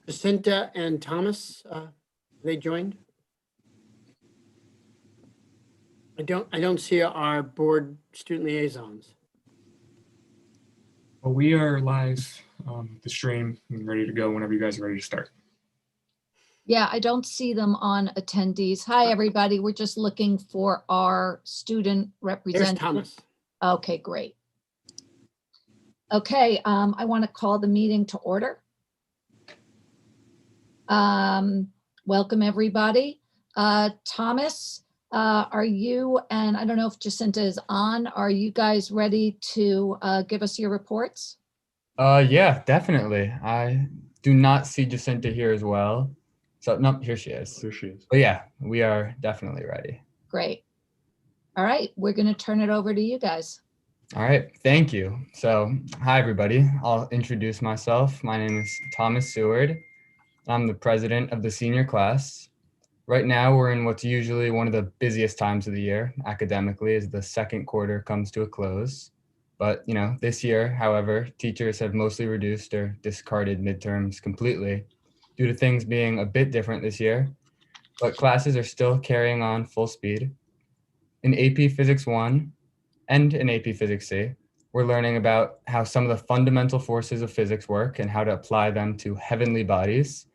Jacinta and Thomas, they joined? I don't see our board student liaisons. Well, we are live the stream and ready to go whenever you guys are ready to start. Yeah, I don't see them on attendees. Hi, everybody. We're just looking for our student There's representative. Thomas. Okay, great. Okay, I want to call the meeting to order. Welcome, everybody. Thomas, are you, and I don't know if Jacinta is on, are you guys ready to give us your reports? Yeah, definitely. I do not see Jacinta here as well. So, no, here she is. Here she is. But yeah, we are definitely ready. Great. All right, we're going to turn it over to you guys. All right, thank you. So, hi, everybody. I'll introduce myself. My name is Thomas Seward. I'm the president of the senior class. Right now, we're in what's usually one of the busiest times of the year academically as the second quarter comes to a close. But, you know, this year, however, teachers have mostly reduced or discarded midterms completely due to things being a bit different this year. But classes are still carrying on full speed. In AP Physics 1 and in AP Physics C, we're learning about how some of the fundamental forces of physics work and how to apply them to heavenly bodies.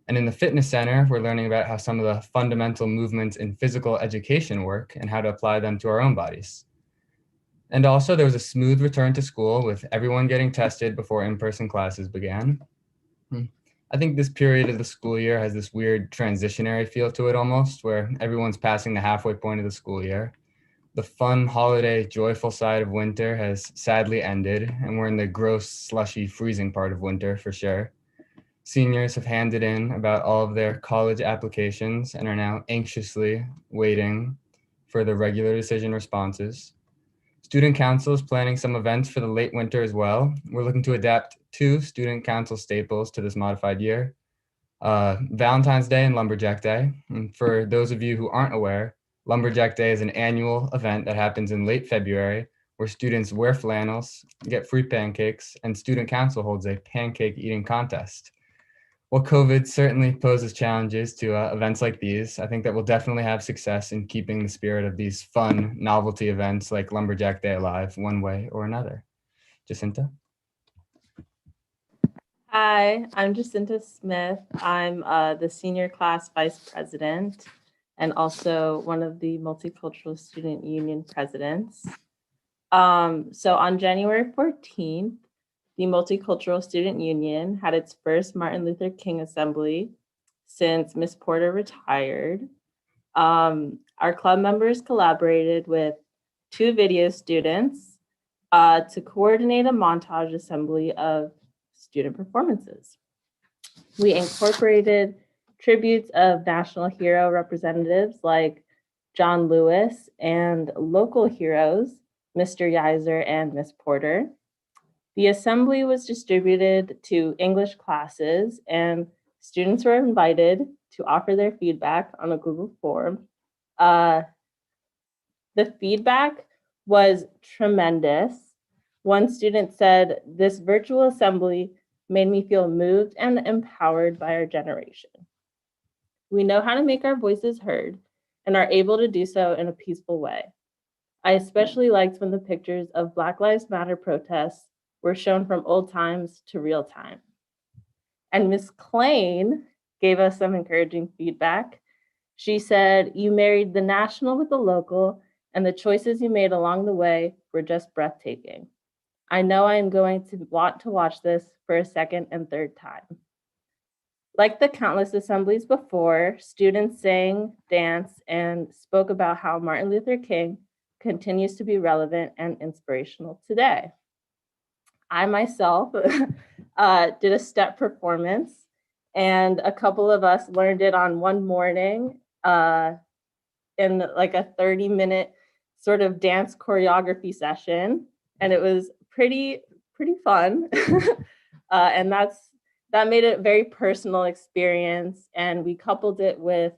And in the Fitness Center, we're learning about how some of the fundamental movements in physical education work and how to apply them to our own bodies. And also there was a smooth return to school with everyone getting tested before in-person classes began. I think this period of the school year has this weird transitionary feel to it almost, where everyone's passing the halfway point of the school year. The fun, holiday, joyful side of winter has sadly ended, and we're in the gross, slushy, freezing part of winter for sure. Seniors have handed in about all of their college applications and are now anxiously waiting for the regular decision responses. Student Council is planning some events for the late winter as well. We're looking to adapt 2 Student Council staples to this modified year, Valentine's Day and Lumberjack Day. And for those of you who aren't aware, Lumberjack Day is an annual event that happens in late February where students wear flannels, get free pancakes, and Student Council holds a pancake eating contest. While COVID certainly poses challenges to events like these, I think that we'll definitely have success in keeping the spirit of these fun novelty events like Lumberjack Day alive one way or another. Jacinta? Hi, I'm Jacinta Smith. I'm the senior class vice president and also one of the Multicultural Student Union presidents. So on January 14th, the Multicultural Student Union had its first Martin Luther King Assembly since Miss Porter retired. Our club members collaborated with 2 video students to coordinate a montage assembly of student performances. We incorporated tributes of national hero representatives like John Lewis and local heroes, Mr. Yiser and Miss Porter. The assembly was distributed to English classes and students were invited to offer their feedback on a Google form. The feedback was tremendous. One student said, "This virtual assembly made me feel moved and empowered by our generation. We know how to make our voices heard and are able to do so in a peaceful way. I especially liked when the pictures of Black Lives Matter protests were shown from old times to real time." And Ms. Klein gave us some encouraging feedback. She said, "You married the national with the local, and the choices you made along the way were just breathtaking. I know I am going to want to watch this for a second and third time." Like the countless assemblies before, students sang, danced, and spoke about how Martin Luther King continues to be relevant and inspirational today. I myself did a step performance, and a couple of us learned it on one morning in like a 30-minute sort of dance choreography session, and it was pretty fun. And that made it a very personal experience, and we coupled it with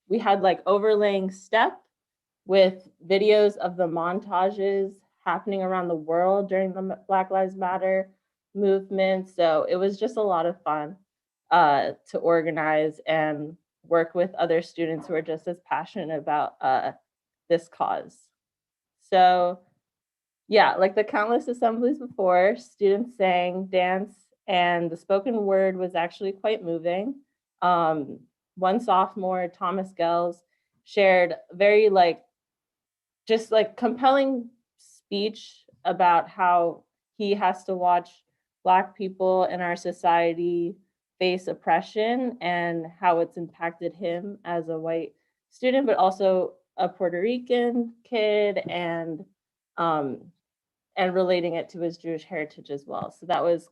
we had like overlaying step with videos of the montages happening around the world during the Black Lives Matter movement. So it was just a lot of fun to organize and work with other students who are just as passionate about this cause. So yeah, like the countless assemblies before, students sang, danced, and the spoken word was actually quite moving. One sophomore, Thomas Gels, shared very just compelling speech about how he has to watch Black people in our society face oppression and how it's impacted him as a white student, but also a Puerto Rican kid, and relating it to his Jewish heritage as well. So that was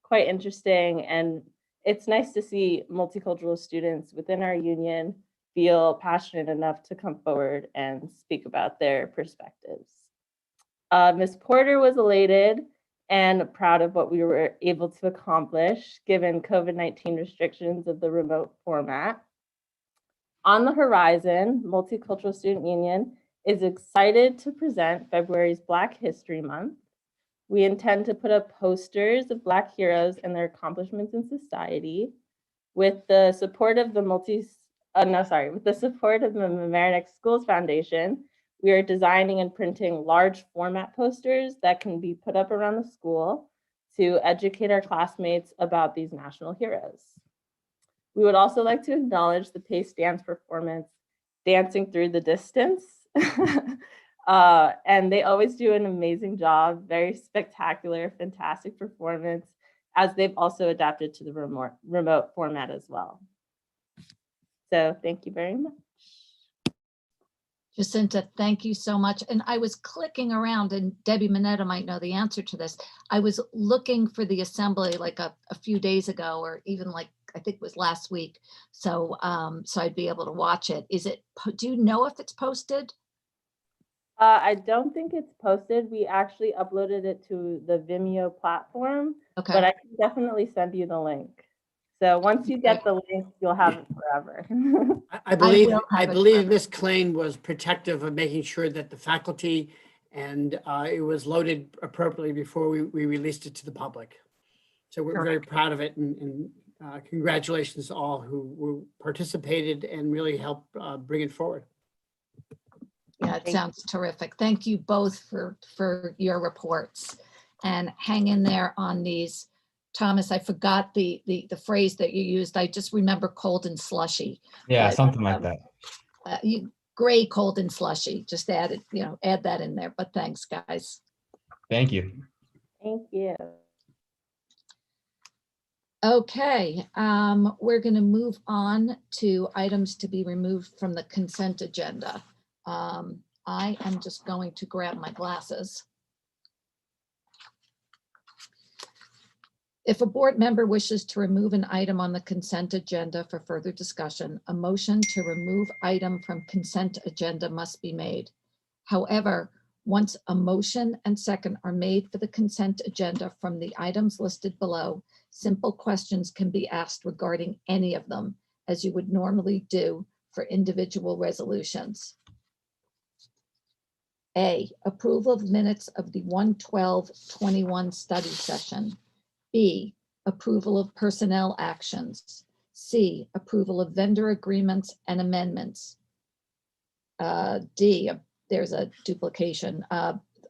quite interesting. And it's nice to see multicultural students within our union feel passionate enough to come forward and speak about their perspectives. Ms. Porter was elated and proud of what we were able to accomplish given COVID-19 restrictions of the remote format. On the horizon, Multicultural Student Union is excited to present February's Black History Month. We intend to put up posters of Black heroes and their accomplishments in society. With the support of the Mamaroneck Schools Foundation, we are designing and printing large format posters that can be put up around the school to educate our classmates about these national heroes. We would also like to acknowledge the Pace Dance performance, Dancing Through the Distance. And they always do an amazing job, very spectacular, fantastic performance, as they've also adapted to the remote format as well. So thank you very much. Jacinta, thank you so much. And I was clicking around, and Debbie Minetta might know the answer to this. I was looking for the assembly like a few days ago, or even like, I think it was last week. So, so I'd be able to watch it. Do you know if it's posted? I don't think it's posted. We actually uploaded it to the Vimeo platform, Okay. but I can definitely send you the link. So once you get the link, you'll have it forever. I believe will have it believe forever. Ms. Klein was protective of making sure that the faculty and it was loaded appropriately before we released it to the public. So we're very proud of it, and congratulations to all who participated and really helped bring it forward. Yeah, it sounds terrific. Thank you both for your reports, and hang in there on these. Thomas, I forgot the phrase that you used. I just remember cold and slushy. Yeah, But, something like that. Gray, cold and slushy. Just add it, add that in there. But thanks, guys. Thank you. Thank you. Okay, we're going to move on to items to be removed from the consent agenda. I am just going to grab my glasses. If a board member wishes to remove an item on the consent agenda for further discussion, a motion to remove item from consent agenda must be made. However, once a motion and second are made for the consent agenda from the items listed below, simple questions can be asked regarding any of them, as you would normally do for individual resolutions. A, approval of minutes of the 1/12/21 study session. B, approval of personnel actions. C, approval of vendor agreements and amendments. D, there's a duplication,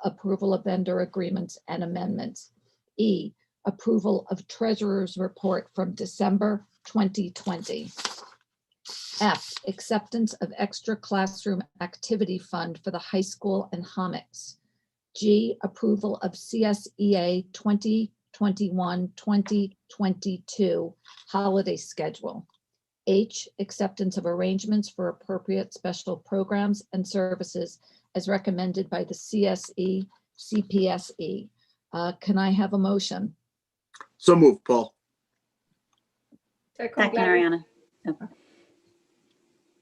approval of vendor agreements and amendments. E, approval of treasurer's report from December 2020. F, acceptance of extra classroom activity fund for the high school and Homics. G, approval of CSEA 2021-2022 holiday schedule. H, acceptance of arrangements for appropriate special programs and services as recommended by the CSE, CPSE. Can I have a motion? So moved, Paul. Second, Ariana.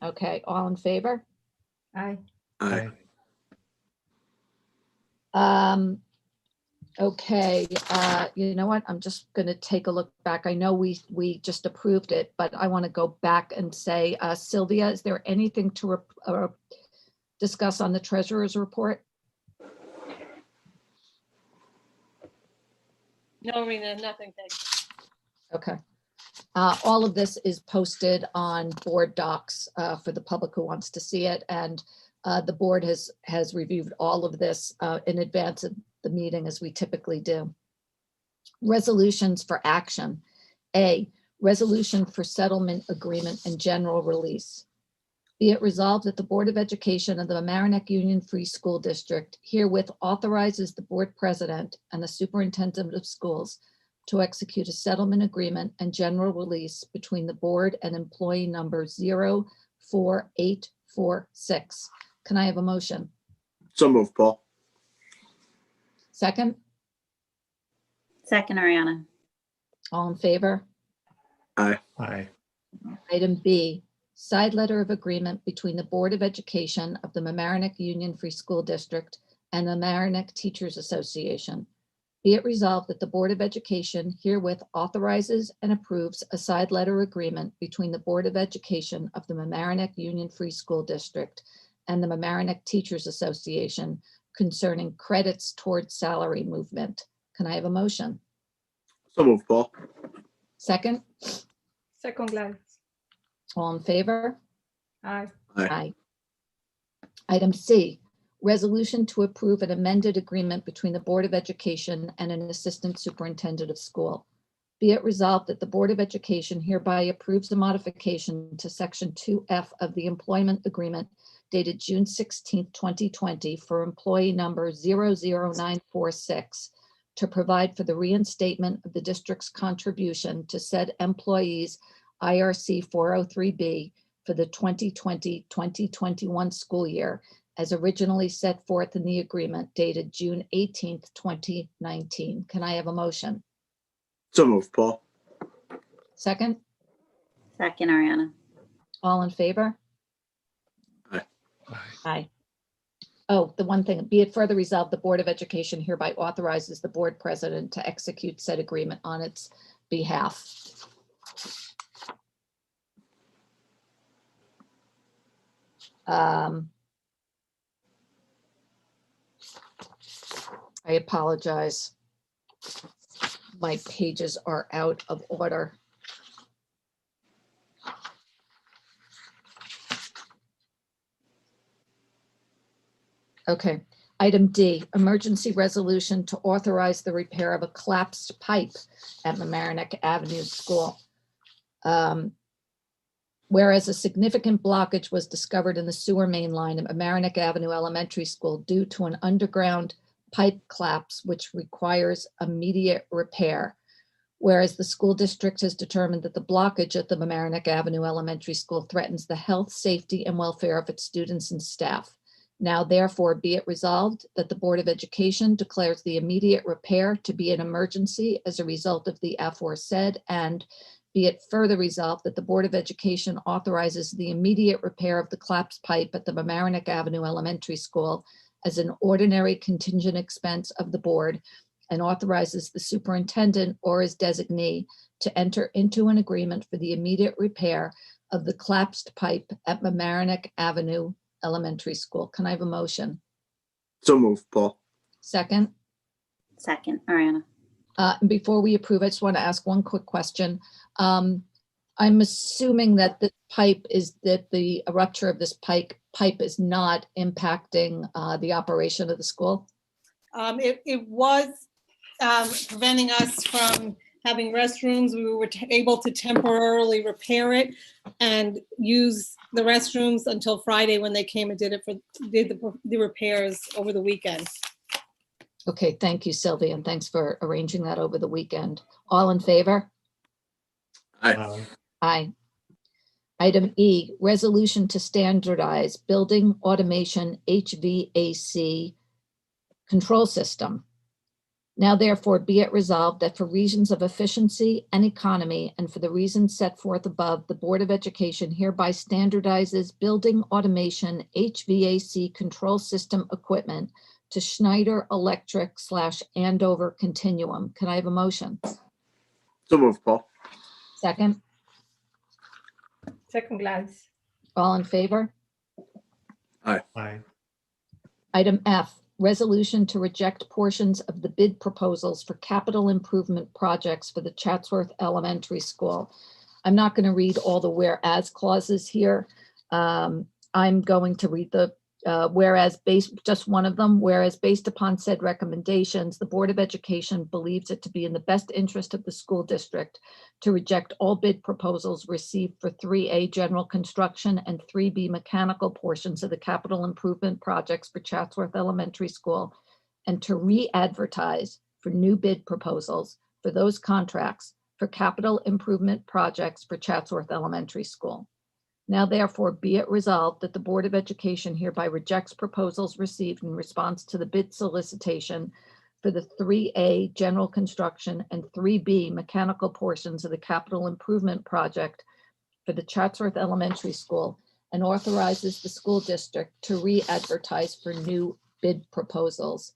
Okay, all in favor? Aye. Aye. Okay, you know what? I'm just going to take a look back. I know we just approved it, but I want to go back and say, Sylvia, is there anything to discuss on the treasurer's report? No, Rena, nothing, thanks. Okay. All of this is posted on board docs for the public who wants to see it. And the board has reviewed all of this in advance of the meeting, as we typically do. Resolutions for action. A, resolution for settlement agreement and general release. Be it resolved that the Board of Education of the Mamaroneck Union Free School District herewith authorizes the board president and the superintendent of schools to execute a settlement agreement and general release between the board and employee number 04846. Can I have a motion? So moved, Paul. Second, Second, Ariana. all in favor? Aye. Aye. Item B, side letter of agreement between the Board of Education of the Mamaroneck Union Free School District and the Mamaroneck Teachers Association. Be it resolved that the Board of Education herewith authorizes and approves a side letter agreement between the Board of Education of the Mamaroneck Union Free School District and the Mamaroneck Teachers Association concerning credits towards salary movement. Can I have a motion? So moved, Paul. Second, Second, Gladys. all in favor? Aye. Aye. Item C, resolution to approve an amended agreement between the Board of Education and an assistant superintendent of school. Be it resolved that the Board of Education hereby approves the modification to Section 2F of the employment agreement dated June 16, 2020 for employee number 00946 to provide for the reinstatement of the district's contribution to said employees' IRC 403B for the 2020-2021 school year as originally set forth in the agreement dated June 18, 2019. Can I have a motion? So moved, Paul. Second, Second, Ariana. all in favor? Aye. Aye. Oh, the one thing, be it further resolved, the Board of Education hereby authorizes the board president to execute said agreement on its behalf. I apologize. My pages are out of order. Okay, item D, emergency resolution to authorize the repair of a collapsed pipe at Mamaroneck Avenue School. Whereas a significant blockage was discovered in the sewer main line at Mamaroneck Avenue Elementary School due to an underground pipe collapse, which requires immediate repair. Whereas the school district has determined that the blockage at the Mamaroneck Avenue Elementary School threatens the health, safety, and welfare of its students and staff. Now therefore be it resolved that the Board of Education declares the immediate repair to be an emergency as a result of the aforesaid, and be it further resolved that the Board of Education authorizes the immediate repair of the collapsed pipe at the Mamaroneck Avenue Elementary School as an ordinary contingent expense of the board, and authorizes the superintendent or his designee to enter into an agreement for the immediate repair of the collapsed pipe at Mamaroneck Avenue Elementary School. Can I have a motion? So moved, Paul. Second, Second, Ariana. before we approve, I just want to ask one quick question. I'm assuming that the the rupture of this pipe is not impacting the operation of the school? It was preventing us from having restrooms. We were able to temporarily repair it and use the restrooms until Friday when they came and did the repairs over the weekend. Okay, thank you, Sylvia, and thanks for arranging that over the weekend. All in favor? Aye. Aye. Item E, resolution to standardize building automation HVAC control system. Now therefore be it resolved that for reasons of efficiency and economy and for the reasons set forth above, the Board of Education hereby standardizes building automation HVAC control system equipment to Schneider Electric / Andover Continuum. Can I have a motion? So moved, Paul. Second, Second, Gladys. all in favor? Aye. Item F, resolution to reject portions of the bid proposals for capital improvement projects for the Chatsworth Elementary School. I'm not going to read all the whereas clauses here. I'm going to read the whereas based, just one of them, whereas based upon said recommendations, the Board of Education believes it to be in the best interest of the school district to reject all bid proposals received for 3A general construction and 3B mechanical portions of the capital improvement projects for Chatsworth Elementary School, and to re-advertise for new bid proposals for those contracts for capital improvement projects for Chatsworth Elementary School. Now therefore be it resolved that the Board of Education hereby rejects proposals received in response to the bid solicitation for the 3A general construction and 3B mechanical portions of the capital improvement project for the Chatsworth Elementary School, and authorizes the school district to re-advertise for new bid proposals.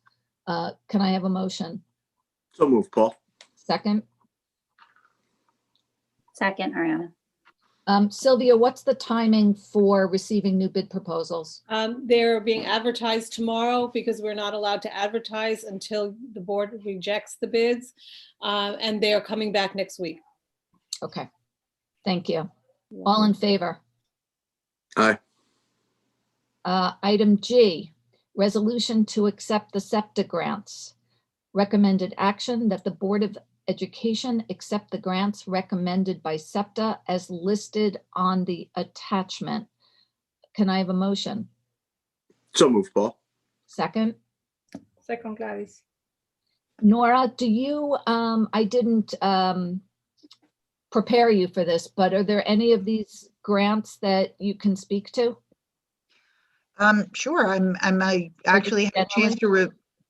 Can I have a motion? So moved, Paul. Second? Second, Ariana. Sylvia, what's the timing for receiving new bid proposals? They're being advertised tomorrow because we're not allowed to advertise until the board rejects the bids. And they're coming back next week. Okay, thank you. All in favor? Aye. Item G, resolution to accept the SEPTA grants. Recommended action that the Board of Education accept the grants recommended by SEPTA as listed on the attachment. Can I have a motion? So moved, Paul. Second? Second, Gladys. Nora, do you, I didn't prepare you for this, but are there any of these grants that you can speak to? Sure. I actually had a chance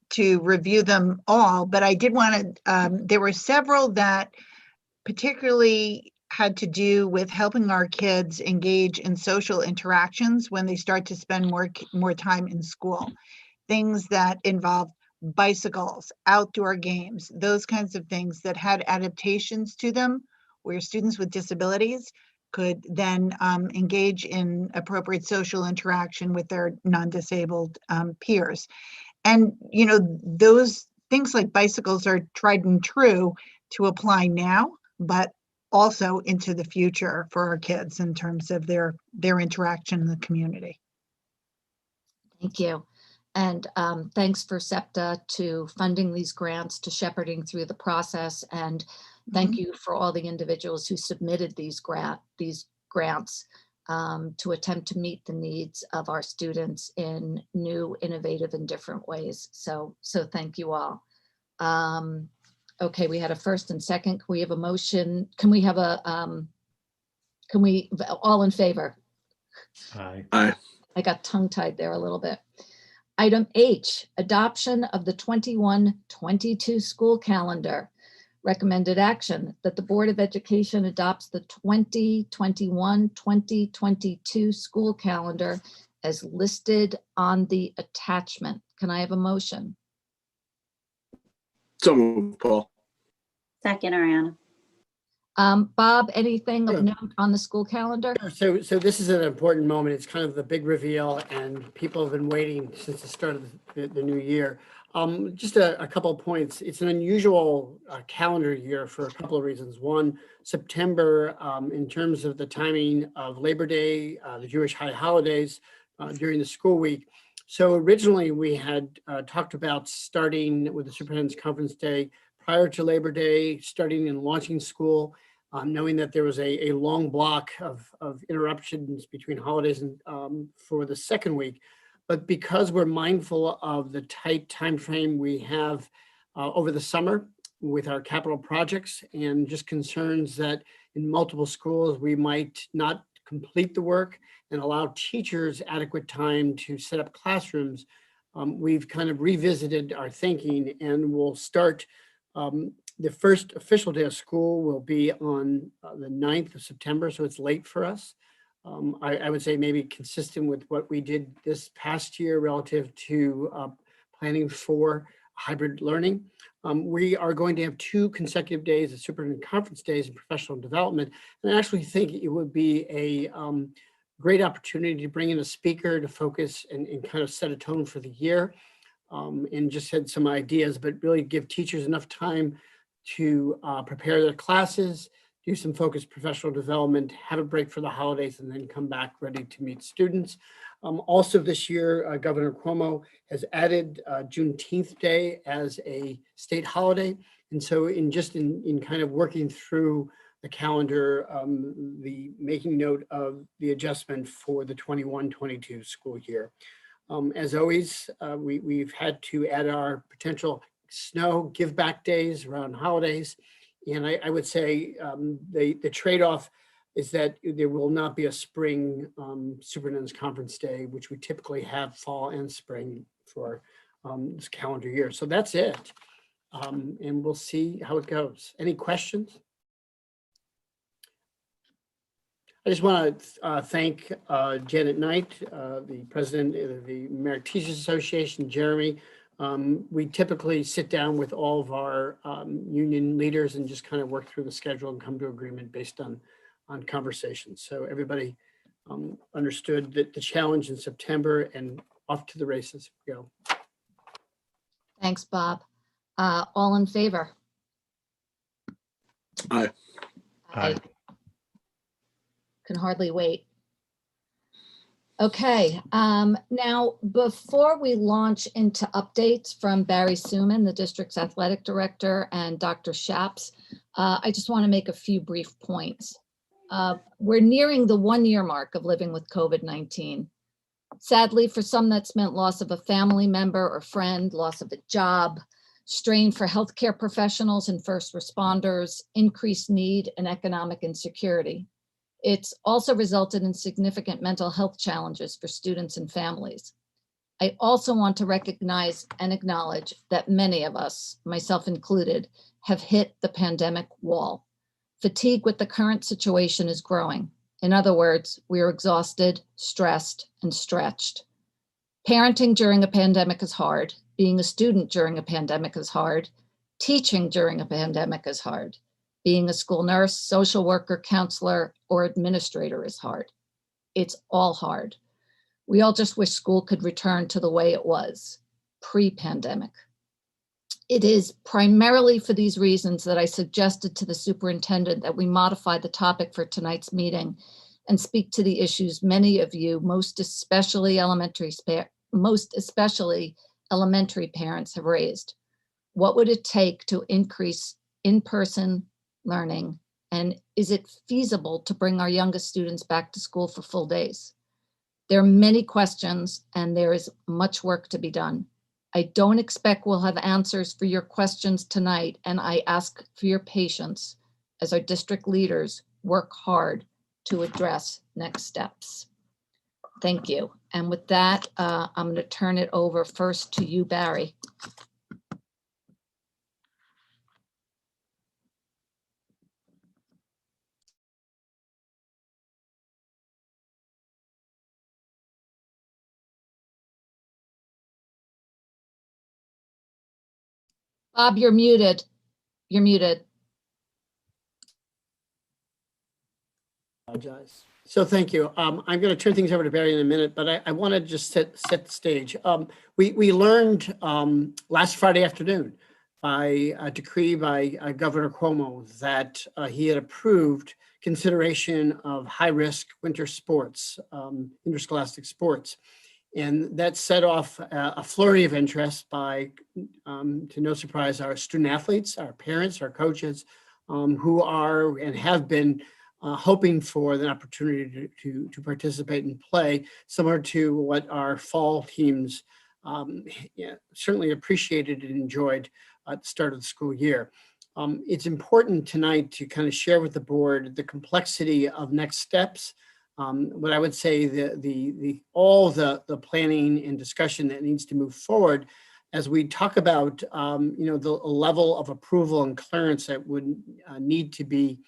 to review them all, but I did want to, there were several that particularly had to do with helping our kids engage in social interactions when they start to spend more time in school. Things that involve bicycles, outdoor games, those kinds of things that had adaptations to them, where students with disabilities could then engage in appropriate social interaction with their non-disabled peers. And, you know, those things like bicycles are tried and true to apply now, but also into the future for our kids in terms of their interaction in the community. Thank you. And thanks for SEPTA to funding these grants, to shepherding through the process. And thank you for all the individuals who submitted these grants to attempt to meet the needs of our students in new, innovative, and different ways. So thank you all. Okay, we had a first and second. Can we have a motion? Can we have a, all in favor? Aye. Aye. I got tongue-tied there a little bit. Item H, adoption of the 21-22 school calendar. Recommended action that the Board of Education adopts the 2021-2022 school calendar as listed on the attachment. Can I have a motion? So moved, Paul. Second, Ariana. Bob, anything of Sure. note on the school calendar? So this is an important moment. It's kind of the big reveal, and people have been waiting since the start of the new year. Just a couple of points. It's an unusual calendar year for a couple of reasons. One, September, in terms of the timing of Labor Day, the Jewish high holidays during the school week. So originally we had talked about starting with the Superintendent's Conference Day prior to Labor Day, starting and launching school, knowing that there was a long block of interruptions between holidays and for the second week. But because we're mindful of the tight time frame we have over the summer with our capital projects, and just concerns that in multiple schools we might not complete the work and allow teachers adequate time to set up classrooms, we've kind of revisited our thinking, and we'll start the first official day of school will be on the 9th of September, so it's late for us. I would say maybe consistent with what we did this past year relative to planning for hybrid learning. We are going to have 2 consecutive days of superintendent conference days in professional development. And I actually think it would be a great opportunity to bring in a speaker to focus and kind of set a tone for the year, and just had some ideas, but really give teachers enough time to prepare their classes, do some focused professional development, have a break for the holidays, and then come back ready to meet students. Also this year, Governor Cuomo has added Juneteenth Day as a state holiday. And so in kind of working through the calendar, the making note of the adjustment for the 21-22 school year. As always, we've had to add our potential snow give back days around holidays. And I would say the trade-off is that there will not be a spring superintendent's conference day, which we typically have fall and spring for this calendar year. So that's it. And we'll see how it goes. Any questions? I just want to thank Janet Knight, the president of the American Teachers Association, Jeremy. We typically sit down with all of our union leaders and just kind of work through the schedule and come to agreement based on conversations. So everybody understood that the challenge in September, and off to the races we go. Thanks, Bob. All in favor? Aye. Aye. Can hardly wait. Okay, now before we launch into updates from Barry Suman, the district's athletic director, and Dr. Shaps, I just want to make a few brief points. We're nearing the 1-year mark of living with COVID-19. Sadly, for some, that's meant loss of a family member or friend, loss of a job, strain for healthcare professionals and first responders, increased need, and economic insecurity. It's also resulted in significant mental health challenges for students and families. I also want to recognize and acknowledge that many of us, myself included, have hit the pandemic wall. Fatigue with the current situation is growing. In other words, we are exhausted, stressed, and stretched. Parenting during a pandemic is hard. Being a student during a pandemic is hard. Teaching during a pandemic is hard. Being a school nurse, social worker, counselor, or administrator is hard. It's all hard. We all just wish school could return to the way it was pre-pandemic. It is primarily for these reasons that I suggested to the superintendent that we modify the topic for tonight's meeting and speak to the issues many of you, most especially elementary parents, have raised. What would it take to increase in-person learning, and is it feasible to bring our youngest students back to school for full days? There are many questions and there is much work to be done. I don't expect we'll have answers for your questions tonight, and I ask for your patience as our district leaders work hard to address next steps. Thank you. And with that, I'm going to turn it over first to you, Barry. Bob, you're muted. You're muted. Apologize. So thank you. I'm going to turn things over to Barry in a minute, but I want to just set the stage. We learned last Friday afternoon by a decree by Governor Cuomo that he had approved consideration of high-risk winter sports, interscholastic sports. And that set off a flurry of interest by, to no surprise, our student athletes, our parents, our coaches, who are and have been hoping for the opportunity to participate and play, similar to what our fall teams certainly appreciated and enjoyed at the start of the school year. It's important tonight to kind of share with the board the complexity of next steps. What I would say all the planning and discussion that needs to move forward as we talk about the level of approval and clearance that would need to be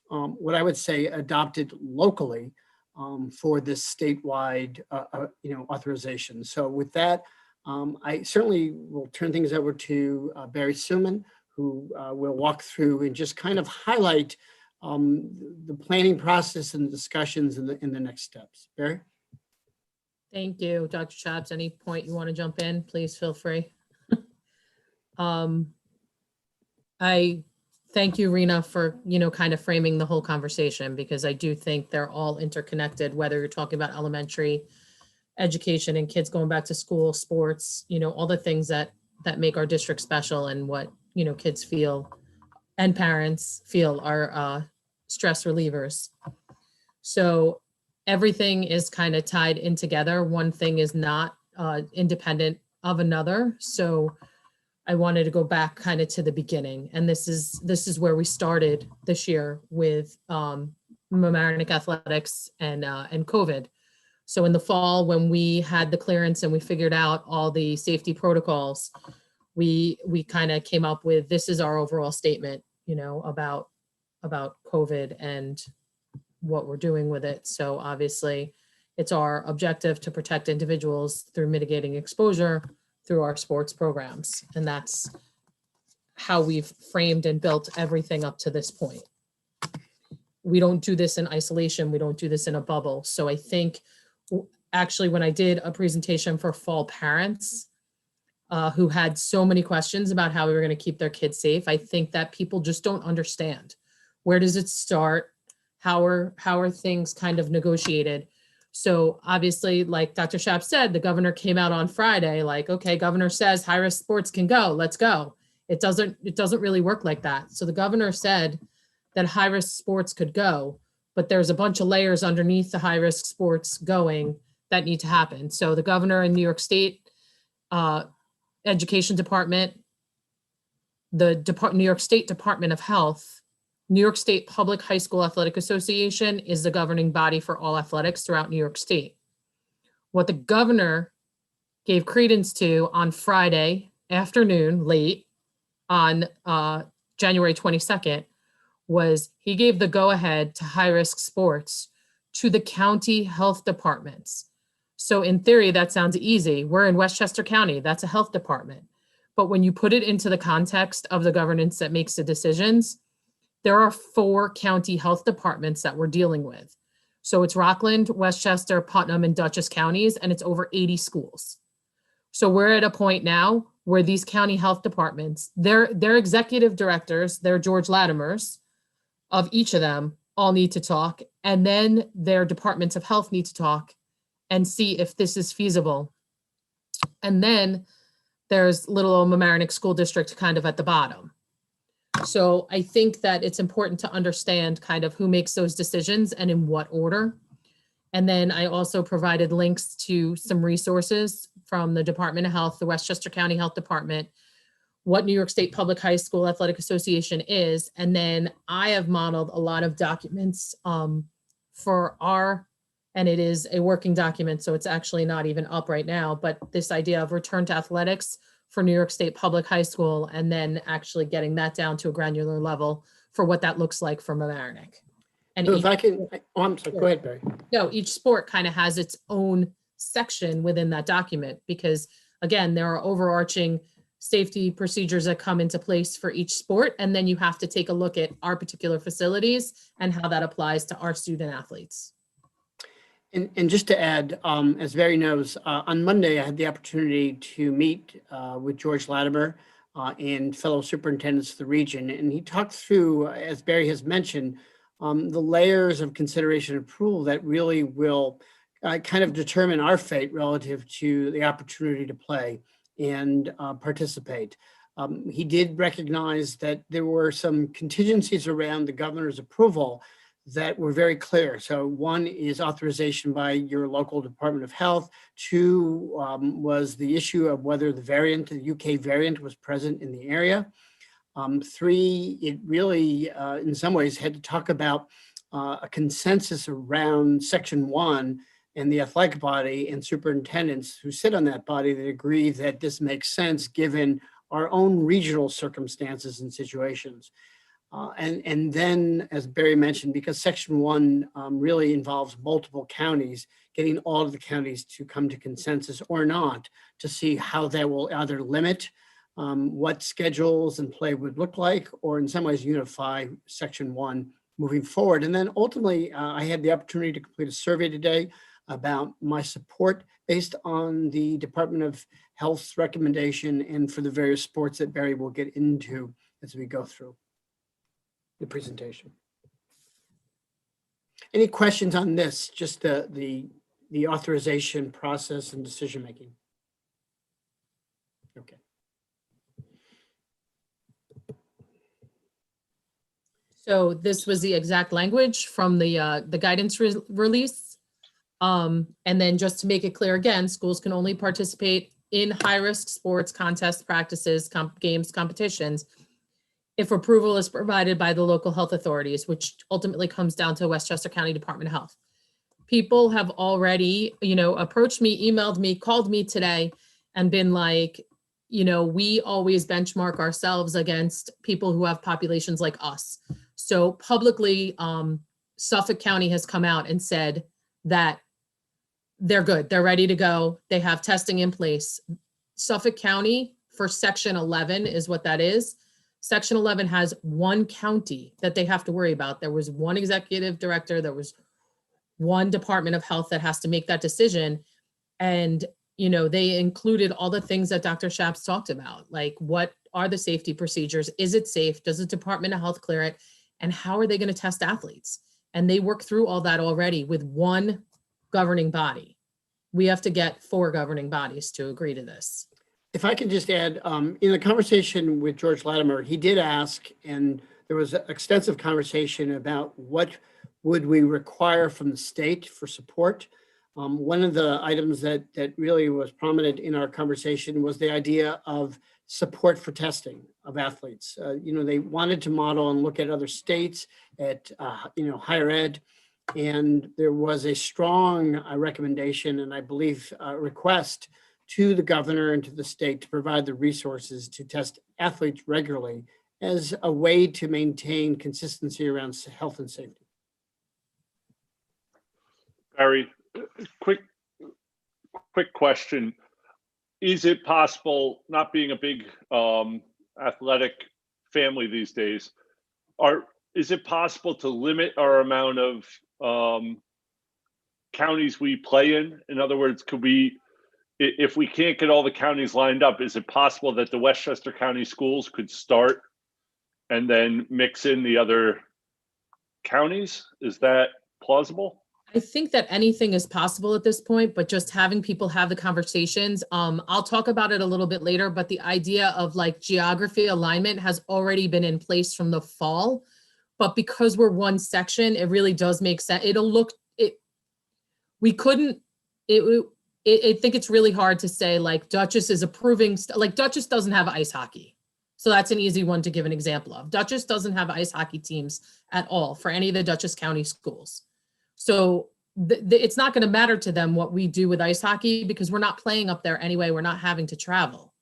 what I would say adopted locally for this statewide authorization. So with that, I certainly will turn things over to Barry Suman, who will walk through and just kind of highlight the planning process and the discussions in the next steps. Barry? Thank you, Dr. Chaps. Any point you want to jump in, please feel free. I thank you, Rena, for, kind of framing the whole conversation, because I do think they're all interconnected, whether you're talking about elementary education and kids going back to school, sports, all the things that make our district special, and what, kids feel and parents feel are stress relievers. So everything is kind of tied in together. One thing is not independent of another. So I wanted to go back kind of to the beginning. And this is where we started this year with Mamaroneck athletics and COVID. So in the fall, when we had the clearance and we figured out all the safety protocols, we kind of came up with, this is our overall statement, about COVID and what we're doing with it. So obviously it's our objective to protect individuals through mitigating exposure through our sports programs. And that's how we've framed and built everything up to this point. We don't do this in isolation. We don't do this in a bubble. So I think actually when I did a presentation for fall parents who had so many questions about how we were going to keep their kids safe, I think that people just don't understand. Where does it start? How are things kind of negotiated? So obviously, like Dr. Schaap said, the governor came out on Friday, like, okay, governor says high-risk sports can go, let's go. It doesn't really work like that. So the governor said that high-risk sports could go, but there's a bunch of layers underneath the high-risk sports going that need to happen. So the governor in New York State Education Department, the New York State Department of Health, New York State Public High School Athletic Association is the governing body for all athletics throughout New York State. What the governor gave credence to on Friday afternoon, late on January 22nd, was he gave the go-ahead to high-risk sports to the county health departments. So in theory, that sounds easy. We're in Westchester County, that's a health department. But when you put it into the context of the governance that makes the decisions, there are 4 county health departments that we're dealing with. So it's Rockland, Westchester, Putnam, and Dutchess counties, and it's over 80 schools. So we're at a point now where these county health departments, their executive directors, their George Latimers of each of them all need to talk, and then their departments of health need to talk and see if this is feasible. And then there's little old Mamaroneck School District kind of at the bottom. So I think that it's important to understand kind of who makes those decisions and in what order. And then I also provided links to some resources from the Department of Health, the Westchester County Health Department, what New York State Public High School Athletic Association is. And then I have modeled a lot of documents for our, and it is a working document, so it's actually not even up right now, but this idea of return to athletics for New York State Public High School, and then actually getting that down to a granular level for what that looks like for Mamaroneck. And So if I can, I'm sorry, go ahead, Barry. no, each sport kind of has its own section within that document, because again, there are overarching safety procedures that come into place for each sport. And then you have to take a look at our particular facilities and how that applies to our student athletes. And just to add, as Barry knows, on Monday, I had the opportunity to meet with George Latimer and fellow superintendents of the region. And he talked through, as Barry has mentioned, the layers of consideration and approval that really will kind of determine our fate relative to the opportunity to play and participate. He did recognize that there were some contingencies around the governor's approval that were very clear. So one is authorization by your local Department of Health. 2 was the issue of whether the UK variant was present in the area. 3, it really, in some ways, had to talk about a consensus around Section 1 and the athletic body and superintendents who sit on that body that agree that this makes sense given our own regional circumstances and situations. And then, as Barry mentioned, because Section 1 really involves multiple counties, getting all of the counties to come to consensus or not to see how that will either limit what schedules and play would look like, or in some ways unify Section 1 moving forward. And then ultimately, I had the opportunity to complete a survey today about my support based on the Department of Health's recommendation and for the various sports that Barry will get into as we go through the presentation. Any questions on this? Just the authorization process and decision making? Okay. So this was the exact language from the guidance release. And then just to make it clear again, schools can only participate in high-risk sports, contests, practices, games, competitions, if approval is provided by the local health authorities, which ultimately comes down to Westchester County Department of Health. People have already, approached me, emailed me, called me today and been like, we always benchmark ourselves against people who have populations like us. So publicly, Suffolk County has come out and said that they're good. They're ready to go. They have testing in place. Suffolk County for Section 11 is what that is. Section 11 has one county that they have to worry about. There was one executive director, there was one Department of Health that has to make that decision. And, they included all the things that Dr. Schaps talked about, like what are the safety procedures? Is it safe? Does the Department of Health clear it? And how are they going to test athletes? And they work through all that already with one governing body. We have to get 4 governing bodies to agree to this. If I can just add, in the conversation with George Latimer, he did ask, and there was an extensive conversation about what would we require from the state for support. One of the items that really was prominent in our conversation was the idea of support for testing of athletes. They wanted to model and look at other states, at higher ed, and there was a strong recommendation, and I believe request to the governor and to the state to provide the resources to test athletes regularly as a way to maintain consistency around health and safety. Barry, quick question. Is it possible, not being a big athletic family these days, is it possible to limit our amount of counties we play in? In other words, could we, if we can't get all the counties lined up, is it possible that the Westchester County schools could start and then mix in the other counties? Is that plausible? I think that anything is possible at this point, but just having people have the conversations. I'll talk about it a little bit later, but the idea of like geography alignment has already been in place from the fall. But because we're one section, it really does make sense. I think it's really hard to say like Dutchess is approving, like Dutchess doesn't have ice hockey. So that's an easy one to give an example of. Dutchess doesn't have ice hockey teams at all for any of the Dutchess County schools. So it's not going to matter to them what we do with ice hockey because we're not playing up there anyway. We're not having to travel.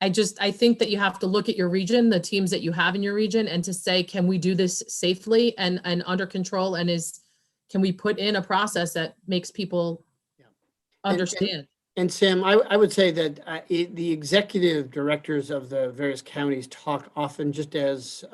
I think that you have to look at your region, the teams that you have in your region, and to say, can we do this safely and under control? And can we put in a process that makes people understand? And Sam, I would say that the executive directors of the various counties talk often, just as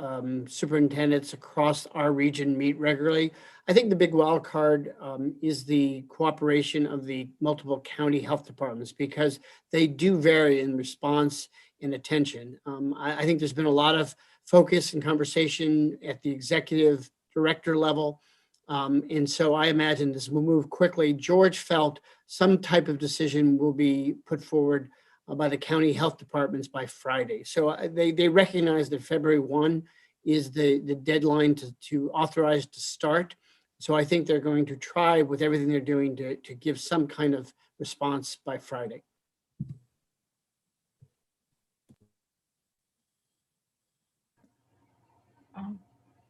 superintendents across our region meet regularly. I think the big wild card is the cooperation of the multiple county health departments because they do vary in response and attention. I think there's been a lot of focus and conversation at the executive director level. And so I imagine this will move quickly. George felt some type of decision will be put forward by the county health departments by Friday. So they recognize that February 1 is the deadline to authorize to start. So I think they're going to try with everything they're doing to give some kind of response by Friday.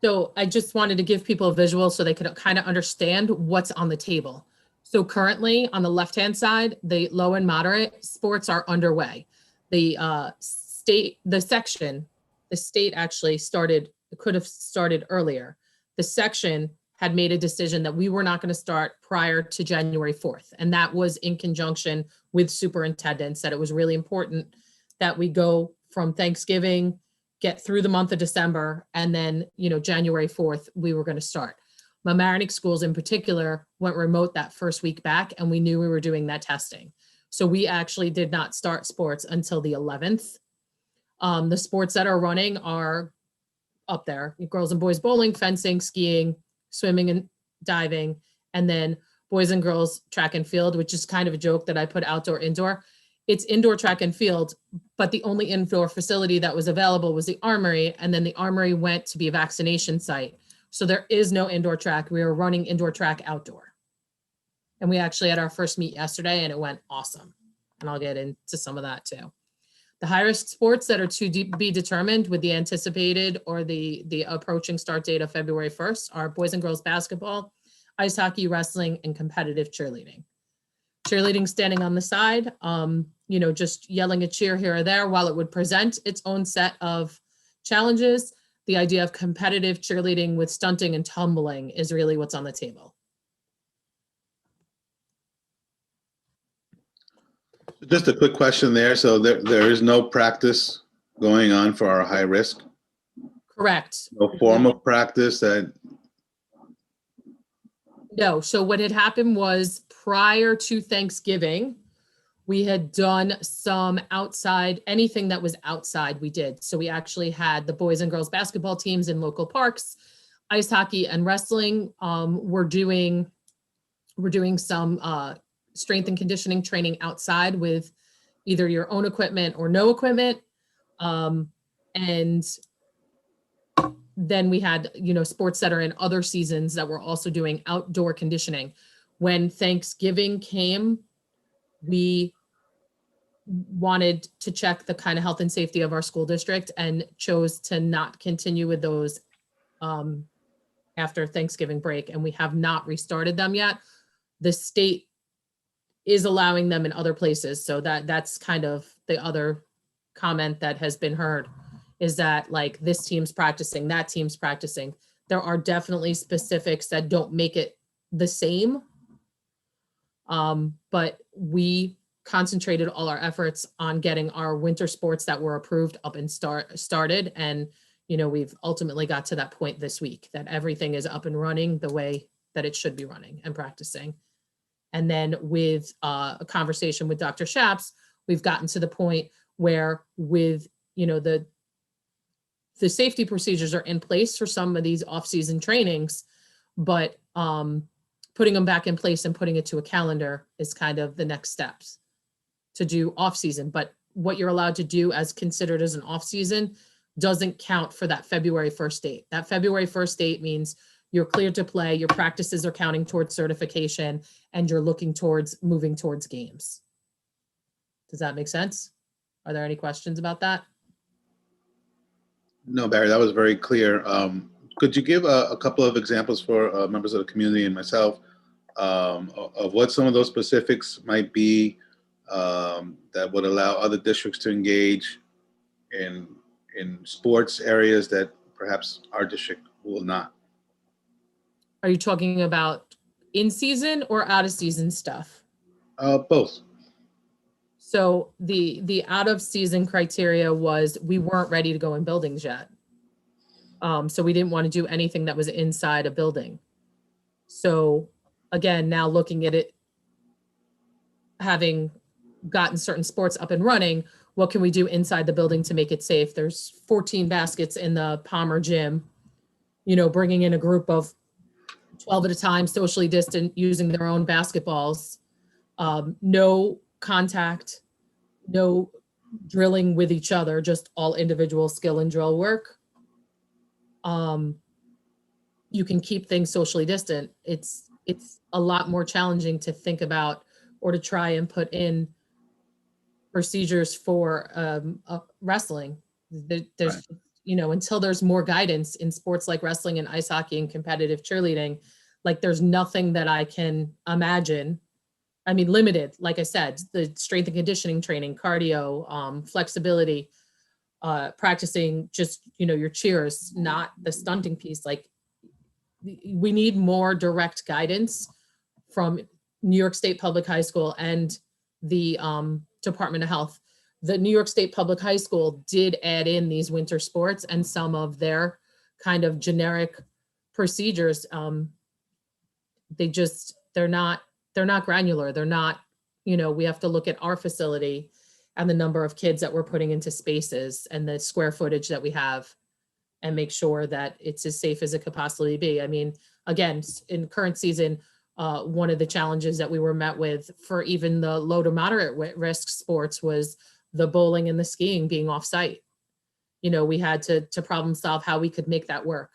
So I just wanted to give people a visual so they could kind of understand what's on the table. So currently on the left-hand side, the low and moderate sports are underway. The the state actually could have started earlier. The section had made a decision that we were not going to start prior to January 4th. And that was in conjunction with superintendents, that it was really important that we go from Thanksgiving, get through the month of December, and then, January 4th, we were going to start. Mamaroneck schools in particular went remote that first week back, and we knew we were doing that testing. So we actually did not start sports until the 11th. The sports that are running are up there: girls and boys bowling, fencing, skiing, swimming and diving, and then boys and girls track and field, which is kind of a joke that I put outdoor, indoor. It's indoor track and field, but the only indoor facility that was available was the Armory, and then the Armory went to be a vaccination site. So there is no indoor track. We are running indoor track outdoor. And we actually had our first meet yesterday and it went awesome. And I'll get into some of that too. The high-risk sports that are to be determined with the anticipated or the approaching start date of February 1st are boys and girls basketball, ice hockey, wrestling, and competitive cheerleading. Cheerleading standing on the side, just yelling a cheer here or there, while it would present its own set of challenges, the idea of competitive cheerleading with stunting and tumbling is really what's on the table. Just a quick question there. So there is no practice going on for our high risk? Correct. No form of practice that? No. So what had happened was prior to Thanksgiving, we had done some outside, anything that was outside we did. So we actually had the boys and girls basketball teams in local parks, ice hockey and wrestling. We're doing some strength and conditioning training outside with either your own equipment or no equipment. And then we had, sports that are in other seasons that we're also doing outdoor conditioning. When Thanksgiving came, we wanted to check the kind of health and safety of our school district and chose to not continue with those after Thanksgiving break. And we have not restarted them yet. The state is allowing them in other places. So that's kind of the other comment that has been heard, is that like this team's practicing, that team's practicing. There are definitely specifics that don't make it the same. But we concentrated all our efforts on getting our winter sports that were approved up and started. And, we've ultimately got to that point this week that everything is up and running the way that it should be running and practicing. And then with a conversation with Dr. Shaps, we've gotten to the point where with, the safety procedures are in place for some of these off-season trainings, but putting them back in place and putting it to a calendar is kind of the next steps to do off-season. But what you're allowed to do as considered as an off-season doesn't count for that February 1st date. That February 1st date means you're cleared to play, your practices are counting towards certification, and you're looking towards moving towards games. Does that make sense? Are there any questions about that? No, Barry, that was very clear. Could you give a couple of examples for members of the community and myself of what some of those specifics might be that would allow other districts to engage in sports areas that perhaps our district will not? Are you talking about in season or out of season stuff? Both. So the out of season criteria was we weren't ready to go in buildings yet. So we didn't want to do anything that was inside a building. So again, now looking at it, having gotten certain sports up and running, what can we do inside the building to make it safe? There's 14 baskets in the Palmer gym, bringing in a group of 12 at a time, socially distant, using their own basketballs, no contact, no drilling with each other, just all individual skill and drill work. You can keep things socially distant. It's a lot more challenging to think about or to try and put in procedures for wrestling. There's, until there's more guidance in sports like wrestling and ice hockey and competitive cheerleading, like there's nothing that I can imagine. I mean, limited, like I said, the strength and conditioning training, cardio, flexibility, practicing just, your cheers, not the stunting piece. Like, we need more direct guidance from New York State Public High School and the Department of Health. The New York State Public High School did add in these winter sports and some of their kind of generic procedures. They're not granular. They're not, we have to look at our facility and the number of kids that we're putting into spaces and the square footage that we have, and make sure that it's as safe as it could possibly be. I mean, again, in current season, one of the challenges that we were met with for even the low to moderate risk sports was the bowling and the skiing being off-site. We had to problem solve how we could make that work.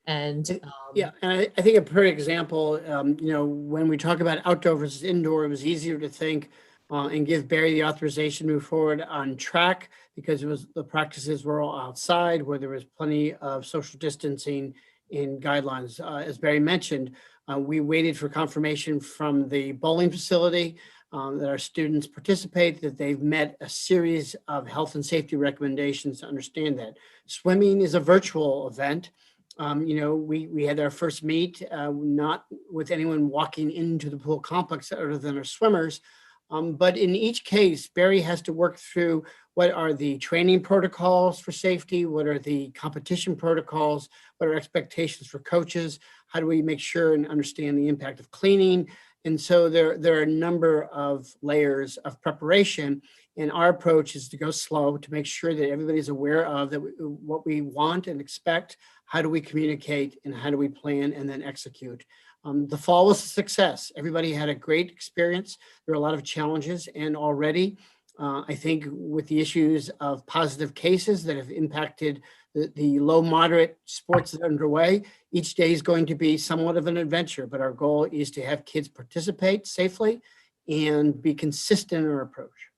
And yeah, and I think a perfect example, when we talk about outdoor versus indoor, it was easier to think and give Barry the authorization to move forward on track, because the practices were all outside where there was plenty of social distancing in guidelines. As Barry mentioned, we waited for confirmation from the bowling facility that our students participate, that they've met a series of health and safety recommendations to understand that. Swimming is a virtual event. We had our first meet, not with anyone walking into the pool complex other than our swimmers. But in each case, Barry has to work through what are the training protocols for safety, what are the competition protocols, what are expectations for coaches, how do we make sure and understand the impact of cleaning. And so there are a number of layers of preparation, and our approach is to go slow to make sure that everybody's aware of what we want and expect, how do we communicate, and how do we plan and then execute. The fall was a success. Everybody had a great experience. There were a lot of challenges, and already I think with the issues of positive cases that have impacted the low moderate sports that are underway, each day is going to be somewhat of an adventure, but our goal is to have kids participate safely and be consistent in our approach.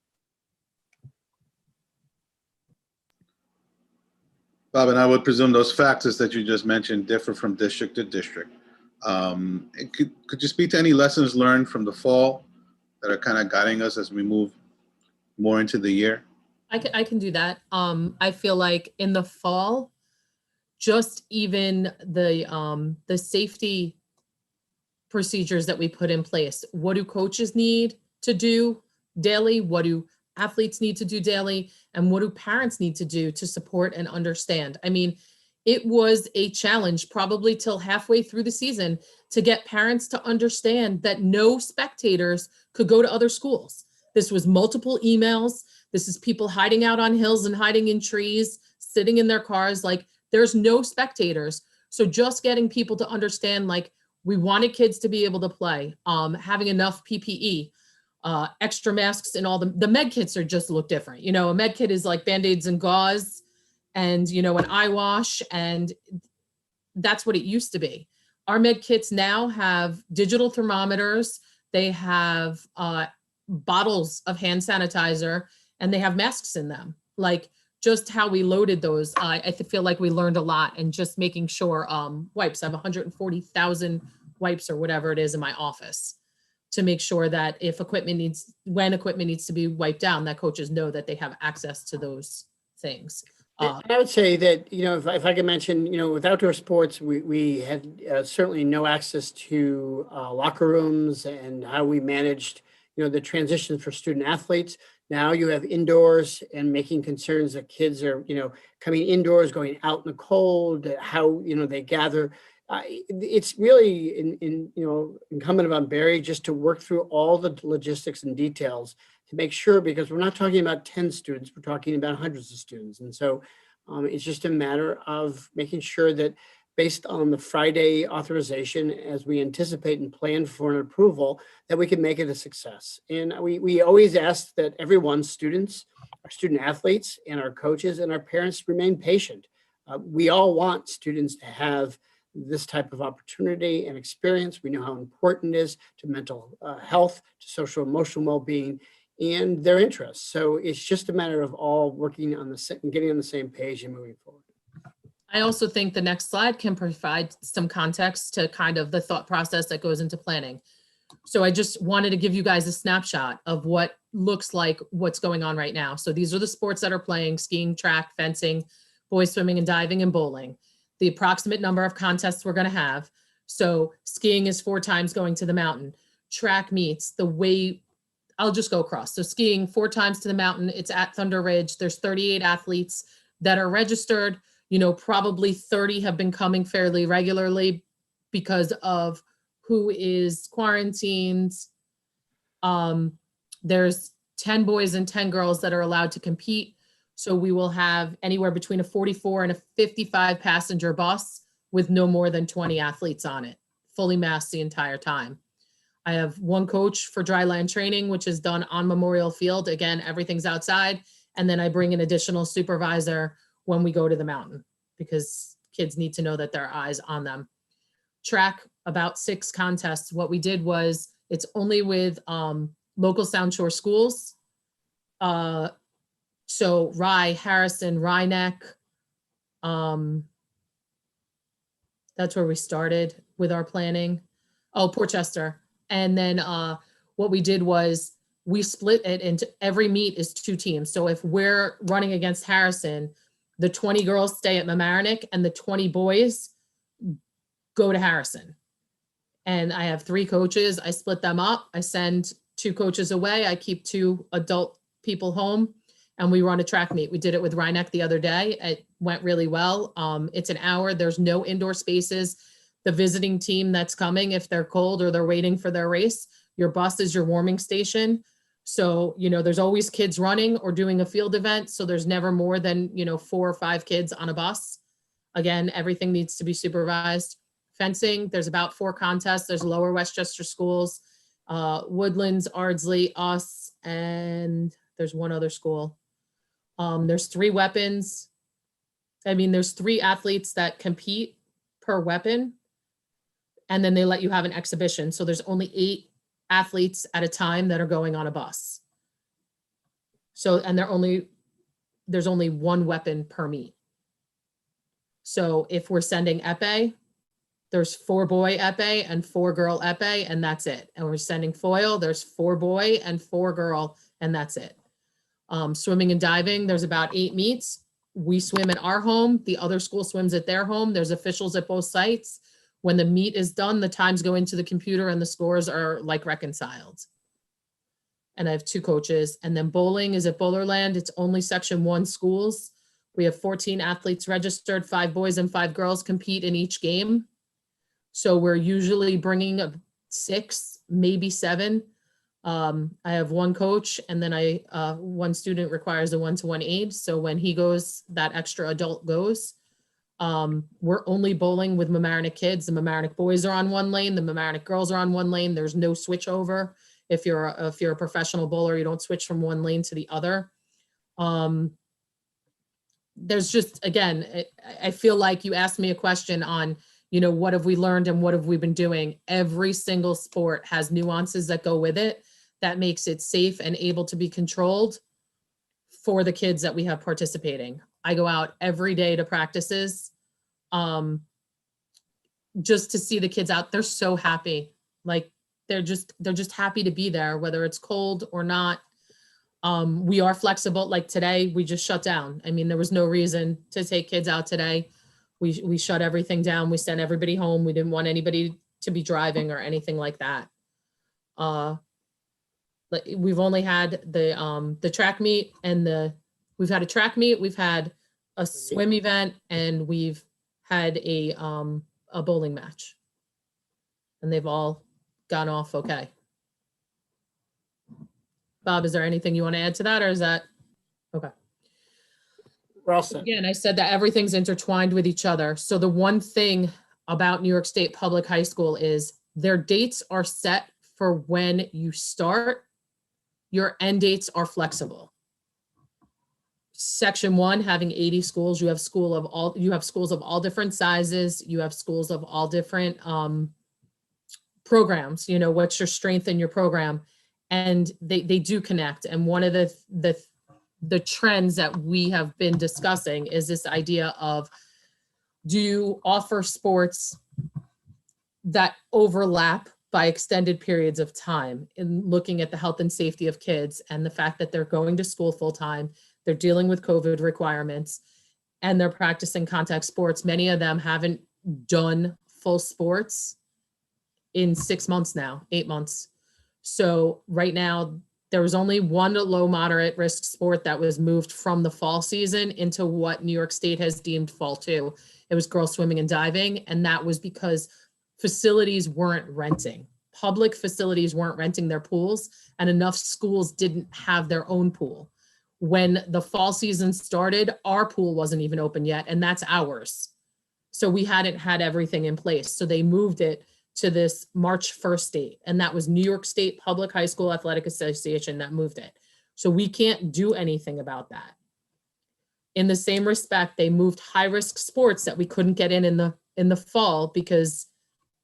Bob, and I would presume those factors that you just mentioned differ from district to district. Could you speak to any lessons learned from the fall that are kind of guiding us as we move more into the year? I can do that. I feel like in the fall, just even the safety procedures that we put in place. What do coaches need to do daily? What do athletes need to do daily? And what do parents need to do to support and understand? I mean, it was a challenge probably till halfway through the season to get parents to understand that no spectators could go to other schools. This was multiple emails. This is people hiding out on hills and hiding in trees, sitting in their cars. Like, there's no spectators. So just getting people to understand, like, we wanted kids to be able to play, having enough PPE, extra masks, and all the med kits are just look different. A med kit is like Band-Aids and gauze and, an eye wash. And that's what it used to be. Our med kits now have digital thermometers. They have bottles of hand sanitizer, and they have masks in them. Like, just how we loaded those, I feel like we learned a lot, and just making sure wipes. I have 140,000 wipes or whatever it is in my office, to make sure that when equipment needs to be wiped down, that coaches know that they have access to those things. I would say that, if I could mention, with outdoor sports, we had certainly no access to locker rooms and how we managed, the transitions for student athletes. Now you have indoors, and making concerns that kids are, coming indoors, going out in the cold, how, they gather. It's really incumbent on Barry just to work through all the logistics and details to make sure, because we're not talking about 10 students, we're talking about hundreds of students. And so it's just a matter of making sure that, based on the Friday authorization, as we anticipate and plan for an approval, that we can make it a success. And we always ask that everyone, students, our student athletes, and our coaches and our parents, remain patient. We all want students to have this type of opportunity and experience. We know how important it is to mental health, to social emotional well-being, and their interests. So it's just a matter of all working on getting on the same page and moving forward. I also think the next slide can provide some context to kind of the thought process that goes into planning. So I just wanted to give you guys a snapshot of what looks like what's going on right now. So these are the sports that are playing: skiing, track, fencing, boys swimming and diving, and bowling. The approximate number of contests we're going to have. So skiing is 4 times going to the mountain. Track meets the way, I'll just go across. So skiing 4 times to the mountain. It's at Thunder Ridge. There's 38 athletes that are registered. Probably 30 have been coming fairly regularly because of who is quarantined. There's 10 boys and 10 girls that are allowed to compete. So we will have anywhere between a 44 and a 55 passenger bus with no more than 20 athletes on it, fully masked the entire time. I have 1 coach for dry land training, which is done on Memorial Field. Again, everything's outside. And then I bring an additional supervisor when we go to the mountain, because kids need to know that there are eyes on them. Track, about 6 contests. What we did was, it's only with local Sound Shore schools. So Rye, Harrison, Mamaroneck. That's where we started with our planning. Oh, Portchester. And then what we did was we split it into, every meet is 2 teams. So if we're running against Harrison, the 20 girls stay at Mamaroneck and the 20 boys go to Harrison. And I have 3 coaches. I split them up. I send 2 coaches away. I keep 2 adult people home, and we run a track meet. We did it with Rhinebeck the other day. It went really well. It's an hour. There's no indoor spaces. The visiting team that's coming, if they're cold or they're waiting for their race, your bus is your warming station. So, there's always kids running or doing a field event. So there's never more than, 4 or 5 kids on a bus. Again, everything needs to be supervised. Fencing, there's about 4 contests. There's Lower Westchester schools, Woodlands, Ardsley, us, and there's 1 other school. There's 3 weapons. There's 3 athletes that compete per weapon, and then they let you have an exhibition. So there's only 8 athletes at a time that are going on a bus. So, and there's only 1 weapon per meet. So if we're sending epee, there's 4 boy epee and 4 girl epee, and that's it. And we're sending foil, there's 4 boy and 4 girl, and that's it. Swimming and diving, there's about 8 meets. We swim at our home. The other school swims at their home. There's officials at both sites. When the meet is done, the times go into the computer and the scores are like reconciled. And I have 2 coaches. And then bowling is at Bowlerland. It's only Section 1 schools. We have 14 athletes registered. 5 boys and 5 girls compete in each game. So we're usually bringing 6, maybe 7. I have 1 coach, and then 1 student requires a 1-to-1 aid. So when he goes, that extra adult goes. We're only bowling with Mamaroneck kids. The Mamaroneck boys are on 1 lane. The Mamaroneck girls are on 1 lane. There's no switch over. If you're a professional bowler, you don't switch from 1 lane to the other. There's just, again, I feel like you asked me a question on, what have we learned and what have we been doing? Every single sport has nuances that go with it that makes it safe and able to be controlled for the kids that we have participating. I go out every day to practices just to see the kids out. They're so happy. Like they're just happy to be there, whether it's cold or not. We are flexible. Like today, we just shut down. There was no reason to take kids out today. We shut everything down. We sent everybody home. We didn't want anybody to be driving or anything like that. We've only had the track meet and we've had a track meet, we've had a swim event, and we've had a bowling match. And they've all gone off okay. Bob, is there anything you want to add to that, or is that okay? We're all set. Again, I said that everything's intertwined with each other. So the one thing about New York State Public High School is their dates are set for when you start. Your end dates are flexible. Section 1, having 80 schools, you have schools of all different sizes. You have schools of all different programs. What's your strength in your program, and they do connect. And one of the trends that we have been discussing is this idea of, do you offer sports that overlap by extended periods of time in looking at the health and safety of kids and the fact that they're going to school full time, they're dealing with COVID requirements, and they're practicing contact sports. Many of them haven't done full sports in 6 months now, 8 months. So right now, there was only one low moderate risk sport that was moved from the fall season into what New York State has deemed fall 2. It was girls swimming and diving, and that was because facilities weren't renting. Public facilities weren't renting their pools, and enough schools didn't have their own pool. When the fall season started, our pool wasn't even open yet, and that's ours. So we hadn't had everything in place. So they moved it to this March 1st date, and that was New York State Public High School Athletic Association that moved it. So we can't do anything about that. In the same respect, they moved high-risk sports that we couldn't get in the fall because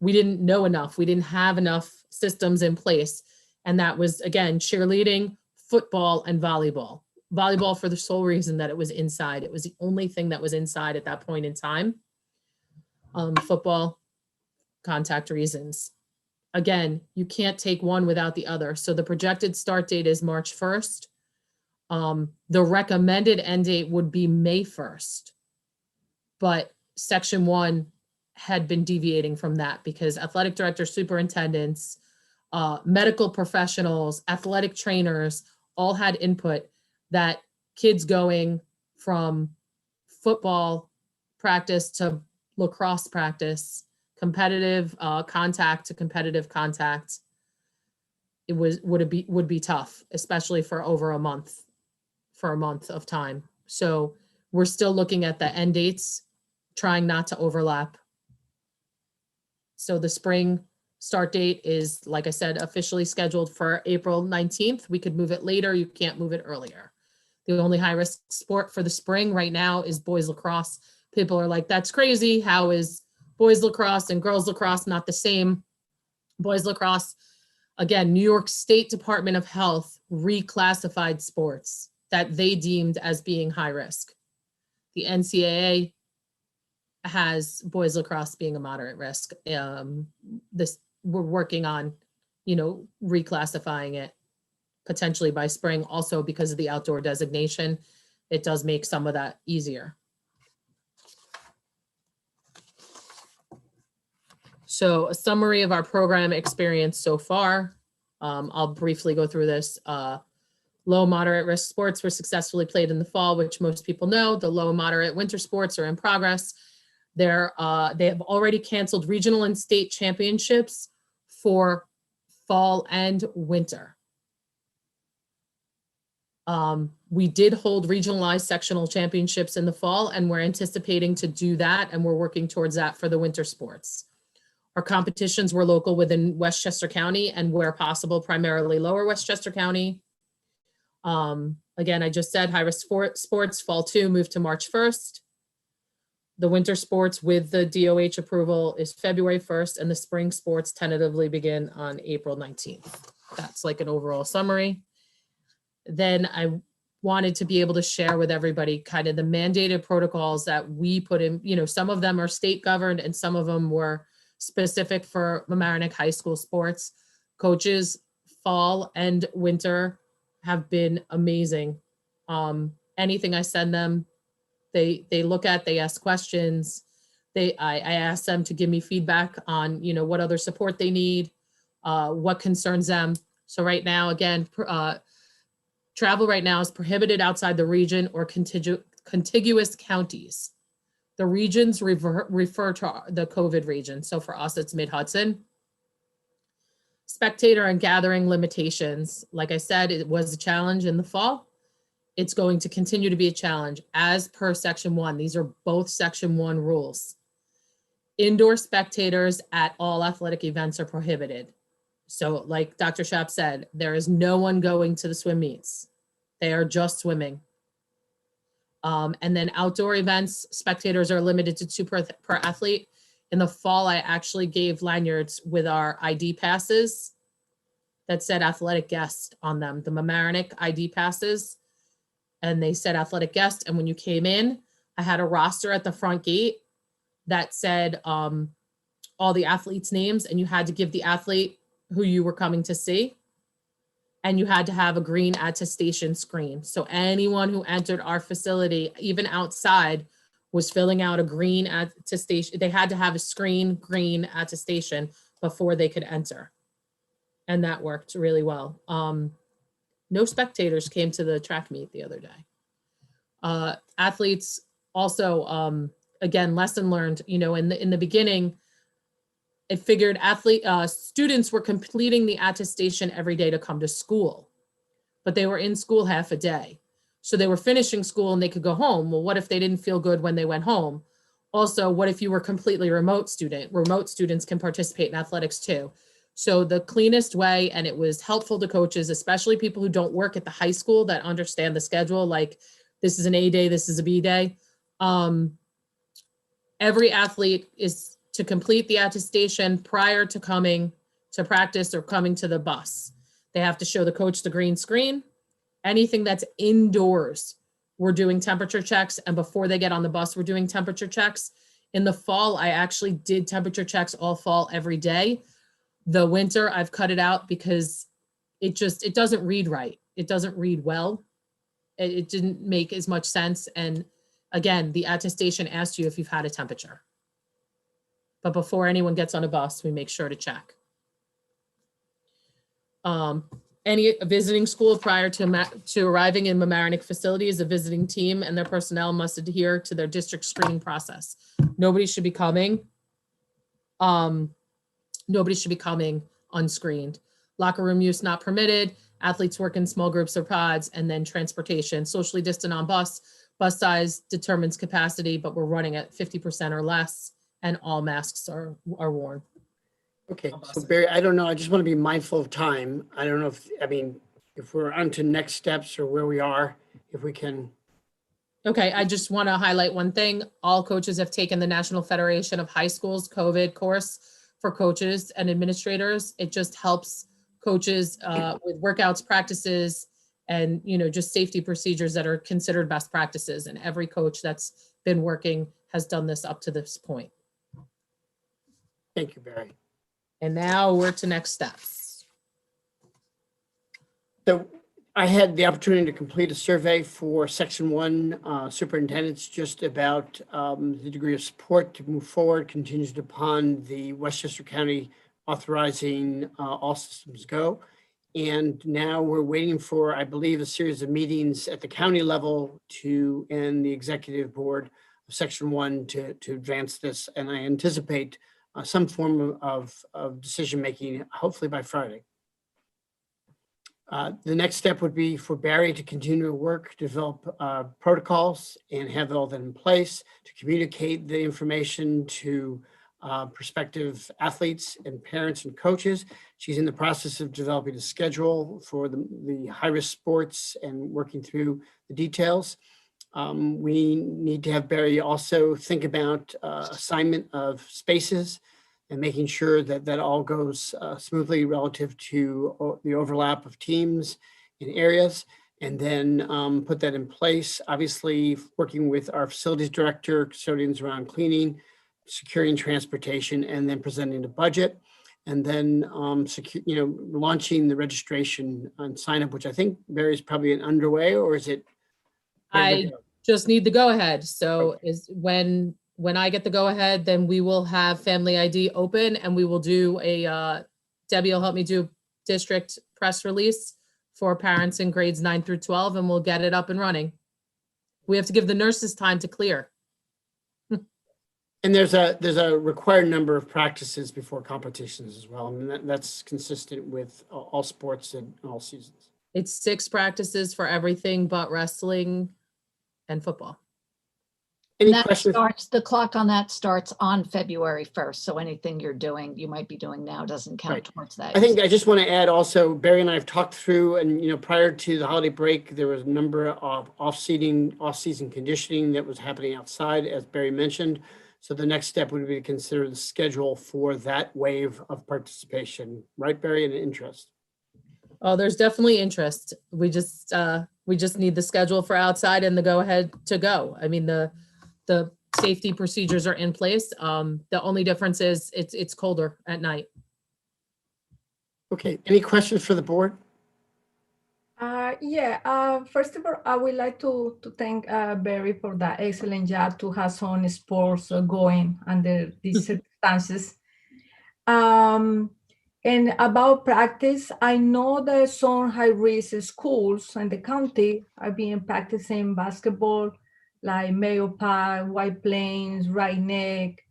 we didn't know enough. We didn't have enough systems in place. And that was, again, cheerleading, football, and volleyball. Volleyball for the sole reason that it was inside. It was the only thing that was inside at that point in time. Football, contact reasons. Again, you can't take one without the other. So the projected start date is March 1st. The recommended end date would be May 1st. But Section 1 had been deviating from that because athletic directors, superintendents, medical professionals, athletic trainers all had input that kids going from football practice to lacrosse practice, competitive contact to competitive contact, would be tough, especially for over a month of time. So we're still looking at the end dates, trying not to overlap. So the spring start date is, like I said, officially scheduled for April 19th. We could move it later. You can't move it earlier. The only high risk sport for the spring right now is boys lacrosse. People are like, that's crazy. How is boys lacrosse and girls lacrosse not the same? Boys lacrosse, again, New York State Department of Health reclassified sports that they deemed as being high risk. The NCAA has boys lacrosse being a moderate risk. We're working on, reclassifying it potentially by spring, also because of the outdoor designation. It does make some of that easier. So a summary of our program experience so far. I'll briefly go through this. Low moderate risk sports were successfully played in the fall, which most people know. The low moderate winter sports are in progress. They have already canceled regional and state championships for fall and winter. We did hold regionalized sectional championships in the fall, and we're anticipating to do that, and we're working towards that for the winter sports. Our competitions were local within Westchester County and where possible, primarily lower Westchester County. Again, I just said high-risk sports, fall 2 moved to March 1st. The winter sports with the DOH approval is February 1st, and the spring sports tentatively begin on April 19th. That's like an overall summary. Then I wanted to be able to share with everybody kind of the mandated protocols that we put in. Some of them are state governed and some of them were specific for Mamaroneck High School sports. Coaches, fall and winter have been amazing. Anything I send them, they look at, they ask questions. I ask them to give me feedback on, what other support they need, what concerns them. So right now, again, travel right now is prohibited outside the region or contiguous counties. The regions refer to the COVID region. So for us, it's Mid-Hudson. Spectator and gathering limitations. Like I said, it was a challenge in the fall. It's going to continue to be a challenge as per Section 1. These are both Section 1 rules. Indoor spectators at all athletic events are prohibited. So like Dr. Schaap said, there is no one going to the swim meets. They are just swimming. And then outdoor events, spectators are limited to 2 per athlete. In the fall, I actually gave lanyards with our ID passes that said athletic guest on them, the Mamaroneck ID passes. And they said athletic guest. And when you came in, I had a roster at the front gate that said all the athletes' names, and you had to give the athlete who you were coming to see. And you had to have a green attestation screen. So anyone who entered our facility, even outside, was filling out a green attestation. They had to have a green attestation before they could enter. And that worked really well. No spectators came to the track meet the other day. Athletes also, again, lesson learned, in the beginning, it figured students were completing the attestation every day to come to school, but they were in school half a day. So they were finishing school and they could go home. Well, what if they didn't feel good when they went home? Also, what if you were completely remote student? Remote students can participate in athletics too. So the cleanest way, and it was helpful to coaches, especially people who don't work at the high school that understand the schedule, like this is an A day, this is a B day. Every athlete is to complete the attestation prior to coming to practice or coming to the bus. They have to show the coach the green screen. Anything that's indoors, we're doing temperature checks. And before they get on the bus, we're doing temperature checks. In the fall, I actually did temperature checks all fall every day. The winter, I've cut it out because it doesn't read right. It doesn't read well. It didn't make as much sense. And again, the attestation asks you if you've had a temperature. But before anyone gets on a bus, we make sure to check. Any visiting school prior to arriving in Mamaroneck facilities, a visiting team and their personnel must adhere to their district screening process. Nobody should be coming. Nobody should be coming unscreened. Locker room use not permitted. Athletes work in small groups or pods, and then transportation. Socially distant on bus. Bus size determines capacity, but we're running at 50% or less, and all masks are worn. Okay, so Barry, I don't know, I just want to be mindful of time. I don't know if we're on to next steps or where we are, if we can. Okay, I just want to highlight one thing. All coaches have taken the National Federation of High Schools COVID course for coaches and administrators. It just helps coaches with workouts, practices, and just safety procedures that are considered best practices. And every coach that's been working has done this up to this point. Thank you, Barry. And now we're to next steps. So I had the opportunity to complete a survey for Section 1 superintendents just about the degree of support to move forward contingent upon the Westchester County authorizing all systems go. And now we're waiting for, I believe, a series of meetings at the county level and the executive board of Section 1 to advance this. And I anticipate some form of decision-making, hopefully by Friday. The next step would be for Barry to continue to work, develop protocols and have all that in place to communicate the information to prospective athletes and parents and coaches. She's in the process of developing a schedule for the high-risk sports and working through the details. We need to have Barry also think about assignment of spaces and making sure that that all goes smoothly relative to the overlap of teams and areas, and then put that in place. Obviously, working with our facilities director, custodians around cleaning, securing transportation, and then presenting the budget, and then launching the registration and sign up, which I think Barry's probably underway, or is it? I just need the go ahead. So is when I get the go ahead, then we will have Family ID open, and we will do Debbie will help me do district press release for parents in grades 9 through 12, and we'll get it up and running. We have to give the nurses time to clear. And there's a required number of practices before competitions as well. I mean, that's consistent with all sports and all seasons. It's 6 practices for everything but wrestling and football. Any That questions? the clock on that starts on February 1st. So anything you might be doing now doesn't count towards that. I think I just want to add also, Barry and I have talked through, and prior to the holiday break, there was a number of off-season conditioning that was happening outside, as Barry mentioned. So the next step would be to consider the schedule for that wave of participation, right, Barry, and interest. Oh, there's definitely interest. We just need the schedule for outside and the go ahead to go. I mean, the safety procedures are in place. The only difference is it's colder at night. Okay, any questions for the board? First of all, I would like to thank Barry for that excellent job to have some sports going under these circumstances. And about practice, I know that some high-risk schools in the county are being practicing basketball, like Mayo Park, White Plains, Wright Neck,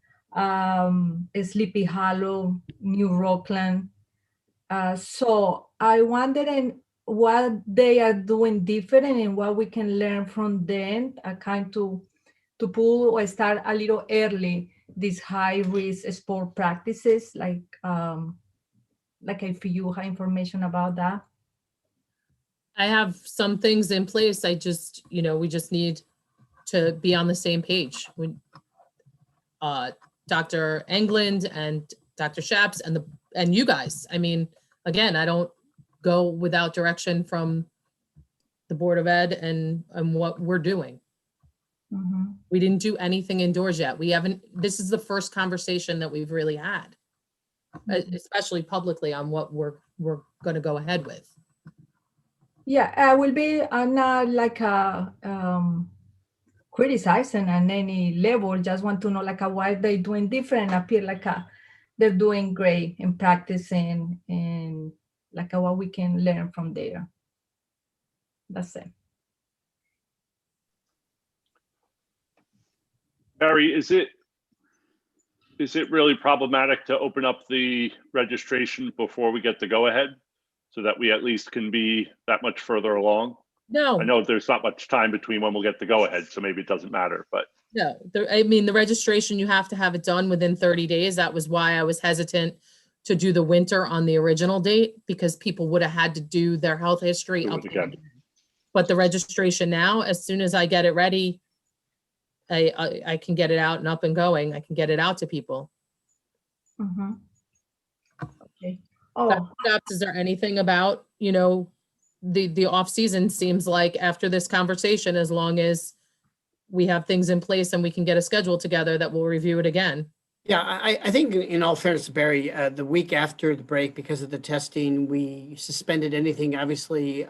Sleepy Hollow, New Rockland. So I wondering what they are doing different and what we can learn from them, kind to pull or start a little early these high-risk sport practices, like if you have information about that. I have some things in place. I just, we just need to be on the same page. Dr. England and Dr. Shaps and you guys. I mean, again, I don't go without direction from the Board of Ed and what we're doing. Mm-hmm. We didn't do anything indoors yet. This is the first conversation that we've really had, especially publicly, on what we're going to go ahead with. Yeah, I'm not like criticizing on any level, just want to know what they're doing different, appear they're doing great in practicing and what we can learn from there. That's it. Barry, is it really problematic to open up the registration before we get the go-ahead so that we at least can be that much further along? No. I know there's not much time between when we'll get the go-ahead, so maybe it doesn't matter, but. No, the registration, you have to have it done within 30 days. That was why I was hesitant to do the winter on the original date, because people would have had to do their health history up. But the registration now, as soon as I get it ready, I can get it out and up and going. I can get it out to people. Mm-hmm. Okay. Is there anything about, the off season? Seems like after this conversation, as long as we have things in place and we can get a schedule together, that we'll review it again. Yeah, I think in all fairness to Barry, the week after the break, because of the testing, we suspended anything. Obviously,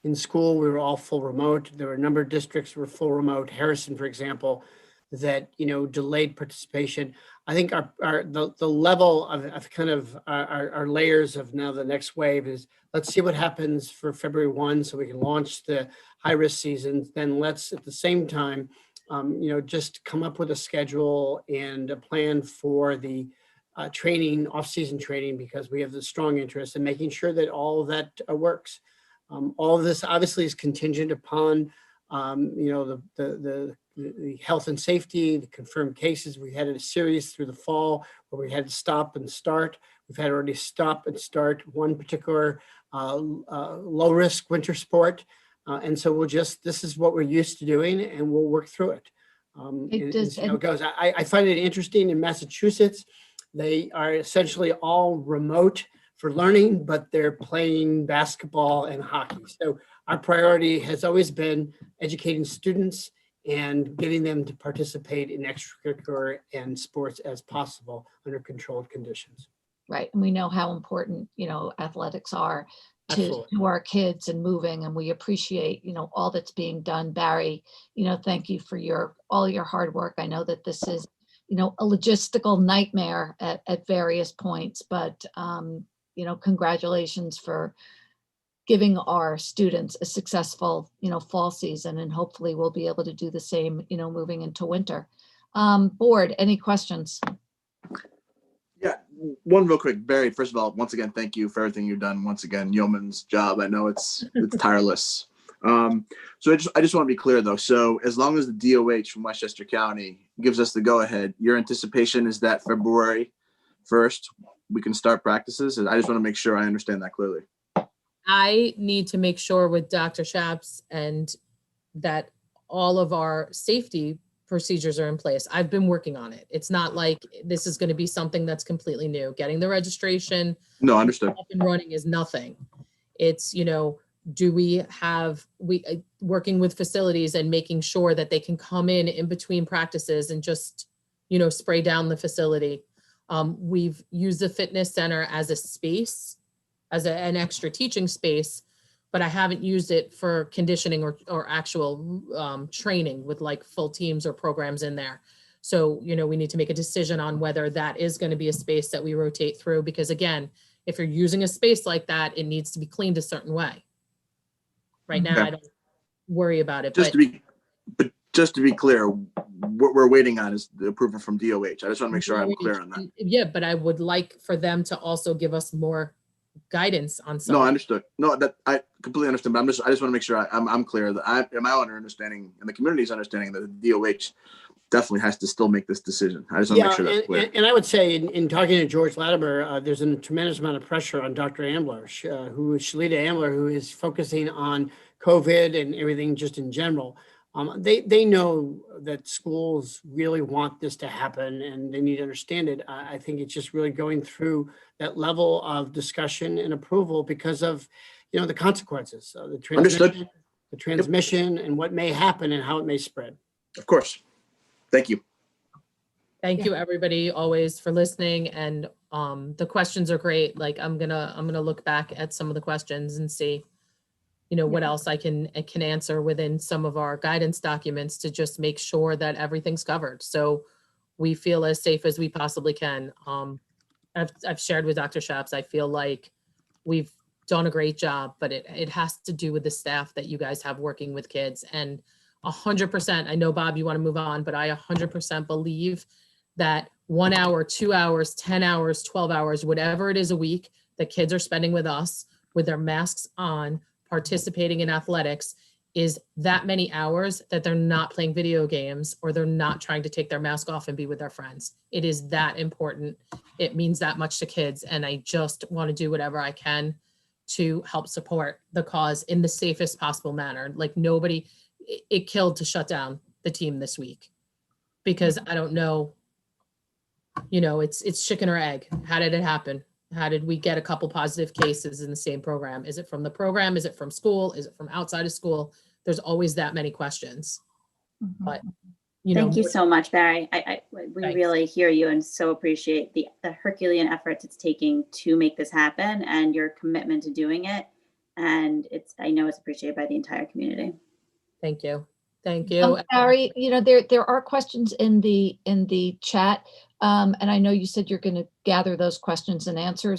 in school, we were all full remote. There were a number of districts who were full remote. Harrison, for example, that delayed participation. I think the level of kind of our layers of now the next wave is, let's see what happens for February 1, so we can launch the high risk seasons. Then let's at the same time, just come up with a schedule and a plan for the training, off-season training, because we have the strong interest in making sure that all of that works. All of this obviously is contingent upon, the health and safety, the confirmed cases. We had a series through the fall where we had to stop and start. We've had already stop and start one particular low-risk winter sport. And so this is what we're used to doing, and we'll work through it. And see how it goes. I find it interesting in Massachusetts, they are essentially all remote for learning, but they're playing basketball and hockey. So our priority has always been educating students and getting them to participate in extracurricular and sports as possible under controlled conditions. Right. And we know how important, athletics are to our kids and moving, and we appreciate, all that's being done. Barry, thank you for all your hard work. I know that this is, a logistical nightmare at various points, but, congratulations for giving our students a successful, fall season, and hopefully we'll be able to do the same, moving into winter. Board, any questions? Yeah, one real quick, Barry. First of all, once again, thank you for everything you've done. Once again, yeoman's job. I know it's tireless. So I just want to be clear though. So as long as the DOH from Westchester County gives us the go ahead, your anticipation is that February 1st we can start practices. And I just want to make sure I understand that clearly. I need to make sure with Dr. Shaps and that all of our safety procedures are in place. I've been working on it. It's not like this is going to be something that's completely new. Getting the registration understood up and running is nothing. It's, do we have, working with facilities and making sure that they can come in between practices and just, spray down the facility. We've used the fitness center as a space, as an extra teaching space, but I haven't used it for conditioning or actual training with like full teams or programs in there. So, we need to make a decision on whether that is going to be a space that we rotate through, because again, if you're using a space like that, it needs to be cleaned a certain way. Right now, Okay. I don't worry about it, Just to be clear, what we're waiting on is the approval from DOH. I just want to make sure I'm clear on that. Yeah, but I would like for them to also give us more guidance on some. No, I understood. No, that I completely understand, but I just want to make sure I'm clear that my understanding and the community's understanding that the DOH definitely has to still make this decision. I just want to make sure that's clear. And I would say in talking to George Latimer, there's a tremendous amount of pressure on Dr. Ambler, Shalita Ambler, who is focusing on COVID and everything just in general. They know that schools really want this to happen and they need to understand it. I think it's just really going through that level of discussion and approval because of, the consequences, the transmission and what may happen and how it may spread. Of course. Thank you. Thank you, everybody, always for listening. And the questions are great. Like I'm gonna look back at some of the questions and see, what else I can answer within some of our guidance documents to just make sure that everything's covered. So we feel as safe as we possibly can. I've shared with Dr. Shaps, I feel like we've done a great job, but it has to do with the staff that you guys have working with kids. And 100%, I know, Bob, you want to move on, but I 100% believe that 1 hour, 2 hours, 10 hours, 12 hours, whatever it is a week that kids are spending with us with their masks on, participating in athletics, is that many hours that they're not playing video games or they're not trying to take their mask off and be with their friends. It is that important. It means that much to kids. And I just want to do whatever I can to help support the cause in the safest possible manner. Like it killed to shut down the team this week because I don't know, it's chicken or egg. How did it happen? How did we get a couple positive cases in the same program? Is it from the program? Is it from school? Is it from outside of school? There's always that many questions, but Thank you so much, Barry. We Thanks. really hear you and so appreciate the Herculean efforts it's taking to make this happen and your commitment to doing it. And I know it's appreciated by the entire community. Thank you. Thank you. Barry, there are questions in the chat. And I know you said you're going to gather those questions and answer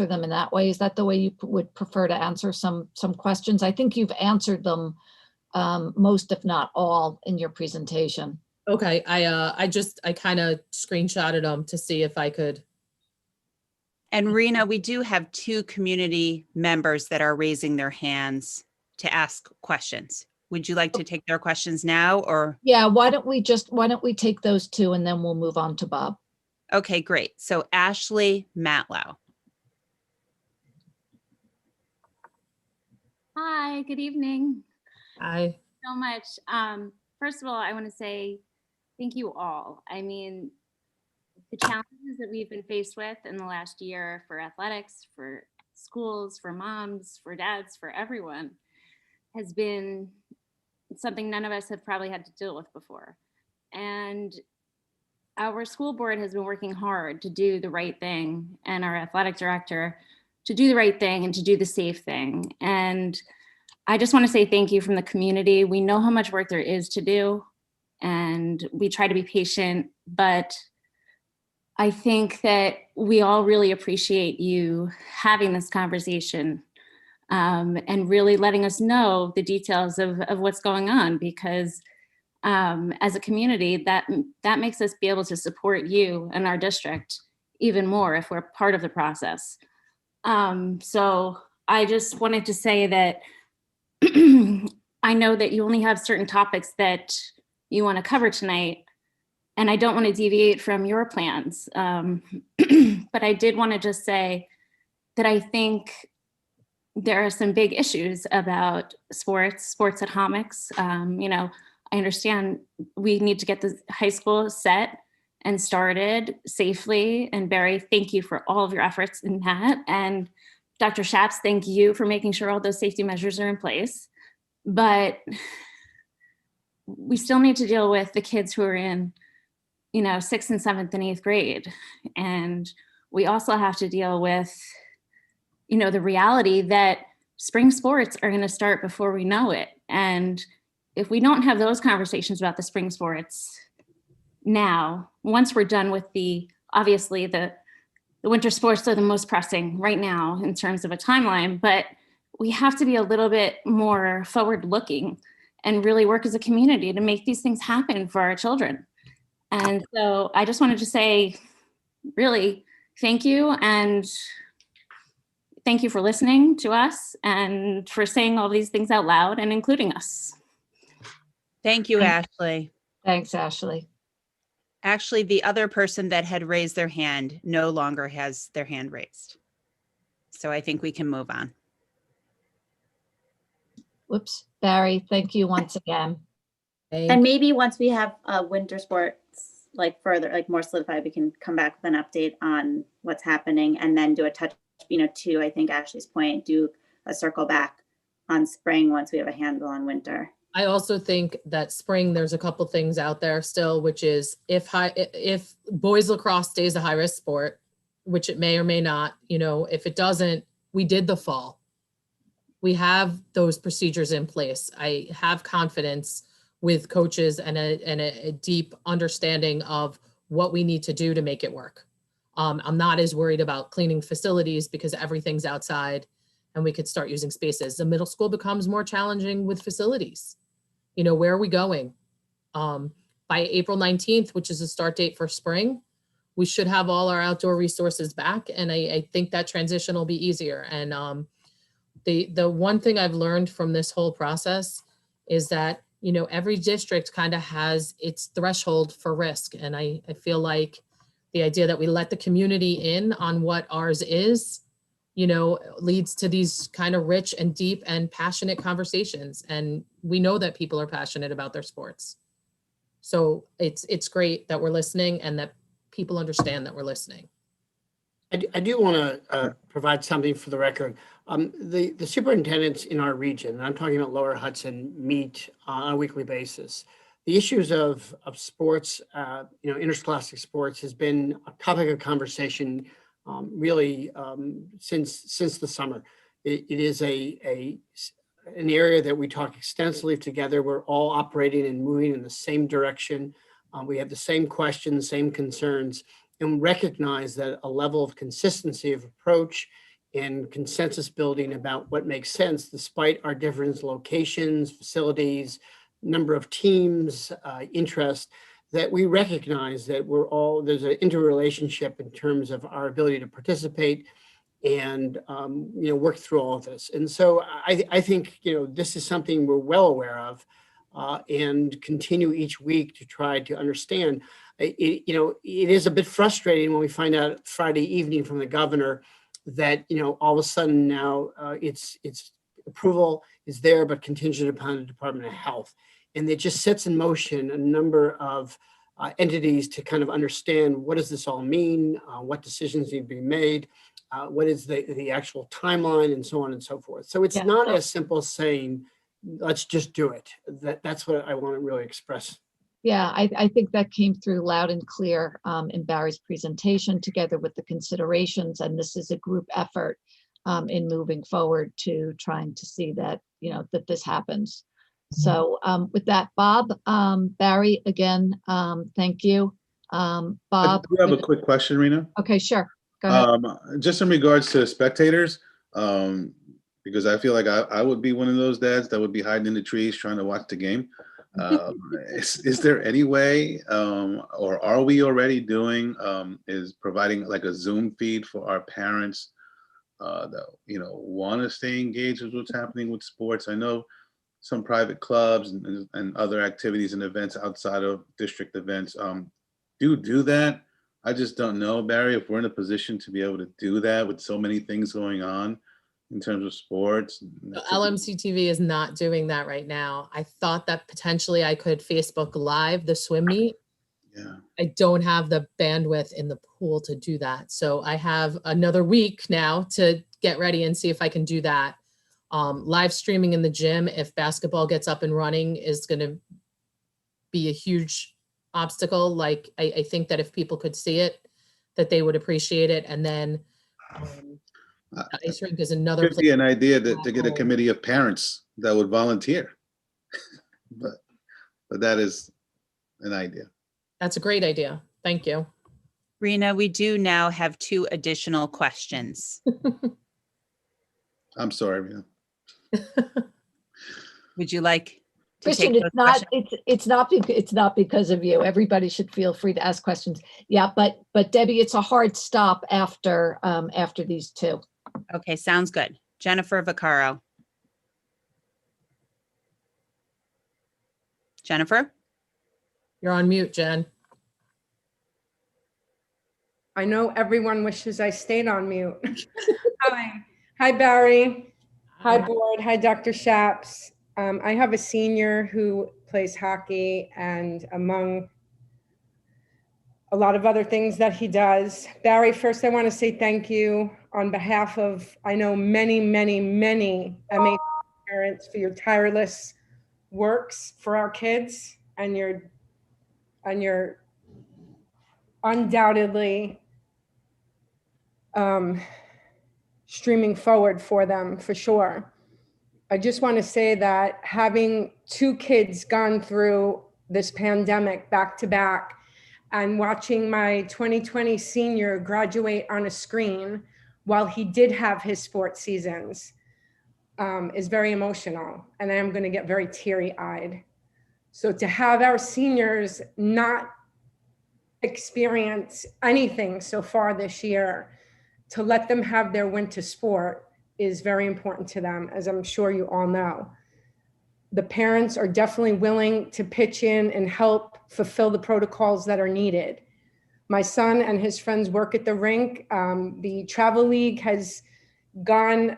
them in that way. Is that the way you would prefer to answer some questions? I think you've answered them most, if not all, in your presentation. Okay, I kind of screenshotted them to see if I could. And Rena, we do have 2 community members that are raising their hands to ask questions. Would you like to take their questions now or? Yeah, why don't we take those 2 and then we'll move on to Bob. Okay, great. So Ashley Matlow. Hi, good evening. Hi. So much. First of all, I want to say thank you all. I mean, the challenges that we've been faced with in the last year for athletics, for schools, for moms, for dads, for everyone has been something none of us have probably had to deal with before. And our school board has been working hard to do the right thing, and our athletic director to do the right thing and to do the safe thing. And I just want to say thank you from the community. We know how much work there is to do, and we try to be patient, but I think that we all really appreciate you having this conversation and really letting us know the details of what's going on, because as a community, that makes us be able to support you and our district even more if we're part of the process. So I just wanted to say that I know that you only have certain topics that you want to cover tonight, and I don't want to deviate from your plans. But I did want to just say that I think there are some big issues about sports at Homics. I understand we need to get the high school set and started safely. And Barry, thank you for all of your efforts in that. And Dr. Shaps, thank you for making sure all those safety measures are in place. But we still need to deal with the kids who are in, 6th and 7th and 8th grade. And we also have to deal with, the reality that spring sports are going to start before we know it. And if we don't have those conversations about the spring sports now, once we're done with obviously the winter sports are the most pressing right now in terms of a timeline, but we have to be a little bit more forward looking and really work as a community to make these things happen for our children. And so I just wanted to say, really, thank you. And thank you for listening to us and for saying all these things out loud and including us. Thank you, Ashley. Thanks, Ashley. Actually, the other person that had raised their hand no longer has their hand raised. So I think we can move on. Whoops, Barry, thank you once again. And maybe once we have winter sports further, more solidified, we can come back with an update on what's happening and then do a touch, to, I think Ashley's point, do a circle back on spring once we have a handle on winter. I also think that spring, there's a couple things out there still, which is if boys lacrosse stays a high risk sport, which it may or may not, if it doesn't, we did the fall. We have those procedures in place. I have confidence with coaches and a deep understanding of what we need to do to make it work. I'm not as worried about cleaning facilities because everything's outside and we could start using spaces. The middle school becomes more challenging with facilities. Where are we going? By April 19th, which is the start date for spring, we should have all our outdoor resources back. And I think that transition will be easier. And the one thing I've learned from this whole process is that, every district kind of has its threshold for risk. And I feel like the idea that we let the community in on what ours is, leads to these kind of rich and deep and passionate conversations. And we know that people are passionate about their sports. So it's great that we're listening and that people understand that we're listening. I do want to provide something for the record. The superintendents in our region, and I'm talking about Lower Hudson, meet on a weekly basis. The issues of sports, interscholastic sports has been a topic of conversation really since the summer. It is an area that we talk extensively together. We're all operating and moving in the same direction. We have the same questions, same concerns, and recognize that a level of consistency of approach and consensus building about what makes sense, despite our different locations, facilities, number of teams, interest, that we recognize that there's an interrelationship in terms of our ability to participate and work through all of this. And so I think this is something we're well aware of and continue each week to try to understand. It is a bit frustrating when we find out Friday evening from the governor that all of a sudden now it's approval is there, but contingent upon the Department of Health. And it just sets in motion a number of entities to kind of understand what does this all mean, what decisions need to be made, what is the actual timeline, and so on and so forth. So it's not as simple as saying, let's just do it. That's what I want to really express. Yeah, I think that came through loud and clear in Barry's presentation, together with the considerations. And this is a group effort in moving forward to trying to see that, that this happens. So with that, Bob, Barry, again, thank you. Bob. I do have a quick question, Rena. Okay, sure. Go ahead. Just in regards to spectators, because I feel like I would be one of those dads that would be hiding in the trees trying to watch the game. Is there any way, or are we already doing, is providing like a Zoom feed for our parents that want to stay engaged with what's happening with sports? I know some private clubs and other activities and events outside of district events do that. I just don't know, Barry, if we're in a position to be able to do that with so many things going on in terms of sports. LMC TV is not doing that right now. I thought that potentially I could Facebook Live the swim meet. Yeah. I don't have the bandwidth in the pool to do that. So I have another week now to get ready and see if I can do that. Live streaming in the gym, if basketball gets up and running, is going to be a huge obstacle. Like, I think that if people could see it, that they would appreciate it. And then the ice rink is another Could be place. an idea to get a committee of parents that would volunteer. but that is an idea. That's a great idea. Thank you. Rena, we do now have 2 additional questions. I'm sorry, Rena. Would you like to Christian, take it's those not, questions? it's not because of you. Everybody should feel free to ask questions. Yeah, but Debbie, it's a hard stop after these 2. Okay, sounds good. Jennifer Vaccaro. Jennifer? You're on mute, Jen. I know everyone wishes I stayed on mute. Hi, Barry. Hi, board. Hi, Dr. Shaps. I have a senior who plays hockey, and among a lot of other things that he does. Barry, first I want to say thank you on behalf of, I know many, many, many amazing parents for your tireless works for our kids and your undoubtedly streaming forward for them, for sure. I just want to say that having 2 kids gone through this pandemic back to back and watching my 2020 senior graduate on a screen while he did have his sports seasons is very emotional. And I am going to get very teary-eyed. So to have our seniors not experience anything so far this year, to let them have their winter sport is very important to them, as I'm sure you all know. The parents are definitely willing to pitch in and help fulfill the protocols that are needed. My son and his friends work at the rink. The Travel League has gone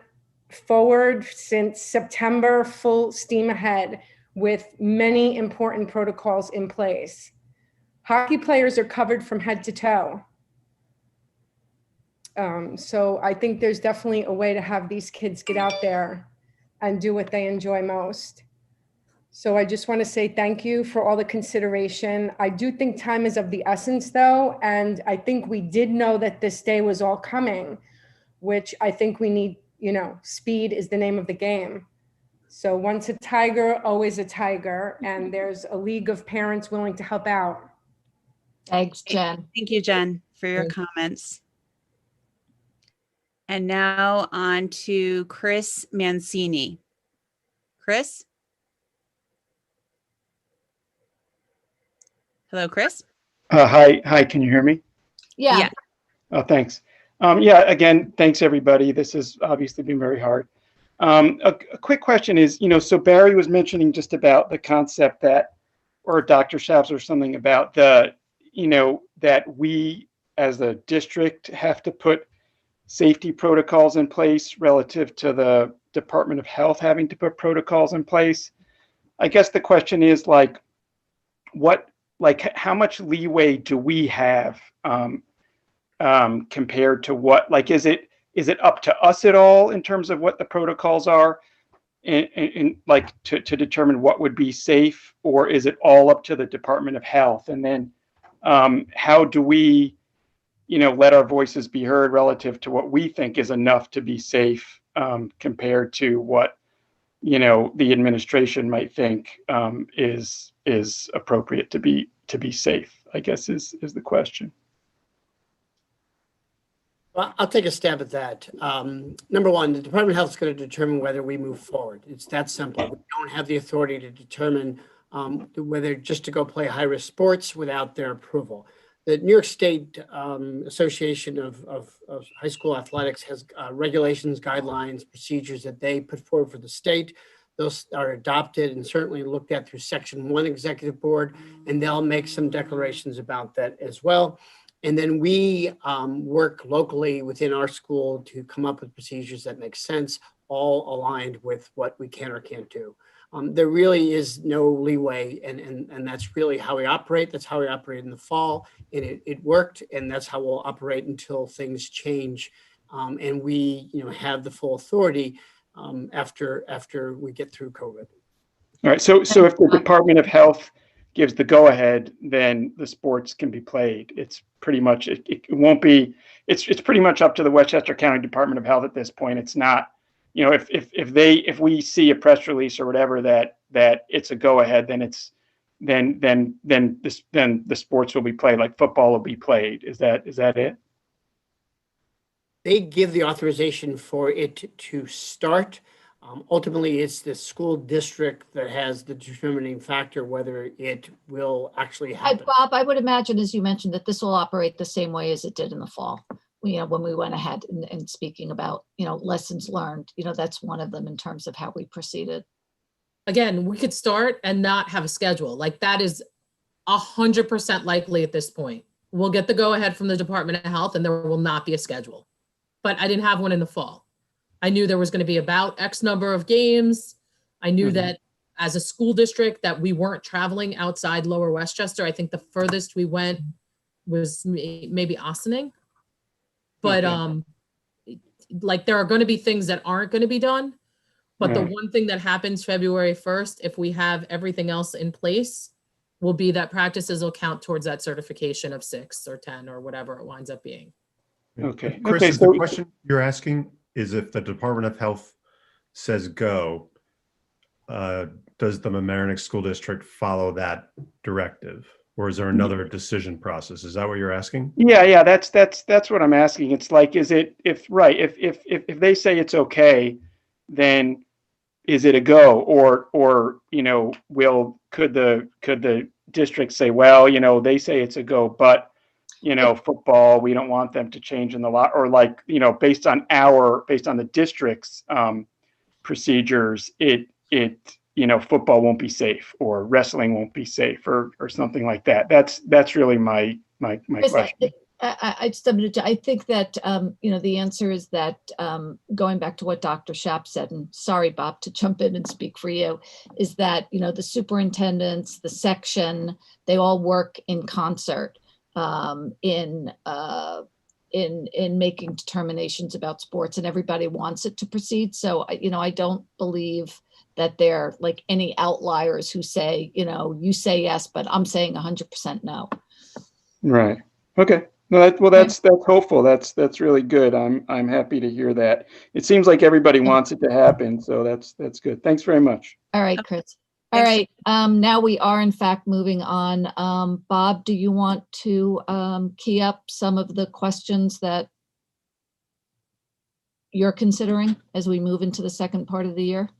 forward since September, full steam ahead with many important protocols in place. Hockey players are covered from head to toe. So I think there's definitely a way to have these kids get out there and do what they enjoy most. So I just want to say thank you for all the consideration. I do think time is of the essence though. And I think we did know that this day was all coming, which I think we need, speed is the name of the game. So once a tiger, always a tiger. And there's a league of parents willing to help out. Thanks, Jen. Thank you, Jen, for your comments. And now on to Chris Mancini. Chris? Hello, Chris? Hi, can you hear me? Yeah. Oh, thanks. Yeah, again, thanks everybody. This has obviously been very hard. A quick question is, so Barry was mentioning just about the concept that, or Dr. Shaps or something about the, that we as a district have to put safety protocols in place relative to the Department of Health having to put protocols in place. I guess the question is how much leeway do we have compared to what, is it up to us at all in terms of what the protocols are in to determine what would be safe, or is it all up to the Department of Health? And then how do we let our voices be heard relative to what we think is enough to be safe compared to what, the administration might think is appropriate to be safe, I guess is the question. Well, I'll take a stab at that. Number one, the Department of Health is going to determine whether we move forward. It's that simple. We don't have the authority to determine whether just to go play high-risk sports without their approval. The New York State Association of High School Athletics has regulations, guidelines, procedures that they put forward for the state. Those are adopted and certainly looked at through Section 1 Executive Board, and they'll make some declarations about that as well. And then we work locally within our school to come up with procedures that make sense, all aligned with what we can or can't do. There really is no leeway, and that's really how we operate. That's how we operate in the fall, and it worked, and that's how we'll operate until things change and we, have the full authority after we get through COVID. All right, so if the Department of Health gives the go-ahead, then the sports can be played. It's pretty much, it won't be, it's pretty much up to the Westchester County Department of Health at this point. It's not, if we see a press release or whatever that it's a go-ahead, then the sports will be played, like football will be played. Is that it? They give the authorization for it to start. Ultimately, it's the school district that has the determining factor whether it will actually happen. Bob, I would imagine, as you mentioned, that this will operate the same way as it did in the fall. When we went ahead and speaking about, lessons learned, that's one of them in terms of how we proceeded. Again, we could start and not have a schedule. Like that is 100% likely at this point. We'll get the go ahead from the Department of Health and there will not be a schedule. But I didn't have one in the fall. I knew there was going to be about X number of games. I knew that as a school district that we weren't traveling outside Lower Westchester. I think the furthest we went was maybe Ossining. But like there are going to be things that aren't going to be done. But the one thing that happens February 1st, if we have everything else in place, will be that practices will count towards that certification of 6 or 10 or whatever it winds up being. Okay. Chris, Okay, is the question you're asking is if the Department of Health says go, does the Mamaroneck School District follow that directive? Or is there another decision process? Is that what you're asking? Yeah, that's what I'm asking. It's like, is it, if they say it's okay, then is it a go? Or could the district say, well, they say it's a go, but football, we don't want them to change in the law, or like, based on the district's procedures, football won't be safe, or wrestling won't be safe, or something like that. That's really my question. I think that, the answer is that, going back to what Dr. Schaap said, and sorry, Bob, to jump in and speak for you, is that, the superintendents, the section, they all work in concert in making determinations about sports, and everybody wants it to proceed. So, I don't believe that there like any outliers who say, you say yes, but I'm saying 100% no. Right. Okay. No, that's hopeful. That's really good. I'm happy to hear that. It seems like everybody wants it to happen, so that's good. Thanks very much. All right, Chris. All right. Now we are in fact moving on. Bob, do you want to key up some of the questions that you're considering as we move into the second part of the year?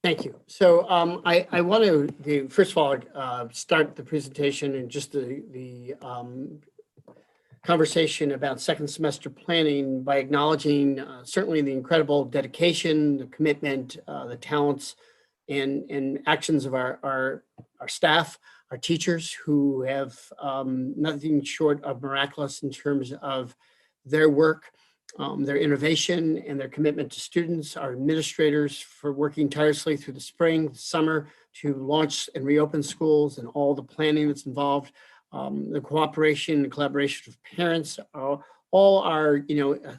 Thank you. So I want to, first of all, start the presentation and just the conversation about second semester planning by acknowledging certainly the incredible dedication, the commitment, the talents, and actions of our staff, our teachers, who have nothing short of miraculous in terms of their work, their innovation, and their commitment to students, our administrators for working tirelessly through the spring, summer to launch and reopen schools, and all the planning that's involved, the cooperation and collaboration of parents, all our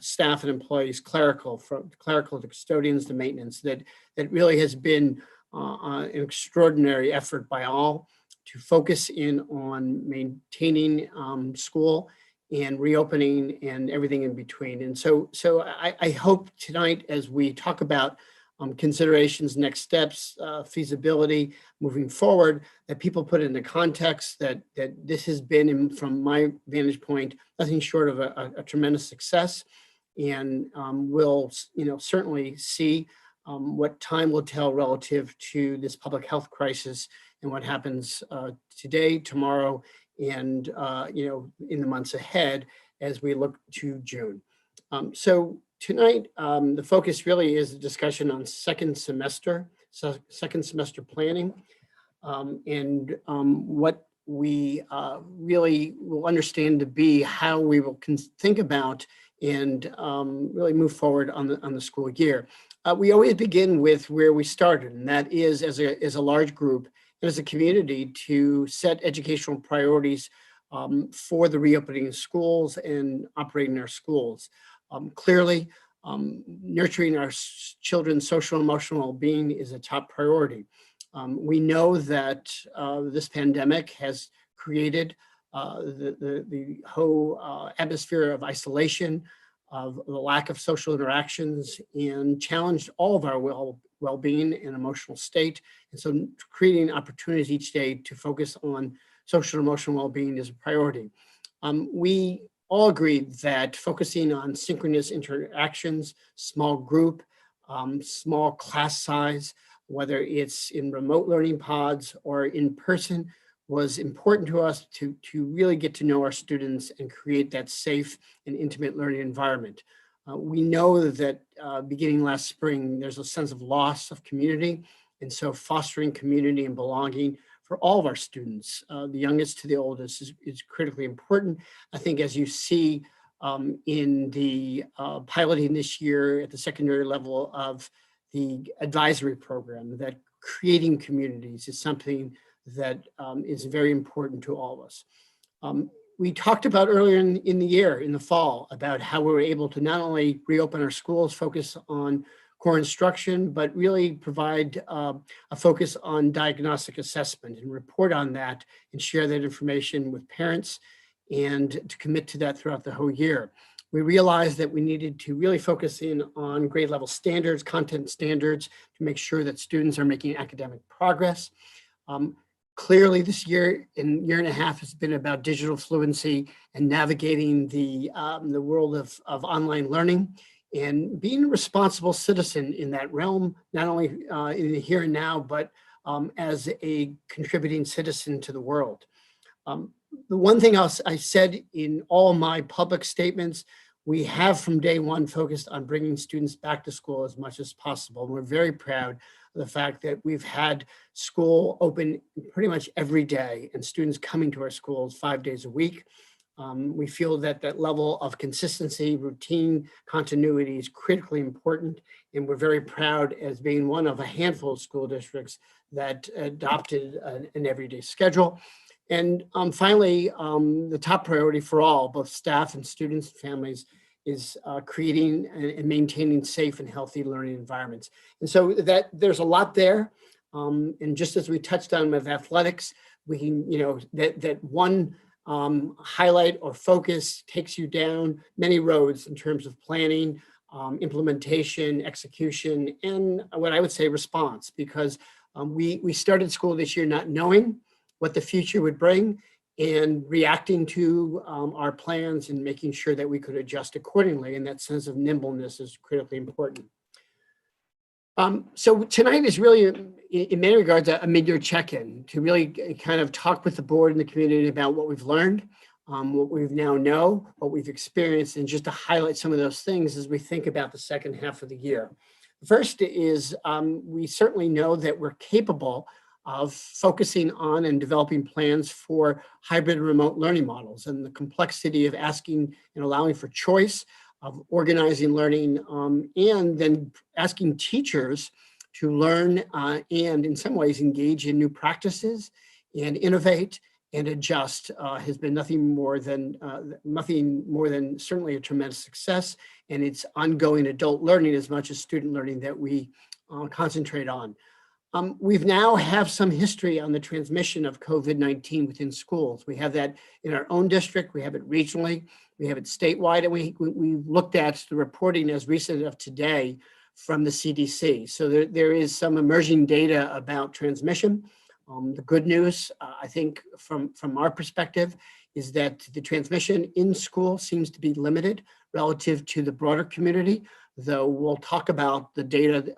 staff and employees, clerical to custodians to maintenance, that really has been an extraordinary effort by all to focus in on maintaining school and reopening and everything in between. And so I hope tonight, as we talk about considerations, next steps, feasibility, moving forward, that people put into context that this has been, from my vantage point, nothing short of a tremendous success. And we'll certainly see what time will tell relative to this public health crisis and what happens today, tomorrow, and in the months ahead as we look to June. So tonight, the focus really is a discussion on second semester planning, and what we really will understand to be how we will think about and really move forward on the school year. We always begin with where we started, and that is as a large group and as a community to set educational priorities for the reopening of schools and operating our schools. Clearly, nurturing our children's social and emotional well-being is a top priority. We know that this pandemic has created the whole atmosphere of isolation, of the lack of social interactions, and challenged all of our well-being and emotional state. And so creating opportunities each day to focus on social and emotional well-being is a priority. We all agree that focusing on synchronous interactions, small group, small class size, whether it's in remote learning pods or in person, was important to us to really get to know our students and create that safe and intimate learning environment. We know that beginning last spring, there's a sense of loss of community. And so fostering community and belonging for all of our students, the youngest to the oldest, is critically important. I think as you see in the piloting this year at the secondary level of the advisory program, that creating communities is something that is very important to all of us. We talked about earlier in the year, in the fall, about how we were able to not only reopen our schools, focus on core instruction, but really provide a focus on diagnostic assessment and report on that and share that information with parents and to commit to that throughout the whole year. We realized that we needed to really focus in on grade level standards, content standards, to make sure that students are making academic progress. Clearly this year and year and a half has been about digital fluency and navigating the world of online learning and being a responsible citizen in that realm, not only in the here and now, but as a contributing citizen to the world. The one thing else I said in all my public statements, we have from day one focused on bringing students back to school as much as possible. And we're very proud of the fact that we've had school open pretty much every day and students coming to our schools 5 days a week. We feel that that level of consistency, routine, continuity is critically important. And we're very proud as being one of a handful of school districts that adopted an everyday schedule. And finally, the top priority for all, both staff and students and families, is creating and maintaining safe and healthy learning environments. And so that there's a lot there. And just as we touched on with athletics, we can, that one highlight or focus takes you down many roads in terms of planning, implementation, execution, and what I would say response, because we started school this year not knowing what the future would bring and reacting to our plans and making sure that we could adjust accordingly. And that sense of nimbleness is critically important. So tonight is really, in many regards, a mid-year check-in to really kind of talk with the board and the community about what we've learned, what we now know, what we've experienced, and just to highlight some of those things as we think about the second half of the year. First is we certainly know that we're capable of focusing on and developing plans for hybrid remote learning models and the complexity of asking and allowing for choice, of organizing learning, and then asking teachers to learn and in some ways engage in new practices and innovate and adjust has been nothing more than certainly a tremendous success. And it's ongoing adult learning as much as student learning that we concentrate on. We've now have some history on the transmission of COVID-19 within schools. We have that in our own district, we have it regionally, we have it statewide, and we've looked at the reporting as recent of today from the CDC. So there is some emerging data about transmission. The good news, I think from our perspective, is that the transmission in school seems to be limited relative to the broader community, though we'll talk about the data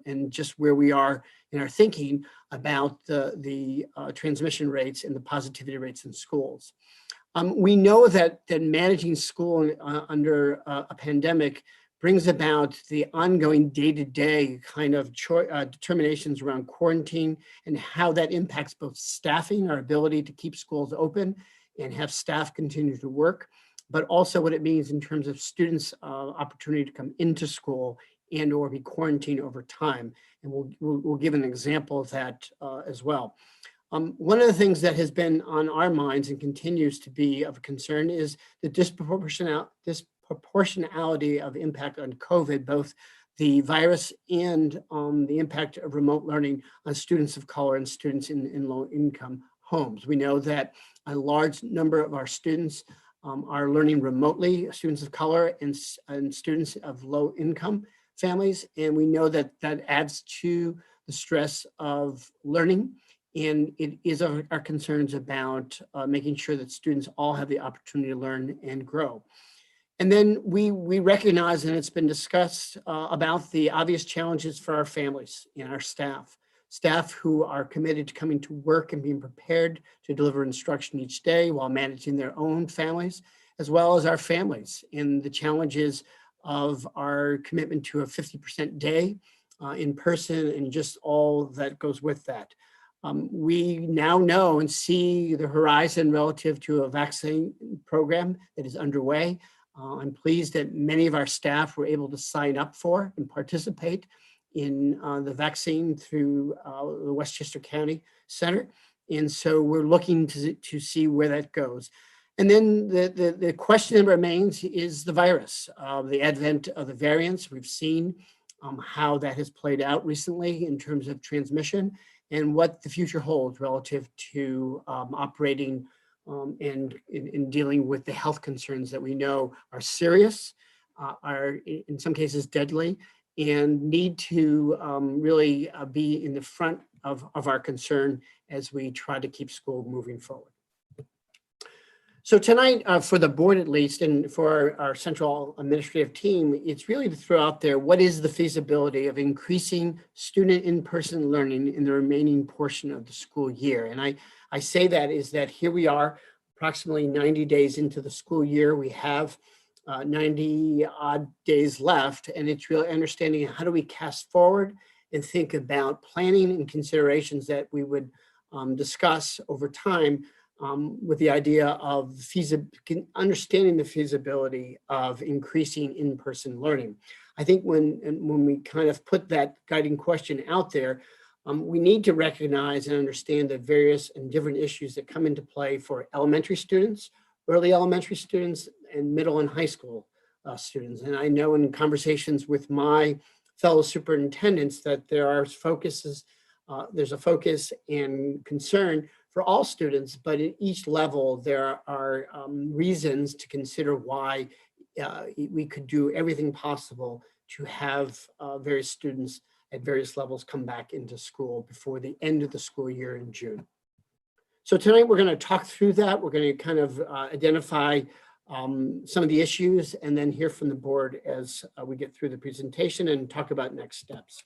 and just where we are in our thinking about the transmission rates and the positivity rates in schools. We know that managing school under a pandemic brings about the ongoing day-to-day kind of determinations around quarantine and how that impacts both staffing, our ability to keep schools open and have staff continue to work, but also what it means in terms of students' opportunity to come into school and or be quarantined over time. And we'll give an example of that as well. One of the things that has been on our minds and continues to be of concern is the disproportionality of impact on COVID, both the virus and the impact of remote learning on students of color and students in low-income homes. We know that a large number of our students are learning remotely, students of color and students of low-income families, and we know that that adds to the stress of learning. And it is our concerns about making sure that students all have the opportunity to learn and grow. And then we recognize, and it's been discussed about the obvious challenges for our families and our staff who are committed to coming to work and being prepared to deliver instruction each day while managing their own families, as well as our families and the challenges of our commitment to a 50% day in person and just all that goes with that. We now know and see the horizon relative to a vaccine program that is underway. I'm pleased that many of our staff were able to sign up for and participate in the vaccine through the Westchester County Center. And so we're looking to see where that goes. And then the question that remains is the virus, the advent of the variants. We've seen how that has played out recently in terms of transmission and what the future holds relative to operating and in dealing with the health concerns that we know are serious, are in some cases deadly, and need to really be in the front of our concern as we try to keep school moving forward. So tonight, for the board at least, and for our central administrative team, it's really to throw out there what is the feasibility of increasing student in-person learning in the remaining portion of the school year. And I say that is that here we are, approximately 90 days into the school year. We have 90 odd days left, and it's really understanding how do we cast forward and think about planning and considerations that we would discuss over time with the idea of understanding the feasibility of increasing in-person learning. I think when we kind of put that guiding question out there, we need to recognize and understand the various and different issues that come into play for elementary students, early elementary students, and middle and high school students. And I know in conversations with my fellow superintendents that there's a focus and concern for all students, but at each level, there are reasons to consider why we could do everything possible to have various students at various levels come back into school before the end of the school year in June. So tonight we're going to talk through that. We're going to kind of identify some of the issues and then hear from the board as we get through the presentation and talk about next steps.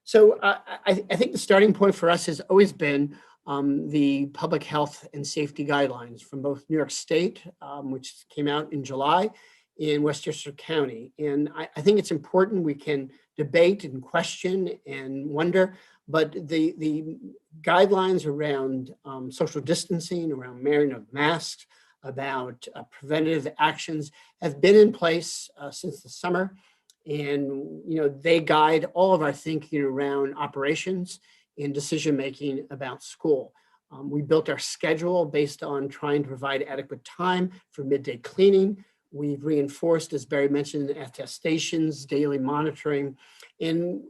So I think the starting point for us has always been the public health and safety guidelines from both New York State, which came out in July, in Westchester County. And I think it's important we can debate and question and wonder, but the guidelines around social distancing, around wearing of masks, about preventative actions have been in place since the summer. And they guide all of our thinking around operations and decision-making about school. We built our schedule based on trying to provide adequate time for midday cleaning. We've reinforced, as Barry mentioned, attestations, daily monitoring. And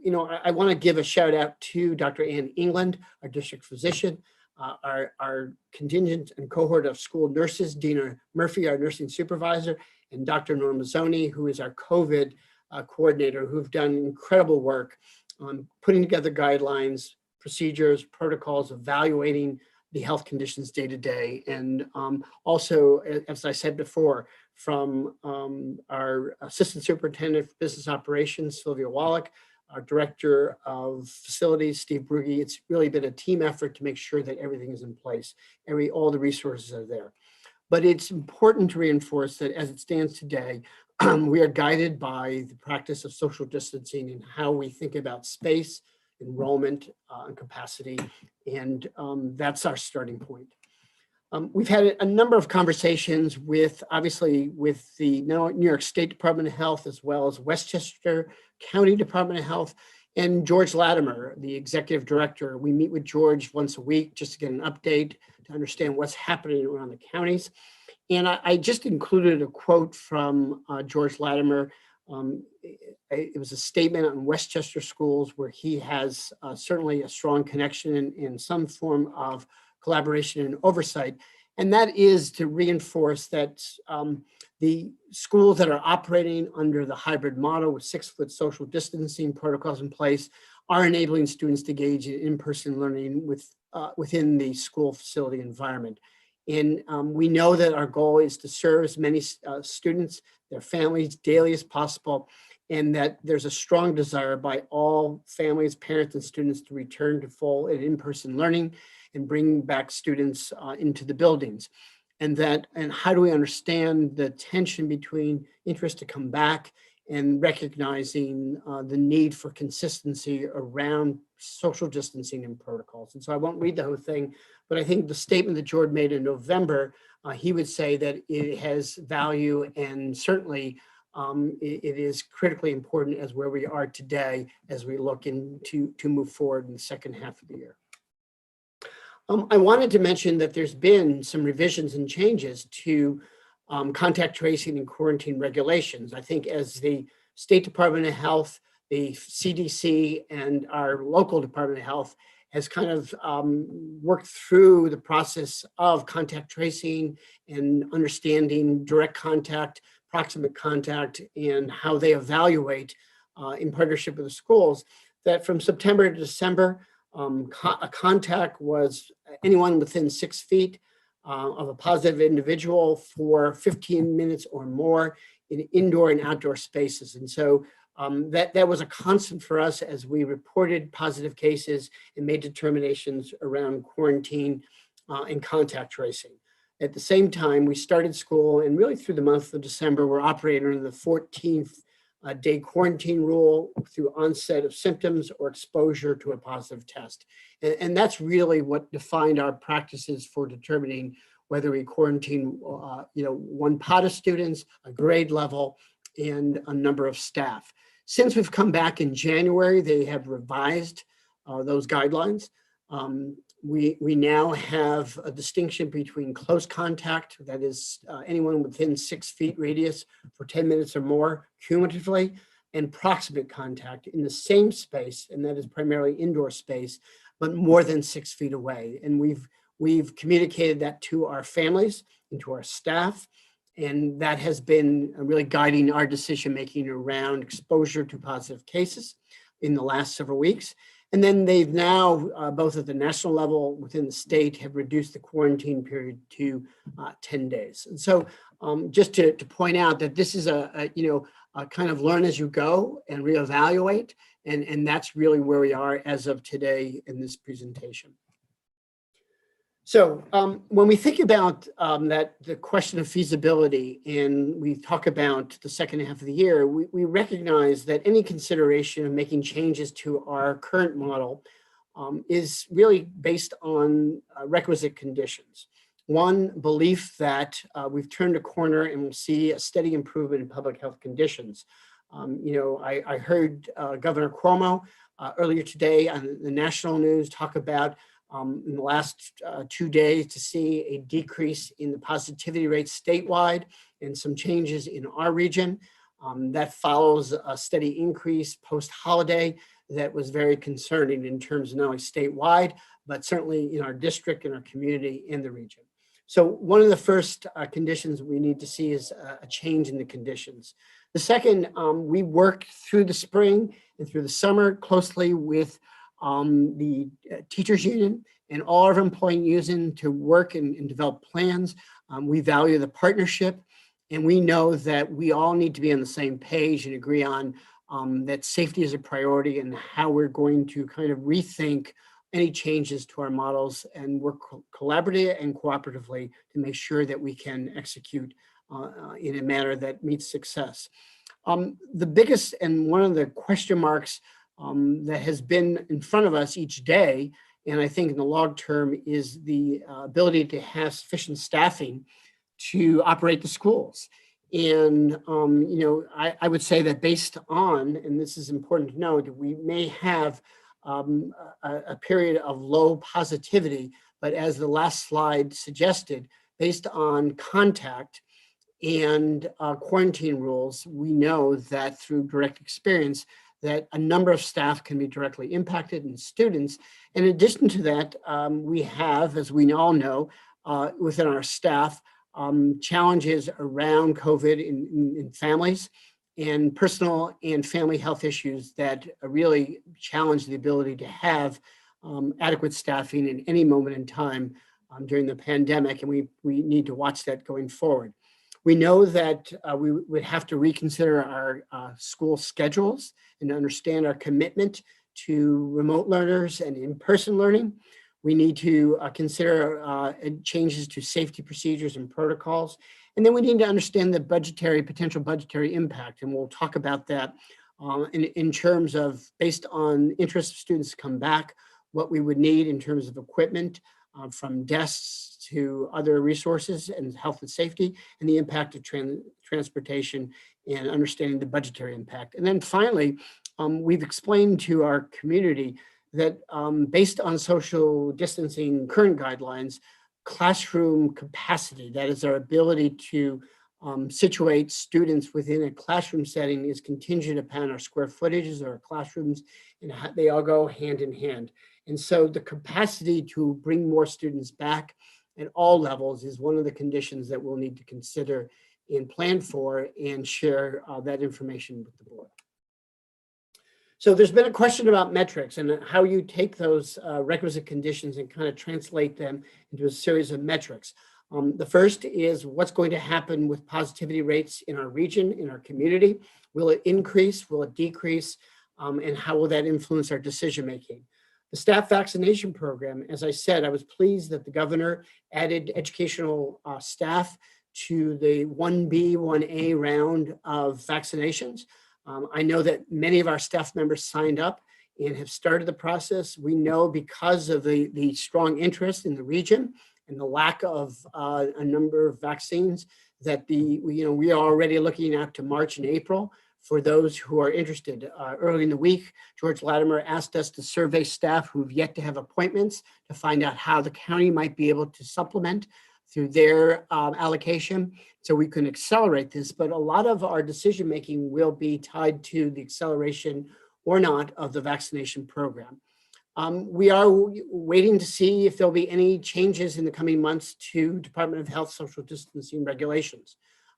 I want to give a shout out to Dr. Ann England, our district physician, our contingent and cohort of school nurses, Dina Murphy, our nursing supervisor, and Dr. Norma Zoni, who is our COVID coordinator, who've done incredible work on putting together guidelines, procedures, protocols, evaluating the health conditions day to day. And also, as I said before, from our Assistant Superintendent for Business Operations, Sylvia Wallach, our Director of Facilities, Steve Brugge, it's really been a team effort to make sure that everything is in place, all the resources are there. But it's important to reinforce that as it stands today, we are guided by the practice of social distancing and how we think about space, enrollment, and capacity, and that's our starting point. We've had a number of conversations obviously with the New York State Department of Health, as well as Westchester County Department of Health, And George Latimer, the executive director. We meet with George once a week just to get an update, to understand what's happening around the counties. And I just included a quote from George Latimer. It was a statement on Westchester schools where he has certainly a strong connection in some form of collaboration and oversight. And that is to reinforce that the schools that are operating under the hybrid model with 6-foot social distancing protocols in place are enabling students to engage in in-person learning within the school facility environment. And we know that our goal is to serve as many students, their families daily as possible, and that there's a strong desire by all families, parents, and students to return to full and in-person learning and bring back students into the buildings. And how do we understand the tension between interest to come back and recognizing the need for consistency around social distancing and protocols. And so I won't read the whole thing, but I think the statement that George made in November, he would say that it has value, and certainly it is critically important as where we are today as we look to move forward in the second half of the year. I wanted to mention that there's been some revisions and changes to contact tracing and quarantine regulations. I think as the State Department of Health, the CDC, and our local Department of Health has kind of worked through the process of contact tracing and understanding direct contact, proximate contact, and how they evaluate in partnership with the schools, that from September to December, a contact was anyone within 6 feet of a positive individual for 15 minutes or more in indoor and outdoor spaces. And so that was a constant for us as we reported positive cases and made determinations around quarantine and contact tracing. At the same time, we started school, and really through the month of December, we're operating under the 14th day quarantine rule through onset of symptoms or exposure to a positive test. And that's really what defined our practices for determining whether we quarantine one pot of students, a grade level, and a number of staff. Since we've come back in January, they have revised those guidelines. We now have a distinction between close contact, that is anyone within 6 feet radius for 10 minutes or more cumulatively, and proximate contact in the same space, and that is primarily indoor space, but more than 6 feet away. And we've communicated that to our families and to our staff, and that has been really guiding our decision-making around exposure to positive cases in the last several weeks. And then they've now, both at the national level within the state, have reduced the quarantine period to 10 days. And so just to point out that this is a kind of learn as you go and reevaluate. And that's really where we are as of today in this presentation. So when we think about the question of feasibility, and we talk about the second half of the year, we recognize that any consideration of making changes to our current model is really based on requisite conditions. One, belief that we've turned a corner and we'll see a steady improvement in public health conditions. I heard Governor Cuomo earlier today on the national news talk about in the last 2 days to see a decrease in the positivity rate statewide and some changes in our region. That follows a steady increase post-holiday that was very concerning in terms of not only statewide, but certainly in our district, in our community, and the region. So one of the first conditions we need to see is a change in the conditions. The second, we worked through the spring and through the summer closely with the teachers union and all of our employee unions to work and develop plans. We value the partnership, and we know that we all need to be on the same page and agree on that safety is a priority and how we're going to kind of rethink any changes to our models and work collaboratively and cooperatively to make sure that we can execute in a manner that meets success. The biggest and one of the question marks that has been in front of us each day, and I think in the long term, is the ability to have sufficient staffing to operate the schools. And, I would say that based on, and this is important to know, that we may have a period of low positivity, but as the last slide suggested, based on contact and quarantine rules, we know that through direct experience that a number of staff can be directly impacted and students. In addition to that, we have, as we all know, within our staff, challenges around COVID in families and personal and family health issues that really challenge the ability to have adequate staffing in any moment in time during the pandemic. And we need to watch that going forward. We know that we would have to reconsider our school schedules and understand our commitment to remote learners and in-person learning. We need to consider changes to safety procedures and protocols. And then we need to understand the potential budgetary impact. And we'll talk about that in terms of, based on interest of students to come back, what we would need in terms of equipment, from desks to other resources and health and safety, and the impact of transportation, and understanding the budgetary impact. And then finally, we've explained to our community that based on social distancing current guidelines, classroom capacity, that is our ability to situate students within a classroom setting, is contingent upon our square footages of our classrooms, and they all go hand in hand. And so the capacity to bring more students back at all levels is one of the conditions that we'll need to consider and plan for, and share that information with the board. So there's been a question about metrics and how you take those requisite conditions and kind of translate them into a series of metrics. The first is what's going to happen with positivity rates in our region, in our community. Will it increase? Will it decrease? And how will that influence our decision-making? The staff vaccination program, as I said, I was pleased that the governor added educational staff to the 1B, 1A round of vaccinations. I know that many of our staff members signed up and have started the process. We know because of the strong interest in the region and the lack of a number of vaccines that we are already looking out to March and April for those who are interested. Early in the week, George Latimer asked us to survey staff who've yet to have appointments to find out how the county might be able to supplement through their allocation, so we can accelerate this. But a lot of our decision-making will be tied to the acceleration or not of the vaccination program. We are waiting to see if there'll be any changes in the coming months to Department of Health social distancing regulations.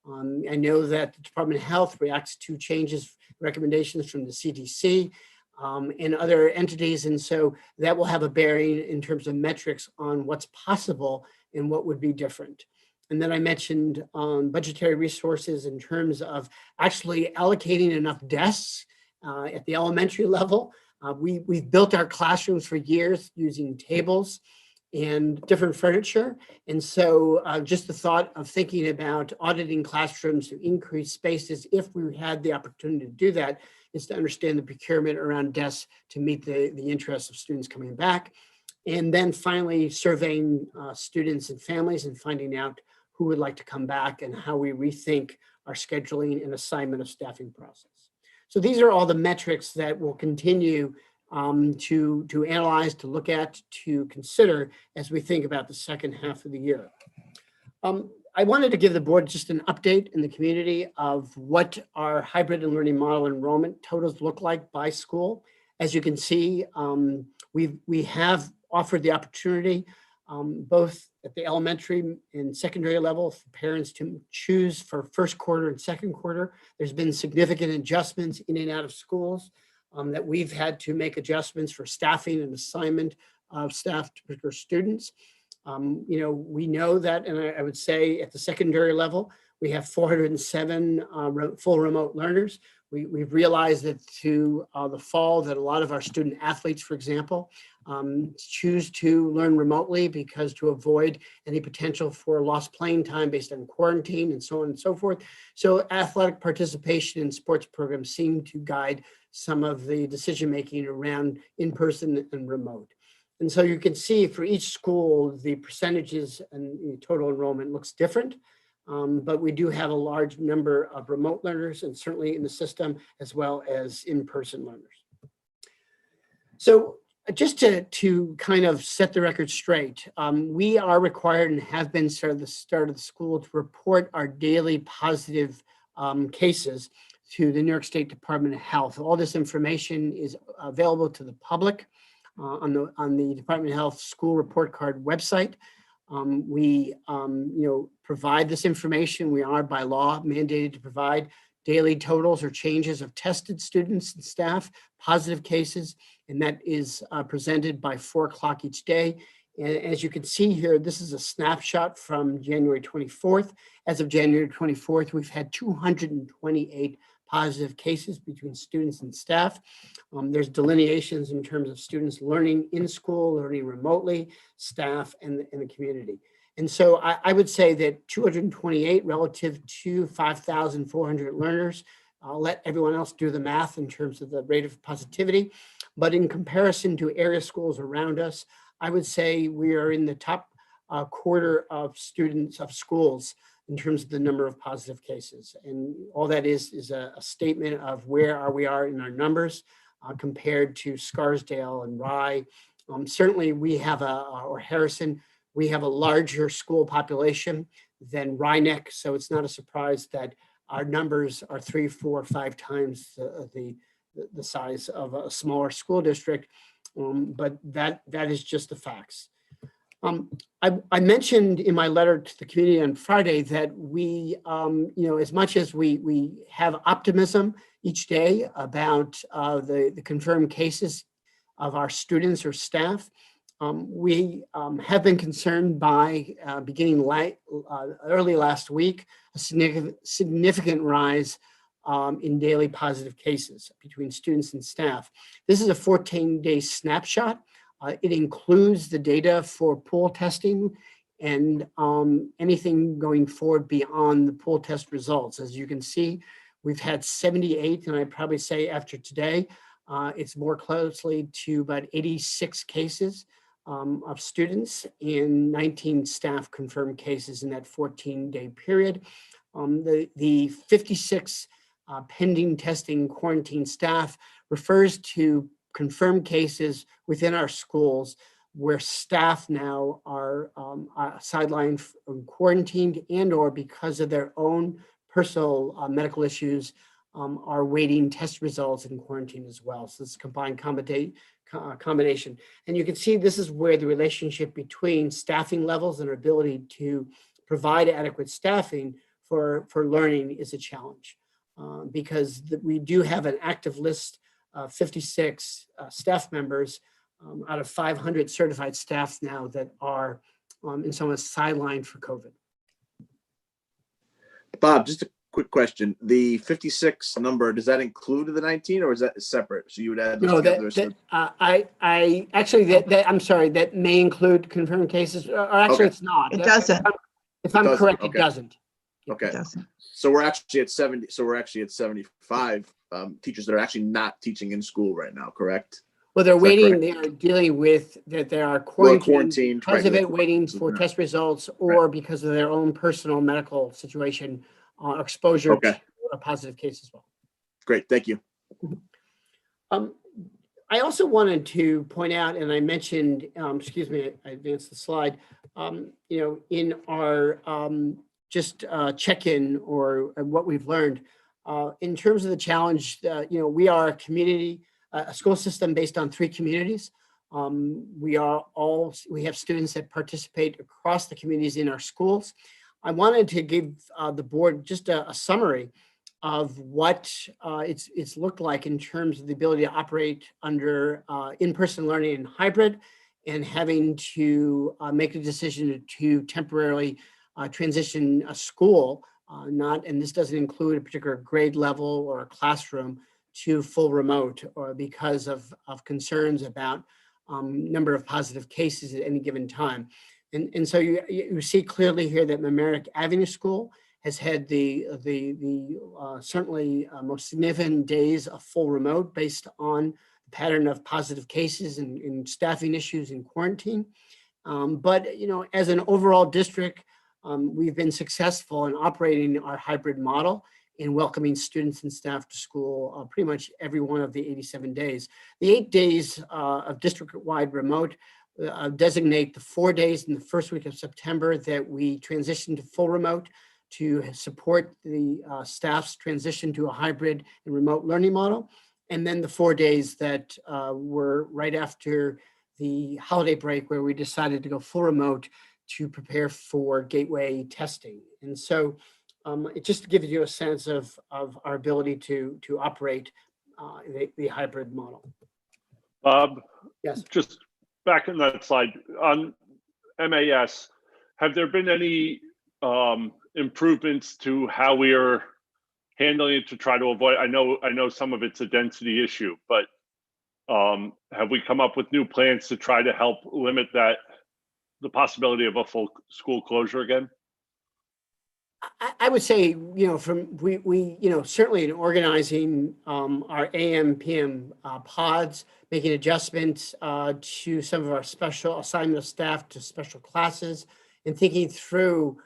I know that the Department of Health reacts to changes, recommendations from the CDC and other entities. And so that will have a bearing in terms of metrics on what's possible and what would be different. And then I mentioned budgetary resources in terms of actually allocating enough desks at the elementary level. We've built our classrooms for years using tables and different furniture. And so just the thought of thinking about auditing classrooms to increase spaces, if we had the opportunity to do that, is to understand the procurement around desks to meet the interests of students coming back. And then finally surveying students and families and finding out who would like to come back and how we rethink our scheduling and assignment of staffing process. So these are all the metrics that we'll continue to analyze, to look at, to consider as we think about the second half of the year. I wanted to give the board just an update in the community of what our hybrid and learning model enrollment totals look like by school. As you can see, we have offered the opportunity both at the elementary and secondary level for parents to choose for first quarter and second quarter. There's been significant adjustments in and out of schools that we've had to make adjustments for staffing and assignment of staff to particular students. We know that, and I would say at the secondary level, we have 407 full remote learners. We've realized that to the fall that a lot of our student athletes, for example, choose to learn remotely because to avoid any potential for lost playing time based on quarantine and so on and so forth. So athletic participation in sports programs seem to guide some of the decision-making around in-person and remote. And so you can see for each school, the percentages and total enrollment looks different. But we do have a large number of remote learners and certainly in the system as well as in-person learners. So just to kind of set the record straight, we are required and have been since the start of the school to report our daily positive cases to the New York State Department of Health. All this information is available to the public on the Department of Health School Report Card website. We provide this information. We are by law mandated to provide daily totals or changes of tested students and staff, positive cases, and that is presented by 4 o'clock each day. And as you can see here, this is a snapshot from January 24th. As of January 24th, we've had 228 positive cases between students and staff. There's delineations in terms of students learning in school, learning remotely, staff, and the community. And so I would say that 228 relative to 5,400 learners. I'll let everyone else do the math in terms of the rate of positivity. But in comparison to area schools around us, I would say we are in the top quarter of students of schools in terms of the number of positive cases. And all that is a statement of where we are in our numbers compared to Scarsdale and Rye. Certainly we have or Harrison, we have a larger school population than Mamaroneck, so it's not a surprise that our numbers are 3, 4, 5 times the size of a smaller school district, but that is just the facts. I mentioned in my letter to the community on Friday that we, as much as we have optimism each day about the confirmed cases of our students or staff, we have been concerned by beginning early last week, a significant rise in daily positive cases between students and staff. This is a 14-day snapshot. It includes the data for pool testing and anything going forward beyond the pool test results. As you can see, we've had 78, and I'd probably say after today, it's more closely to about 86 cases of students and 19 staff confirmed cases in that 14-day period. The 56 pending testing quarantine staff refers to confirmed cases within our schools where staff now are sidelined and quarantined and or because of their own personal medical issues are waiting test results in quarantine as well. So it's a combined combination. And you can see this is where the relationship between staffing levels and our ability to provide adequate staffing for learning is a challenge because we do have an active list of 56 staff members out of 500 certified staff now that are in some ways sidelined for COVID. Bob, just a quick question. The 56 number, does that include the 19 or is that separate? So you would add those No, together? I actually, I'm sorry, that may include confirmed cases, or actually it's not. It doesn't. If I'm correct, okay. It doesn't. Okay. It doesn't. So we're actually at 70. So we're actually at 75 teachers that are actually not teaching in school right now, correct? Well, they're waiting, they are dealing with that they are quarantined because of it, waiting for test results or because of their own personal medical situation, exposure to a positive case as well. Great, thank you. I also wanted to point out, and I mentioned, excuse me, I advanced the slide, in our check-in or what we've learned in terms of the challenge, we are a community, a school system based on 3 communities. We have students that participate across the communities in our schools. I wanted to give the board just a summary of what it's looked like in terms of the ability to operate under in-person learning and hybrid and having to make a decision to temporarily transition a school, and this doesn't include a particular grade level or a classroom, to full remote, or because of concerns about number of positive cases at any given time. And so you see clearly here that Mamaroneck Avenue School has had the certainly most significant days of full remote based on the pattern of positive cases and staffing issues in quarantine. But as an overall district, we've been successful in operating our hybrid model in welcoming students and staff to school pretty much every one of the 87 days. The 8 days of district-wide remote designate the 4 days in the first week of September that we transitioned to full remote to support the staff's transition to a hybrid and remote learning model. And then the 4 days that were right after the holiday break where we decided to go full remote to prepare for gateway testing. And so it just gives you a sense of our ability to operate the hybrid model. Bob? Yes. Just back in that slide, on MAS, have there been any improvements to how we are handling it to try to avoid, I know some of it's a density issue, but have we come up with new plans to try to help limit the possibility of a full school closure again? I would say, certainly in organizing our AM, PM pods, making adjustments to some of our special assignment of staff to special classes, and thinking through,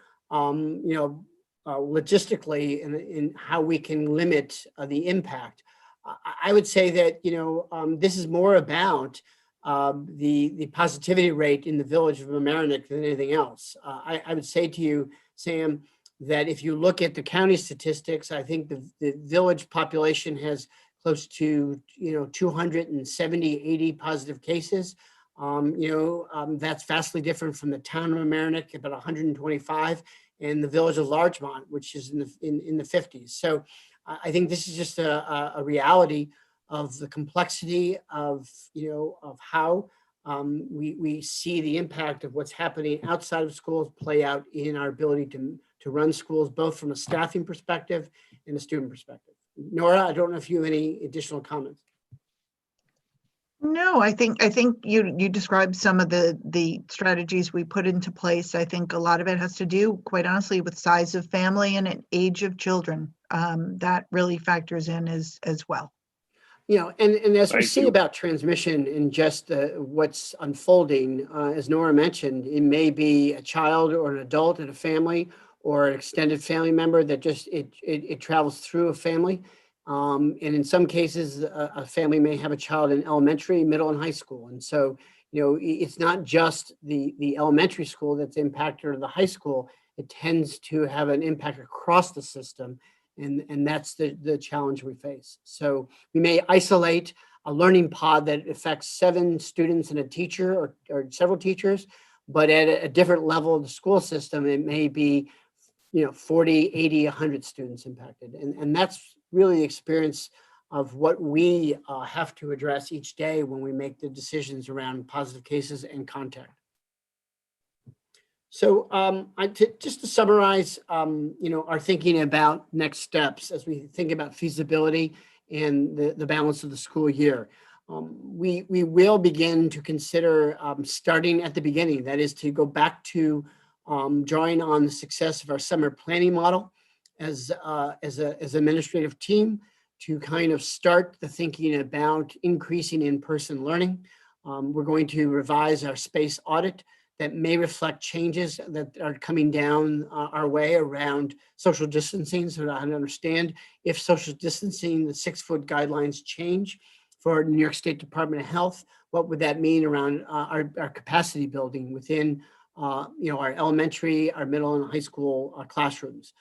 logistically in how we can limit the impact. I would say that, this is more about the positivity rate in the village of Mamaroneck than anything else. I would say to you, Sam, that if you look at the county statistics, I think the village population has close to 270, 80 positive cases. That's vastly different from the town of Mamaroneck, about 125, and the village of Larchmont, which is in the 50s. So I think this is just a reality of the complexity of how we see the impact of what's happening outside of schools play out in our ability to run schools, both from a staffing perspective and a student perspective. Nora, I don't know if you have any additional comments. No, I think you described some of the strategies we put into place. I think a lot of it has to do, quite honestly, with size of family and an age of children. That really factors in as well. And as we see about transmission and just what's unfolding, as Nora mentioned, it may be a child or an adult in a family or an extended family member that just it travels through a family. And in some cases, a family may have a child in elementary, middle, and high school. And so, it's not just the elementary school that's impacted or the high school. It tends to have an impact across the system. And that's the challenge we face. So we may isolate a learning pod that affects 7 students and a teacher or several teachers, but at a different level of the school system, it may be 40, 80, 100 students impacted. And that's really the experience of what we have to address each day when we make the decisions around positive cases and contact. So just to summarize, our thinking about next steps as we think about feasibility and the balance of the school year. We will begin to consider starting at the beginning, that is to go back to drawing on the success of our summer planning model as an administrative team to kind of start the thinking about increasing in-person learning. We're going to revise our space audit that may reflect changes that are coming down our way around social distancing, so that I understand if social distancing, the 6-foot guidelines change for New York State Department of Health, what would that mean around our capacity building within our elementary, our middle and high school classrooms.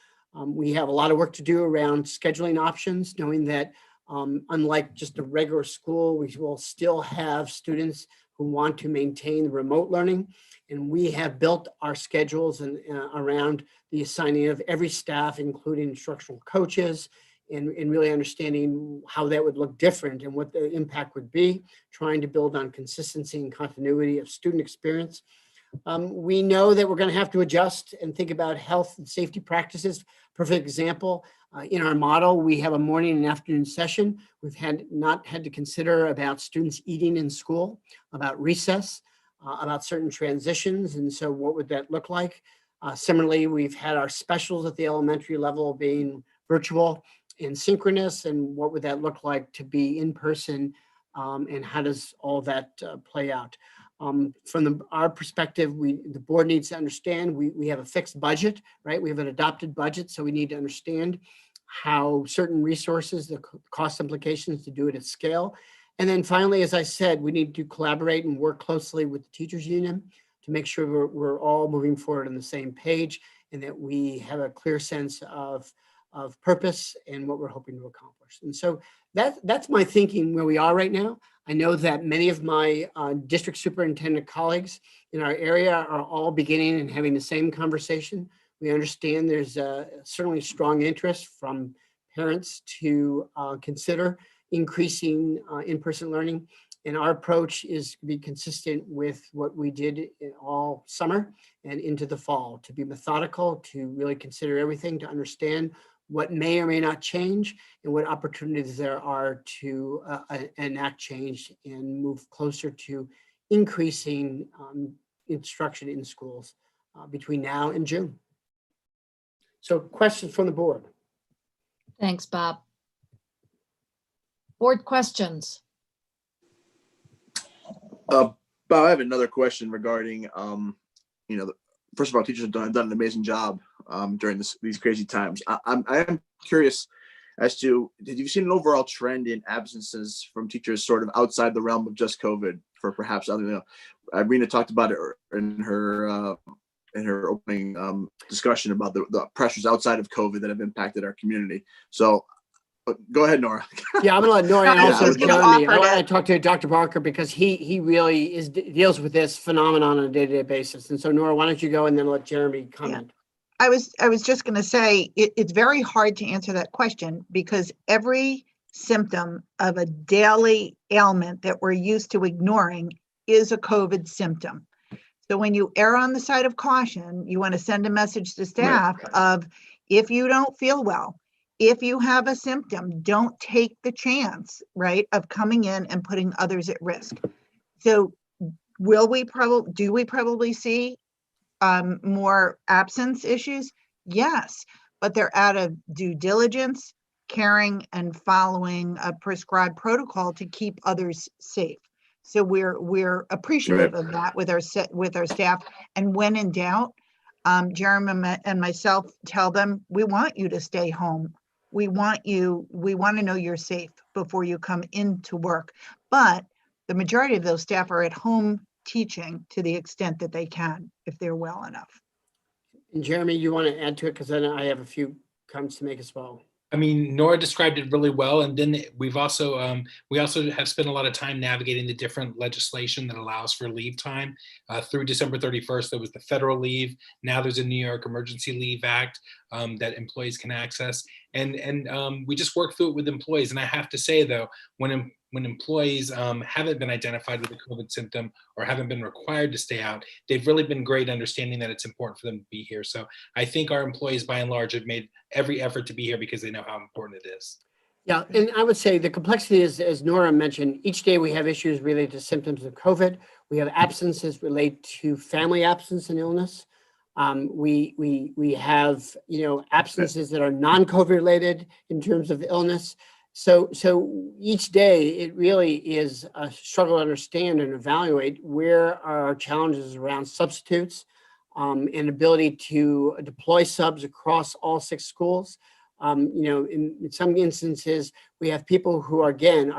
We have a lot of work to do around scheduling options, knowing that unlike just a regular school, we will still have students who want to maintain remote learning. And we have built our schedules around the assigning of every staff, including instructional coaches, and really understanding how that would look different and what the impact would be, trying to build on consistency and continuity of student experience. We know that we're going to have to adjust and think about health and safety practices. Perfect example, in our model, we have a morning and afternoon session. We've not had to consider about students eating in school, about recess, about certain transitions. And so what would that look like? Similarly, we've had our specials at the elementary level being virtual and synchronous. And what would that look like to be in person? And how does all that play out? Our perspective, the board needs to understand we have a fixed budget, right? We have an adopted budget, so we need to understand how certain resources, the cost implications to do it at scale. And then finally, as I said, we need to collaborate and work closely with the teachers union to make sure we're all moving forward on the same page and that we have a clear sense of purpose and what we're hoping to accomplish. And so that's my thinking where we are right now. I know that many of my district superintendent colleagues in our area are all beginning and having the same conversation. We understand there's certainly strong interest from parents to consider increasing in-person learning. And our approach is to be consistent with what we did all summer and into the fall, to be methodical, to really consider everything, to understand what may or may not change and what opportunities there are to enact change and move closer to increasing instruction in schools between now and June. So questions from the board? Thanks, Bob. Board questions? Bob, I have another question regarding, first of all, teachers have done an amazing job during these crazy times. I am curious as to, did you see an overall trend in absences from teachers sort of outside the realm of just COVID for perhaps other, Rena talked about it in her opening discussion about the pressures outside of COVID that have impacted our community. So go ahead, Nora. Yeah, I'm gonna let Nora and No, I also was gonna Jeremy. offer I want to- to talk to Dr. Barker because he really deals with this phenomenon on a day-to-day basis. And so Nora, why don't you go and then let Jeremy comment? I was just going to say it's very hard to answer that question because every symptom of a daily ailment that we're used to ignoring is a COVID symptom. So when you err on the side of caution, you want to send a message to staff of, if you don't feel well, if you have a symptom, don't take the chance, right, of coming in and putting others at risk. So do we probably see more absence issues? Yes, but they're out of due diligence, caring, and following a prescribed protocol to keep others safe. So we're appreciative of that with our staff. And when in doubt, Jeremy and myself tell them, we want you to stay home. We want to know you're safe before you come into work. But the majority of those staff are at home teaching to the extent that they can, if they're well enough. And Jeremy, you want to add to it? Because then I have a few comments to make as well. I mean, Nora described it really well. And then we also have spent a lot of time navigating the different legislation that allows for leave time. Through December 31st, there was the federal leave. Now there's a New York Emergency Leave Act that employees can access. And we just work through it with employees. And I have to say, though, when employees haven't been identified with a COVID symptom or haven't been required to stay out, they've really been great understanding that it's important for them to be here. So I think our employees, by and large, have made every effort to be here because they know how important it is. Yeah, and I would say the complexity is, as Nora mentioned, each day we have issues related to symptoms of COVID. We have absences related to family absence and illness. We have, absences that are non-COVID related in terms of illness. So each day it really is a struggle to understand and evaluate where are our challenges around substitutes and ability to deploy subs across all 6 schools. In some instances, we have people who are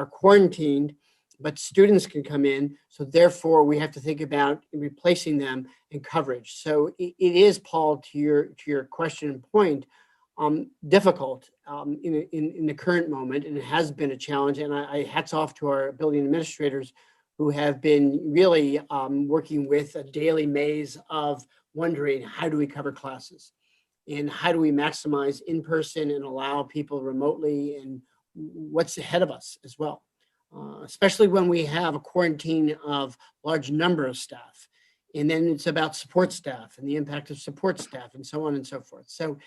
quarantined, but students can come in. So therefore we have to think about replacing them in coverage. So it is, Paul, to your question and point, difficult in the current moment, and it has been a challenge. And I hats off to our building administrators who have been really working with a daily maze of wondering, how do we cover classes? And how do we maximize in person and allow people remotely, and what's ahead of us as well, especially when we have a quarantine of large number of staff. And then it's about support staff and the impact of support staff and so on and so forth. So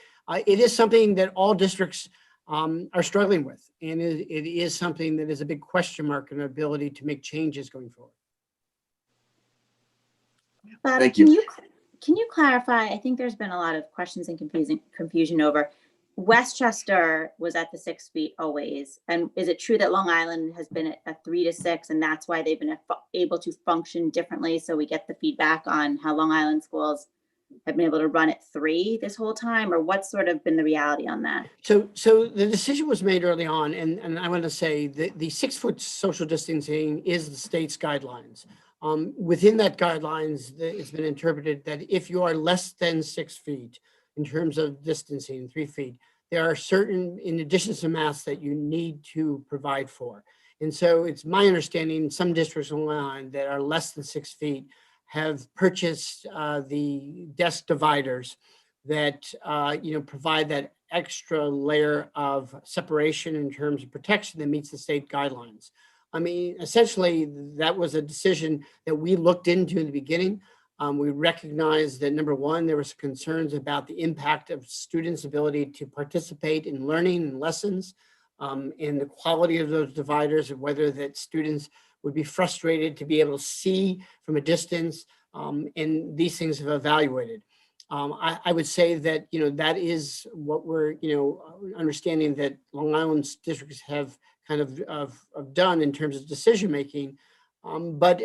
it is something that all districts are struggling with. And it is something that is a big question mark in our ability to make changes going forward. Bob, can you clarify? I think there's been a lot of questions and confusion over, Westchester was at the 6 feet always. And is it true that Long Island has been at 3 to 6 and that's why they've been able to function differently? So we get the feedback on how Long Island schools have been able to run at 3 this whole time, or what's sort of been the reality on that? So the decision was made early on, and I want to say that the 6-foot social distancing is the state's guidelines. Within that guidelines, it's been interpreted that if you are less than 6 feet in terms of distancing, 3 feet, there are certain, in addition to masks, that you need to provide for. And so it's my understanding some districts in Long Island that are less than 6 feet have purchased the desk dividers that provide that extra layer of separation in terms of protection that meets the state guidelines. I mean, essentially, that was a decision that we looked into in the beginning. We recognized that, number one, there was concerns about the impact of students' ability to participate in learning and lessons, and the quality of those dividers, and whether that students would be frustrated to be able to see from a distance, and these things have evaluated. I would say that, that is what we're, understanding that Long Island districts have kind of done in terms of decision-making. But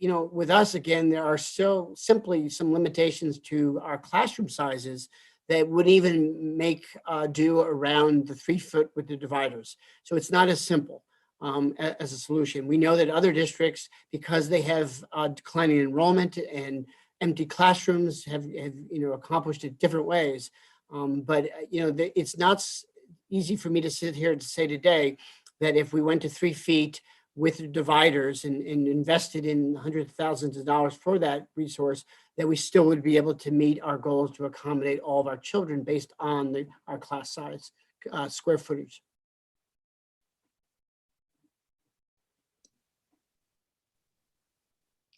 with us, again, there are still simply some limitations to our classroom sizes that would even make do around the 3 foot with the dividers. So it's not as simple as a solution. We know that other districts, because they have declining enrollment and empty classrooms, have accomplished it different ways. But it's not easy for me to sit here to say today that if we went to 3 feet with dividers and invested in hundreds of thousands of dollars for that resource, that we still would be able to meet our goals to accommodate all of our children based on our class size, square footage.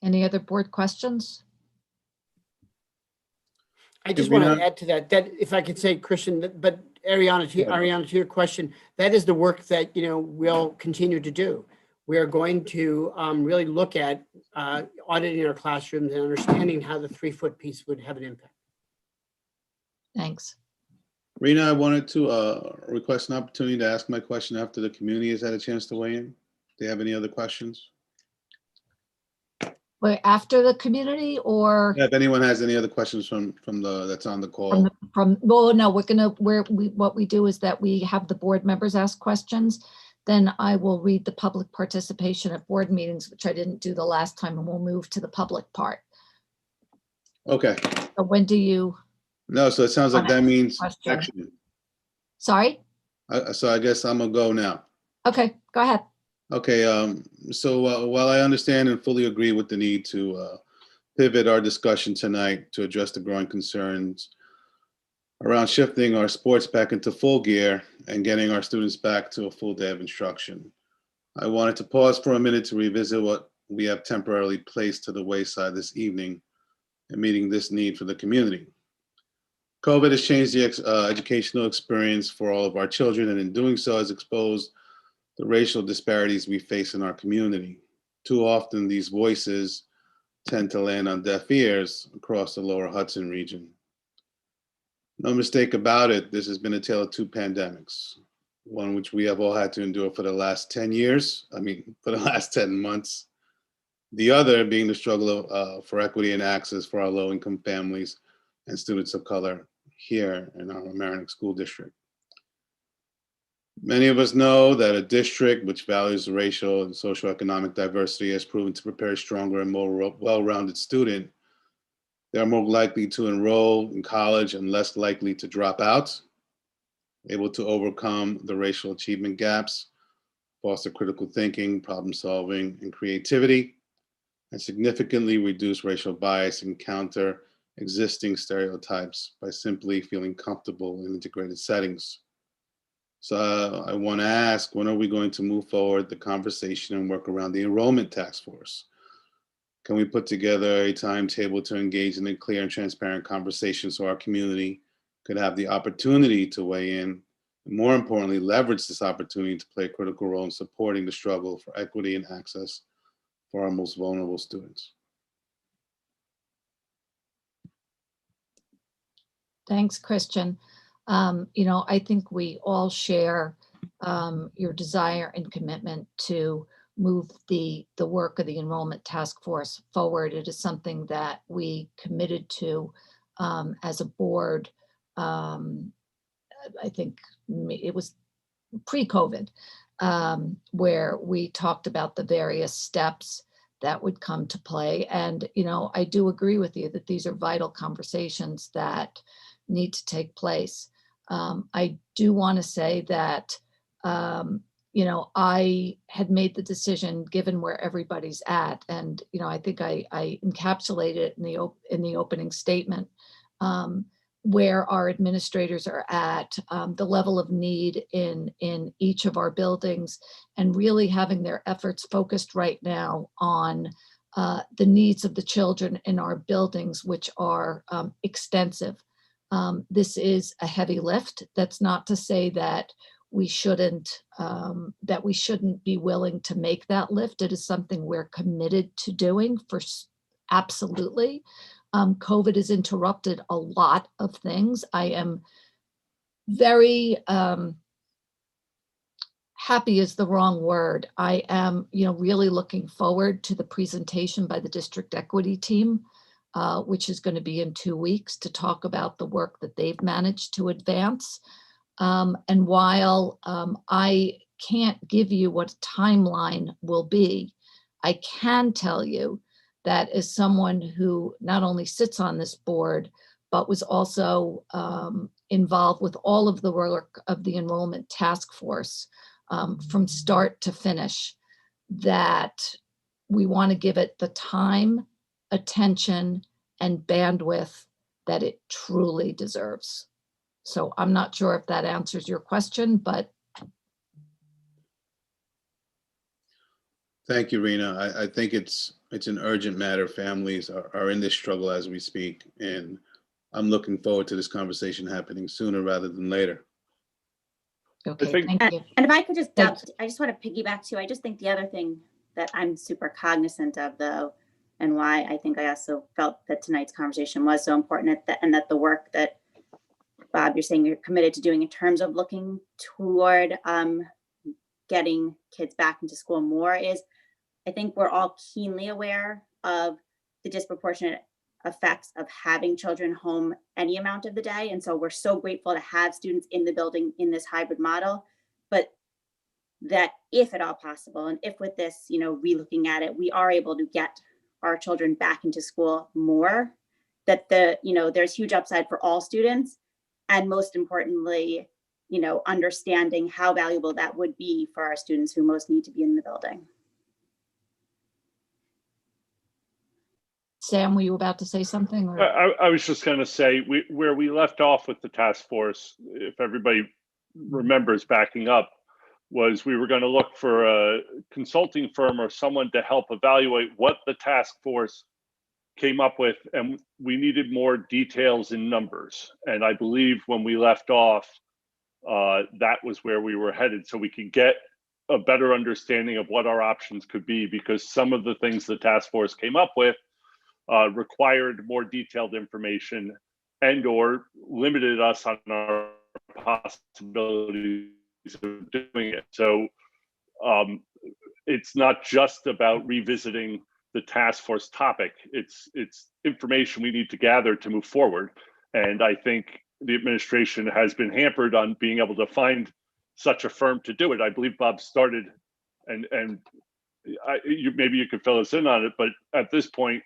Any other board questions? I just want to add to that if I could say, Christian, but Ariana, to your question, that is the work that, we'll continue to do. We are going to really look at auditing our classrooms and understanding how the 3 foot piece would have an impact. Thanks. Rena, I wanted to request an opportunity to ask my question after the community has had a chance to weigh in. Do they have any other questions? Wait, after the community, or? Yeah, if anyone has any other questions from that's on the call. Well, no, what we do is that we have the board members ask questions. Then I will read the public participation at board meetings, which I didn't do the last time, and we'll move to the public part. Okay. So when do you? No, so it sounds like that means question. action. Sorry? So I guess I'm gonna go now. Okay, go ahead. Okay, so while I understand and fully agree with the need to pivot our discussion tonight to address the growing concerns around shifting our sports back into full gear and getting our students back to a full day of instruction, I wanted to pause for a minute to revisit what we have temporarily placed to the wayside this evening and meeting this need for the community. COVID has changed the educational experience for all of our children, and in doing so has exposed the racial disparities we face in our community. Too often, these voices tend to land on deaf ears across the lower Hudson region. No mistake about it, this has been a tale of 2 pandemics, one which we have all had to endure for the last 10 years, for the last 10 months. The other being the struggle for equity and access for our low-income families and students of color here in our Mamaroneck School District. Many of us know that a district which values racial and socioeconomic diversity has proven to prepare a stronger and more well-rounded student. They are more likely to enroll in college and less likely to drop out, able to overcome the racial achievement gaps, foster critical thinking, problem solving, and creativity, and significantly reduce racial bias and counter existing stereotypes by simply feeling comfortable in integrated settings. So I want to ask, when are we going to move forward the conversation and work around the enrollment task force? Can we put together a timetable to engage in a clear and transparent conversation so our community could have the opportunity to weigh in, and more importantly, leverage this opportunity to play a critical role in supporting the struggle for equity and access for our most vulnerable students? Thanks, Christian. I think we all share your desire and commitment to move the work of the enrollment task force forward. It is something that we committed to as a board. I think it was pre-COVID, where we talked about the various steps that would come to play. And, I do agree with you that these are vital conversations that need to take place. I do want to say that, I had made the decision given where everybody's at. And, I think I encapsulated it in the opening statement, where our administrators are at, the level of need in each of our buildings, and really having their efforts focused right now on the needs of the children in our buildings, which are extensive. This is a heavy lift. That's not to say that we shouldn't be willing to make that lift. It is something we're committed to doing absolutely. COVID has interrupted a lot of things. I am very happy is the wrong word. I am, really looking forward to the presentation by the district equity team, which is going to be in 2 weeks, to talk about the work that they've managed to advance. And while I can't give you what a timeline will be, I can tell you that as someone who not only sits on this board, but was also involved with all of the work of the enrollment task force from start to finish, that we want to give it the time, attention, and bandwidth that it truly deserves. So I'm not sure if that answers your question, but. Thank you, Rena. I think it's an urgent matter. Families are in this struggle as we speak, and I'm looking forward to this conversation happening sooner rather than later. Okay, thank you. And if I could just, I just want to piggyback too. I just think the other thing that I'm super cognizant of, though, and why I think I also felt that tonight's conversation was so important, and that the work that, Bob, you're saying you're committed to doing in terms of looking toward getting kids back into school more, is I think we're all keenly aware of the disproportionate effects of having children home any amount of the day. And so we're so grateful to have students in the building in this hybrid model, but that if at all possible, and if with this, relooking at it, we are able to get our children back into school more, that there's huge upside for all students. And most importantly, understanding how valuable that would be for our students who most need to be in the building. Sam, were you about to say something? Or? I was just going to say, where we left off with the task force, if everybody remembers backing up, was we were going to look for a consulting firm or someone to help evaluate what the task force came up with, and we needed more details in numbers. And I believe when we left off, that was where we were headed, so we could get a better understanding of what our options could be, because some of the things the task force came up with required more detailed information and or limited us on our possibilities of doing it. So it's not just about revisiting the task force topic. It's information we need to gather to move forward. And I think the administration has been hampered on being able to find such a firm to do it. I believe Bob started, and maybe you could fill us in on it, but at this point,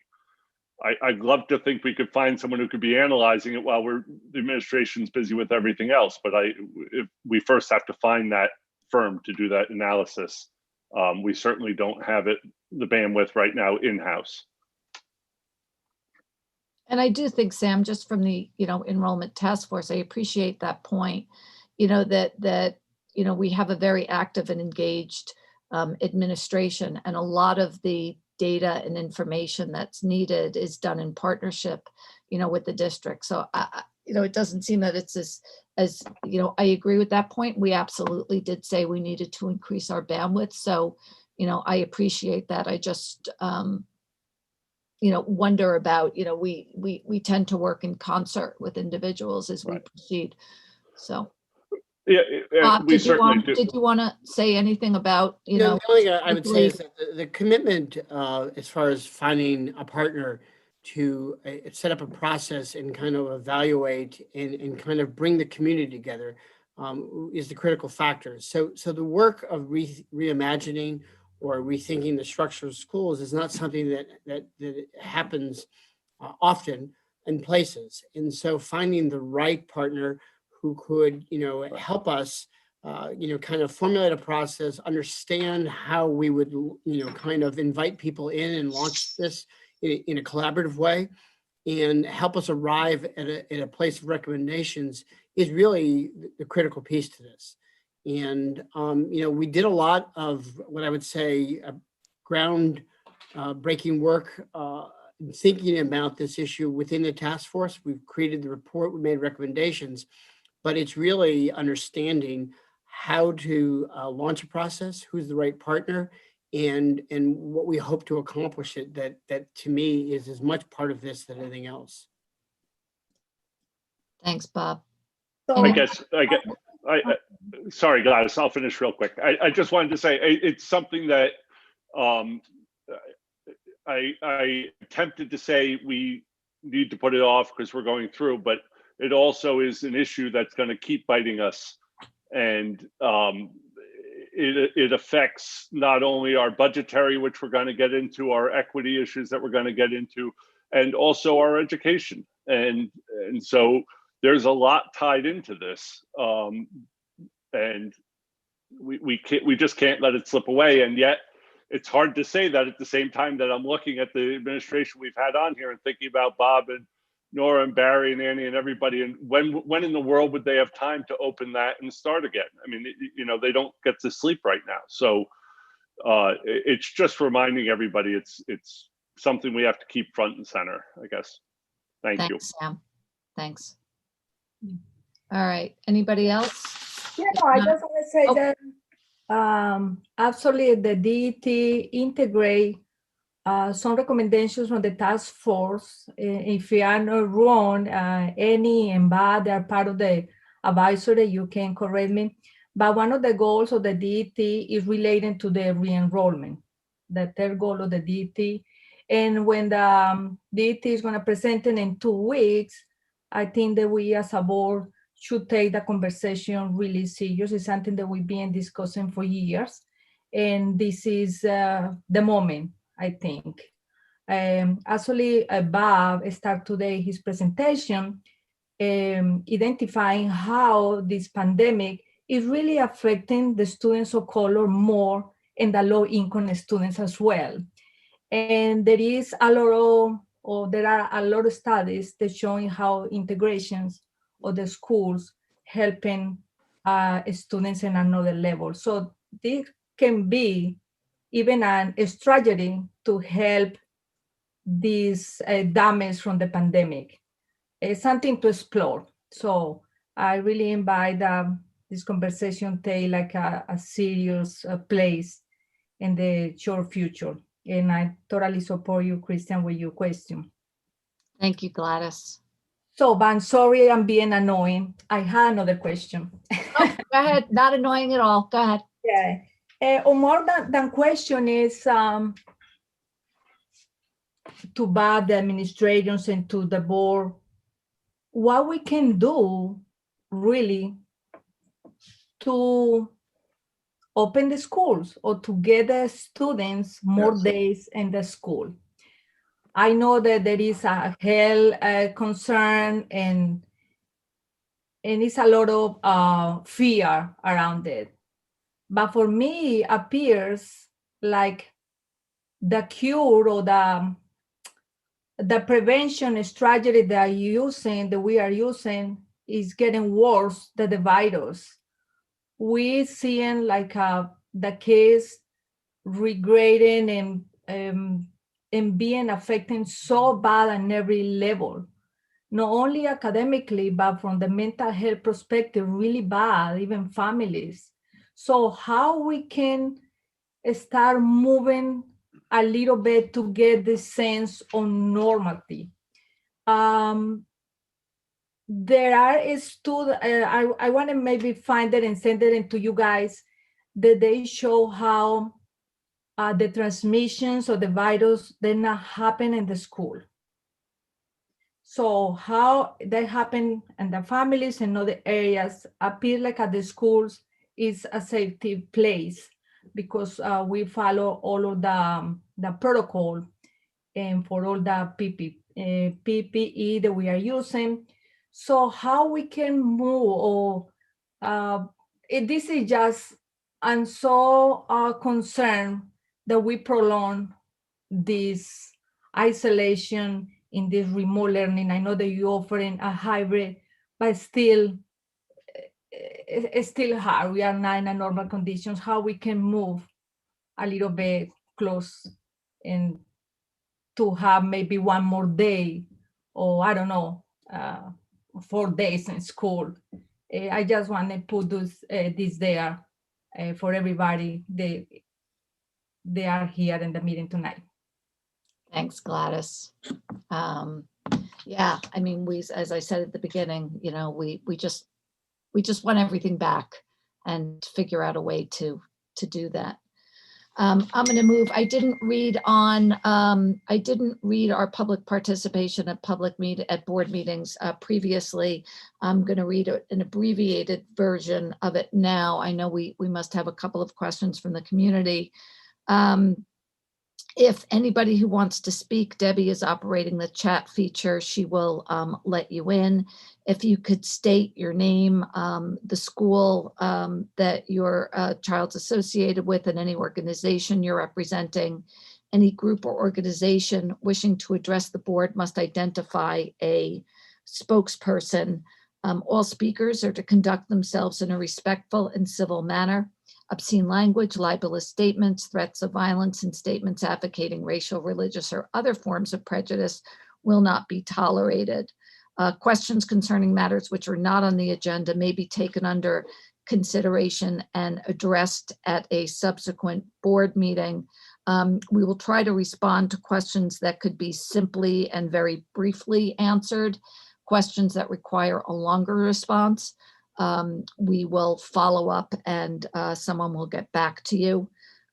I'd love to think we could find someone who could be analyzing it while the administration's busy with everything else. But if we first have to find that firm to do that analysis. We certainly don't have the bandwidth right now in-house. And I do think, Sam, just from the enrollment task force, I appreciate that point. That we have a very active and engaged administration, and a lot of the data and information that's needed is done in partnership, with the district. So it doesn't seem that it's as I agree with that point. We absolutely did say we needed to increase our bandwidth. So, I appreciate that. I just wonder about, we tend to work in concert with individuals as we proceed. So, Yeah, Bob, we certainly do. did you want to say anything about, you Yeah, know? the only thing I would say particularly- is that the commitment, as far as finding a partner to set up a process and kind of evaluate and kind of bring the community together is the critical factor. So the work of reimagining or rethinking the structure of schools is not something that happens often in places. And so finding the right partner who could, help us kind of formulate a process, understand how we would, kind of invite people in and launch this in a collaborative way and help us arrive at a place of recommendations is really the critical piece to this. And, we did a lot of what I would say ground breaking work thinking about this issue within the task force. We've created the report, we made recommendations, but it's really understanding how to launch a process, who's the right partner, and what we hope to accomplish it. That to me is as much part of this than anything else. Thanks, Bob. Sorry, guys, I'll finish real quick. I just wanted to say it's something that I attempted to say we need to put it off because we're going through, but it also is an issue that's going to keep biting us. And it affects not only our budgetary, which we're going to get into, our equity issues that we're going to get into, and also our education. And so there's a lot tied into this. And we just can't let it slip away. And yet it's hard to say that at the same time that I'm looking at the administration we've had on here and thinking about Bob and Nora and Barry and Annie and everybody. And when in the world would they have time to open that and start again? I mean, they don't get to sleep right now. So it's just reminding everybody it's something we have to keep front and center, I guess. Thank you. Thanks, Sam. Thanks. All right. Anybody else? Yeah, no, I just want to say that absolutely the DET integrate some recommendations from the task force. If you are not wrong, Annie and Bob are part of the advisory, you can correct me. But one of the goals of the DET is related to the re-enrollment, the third goal of the DET. And when the DET is going to present it in 2 weeks, I think that we as a board should take the conversation really serious. It's something that we've been discussing for years. And this is the moment, I think. Actually, Bob started today his presentation identifying how this pandemic is really affecting the students of color more and the low-income students as well. And there are a lot of studies that showing how integrations of the schools helping students in another level. So this can be even a strategy to help this damage from the pandemic. It's something to explore. So I really invite this conversation take like a serious place in the short future. And I totally support you, Christian, with your question. Thank you, Gladys. So, but I'm sorry I'm being annoying. I had another question. Oh, go ahead. Not annoying at all. Go ahead. Yeah. Or more than question is to Bob, the administrators, and to the board, what we can do really to open the schools or to get the students more days in the school. I know that there is a health concern and it's a lot of fear around it. But for me, it appears like the cure or the prevention strategy that we are using is getting worse than the virus. We're seeing like the case regrading and being affecting so bad on every level, not only academically, but from the mental health perspective, really bad, even families. So how we can start moving a little bit to get this sense of normality. there are students, I want to maybe find it and send it into you guys, that they show how the transmissions of the virus did not happen in the school. So how they happen in the families and other areas appear like at the schools is a safety place, because we follow all of the protocol and for all the PPE that we are using. So how we can move, or this is just, I'm so concerned that we prolong this isolation in this remote learning. I know that you're offering a hybrid, but still, it's still hard. We are not in a normal conditions. How we can move a little bit close and to have maybe one more day, or I don't know, 4 days in school. I just want to put this there for everybody. They are here in the meeting tonight. Thanks, Gladys. Yeah, I mean, as I said at the beginning, you know, we just want everything back and figure out a way to do that. I'm going to move. I didn't read our public participation at board meetings previously. I'm going to read an abbreviated version of it now. I know we must have a couple of questions from the community. If anybody who wants to speak, Debbie is operating the chat feature. She will let you in. If you could state your name, the school that your child's associated with, and any organization you're representing. Any group or organization wishing to address the board must identify a spokesperson. All speakers are to conduct themselves in a respectful and civil manner. Obscene language, libelous statements, threats of violence, and statements advocating racial, religious, or other forms of prejudice will not be tolerated. Questions concerning matters which are not on the agenda may be taken under consideration and addressed at a subsequent board meeting. We will try to respond to questions that could be simply and very briefly answered. Questions that require a longer response, we will follow up and someone will get back to you.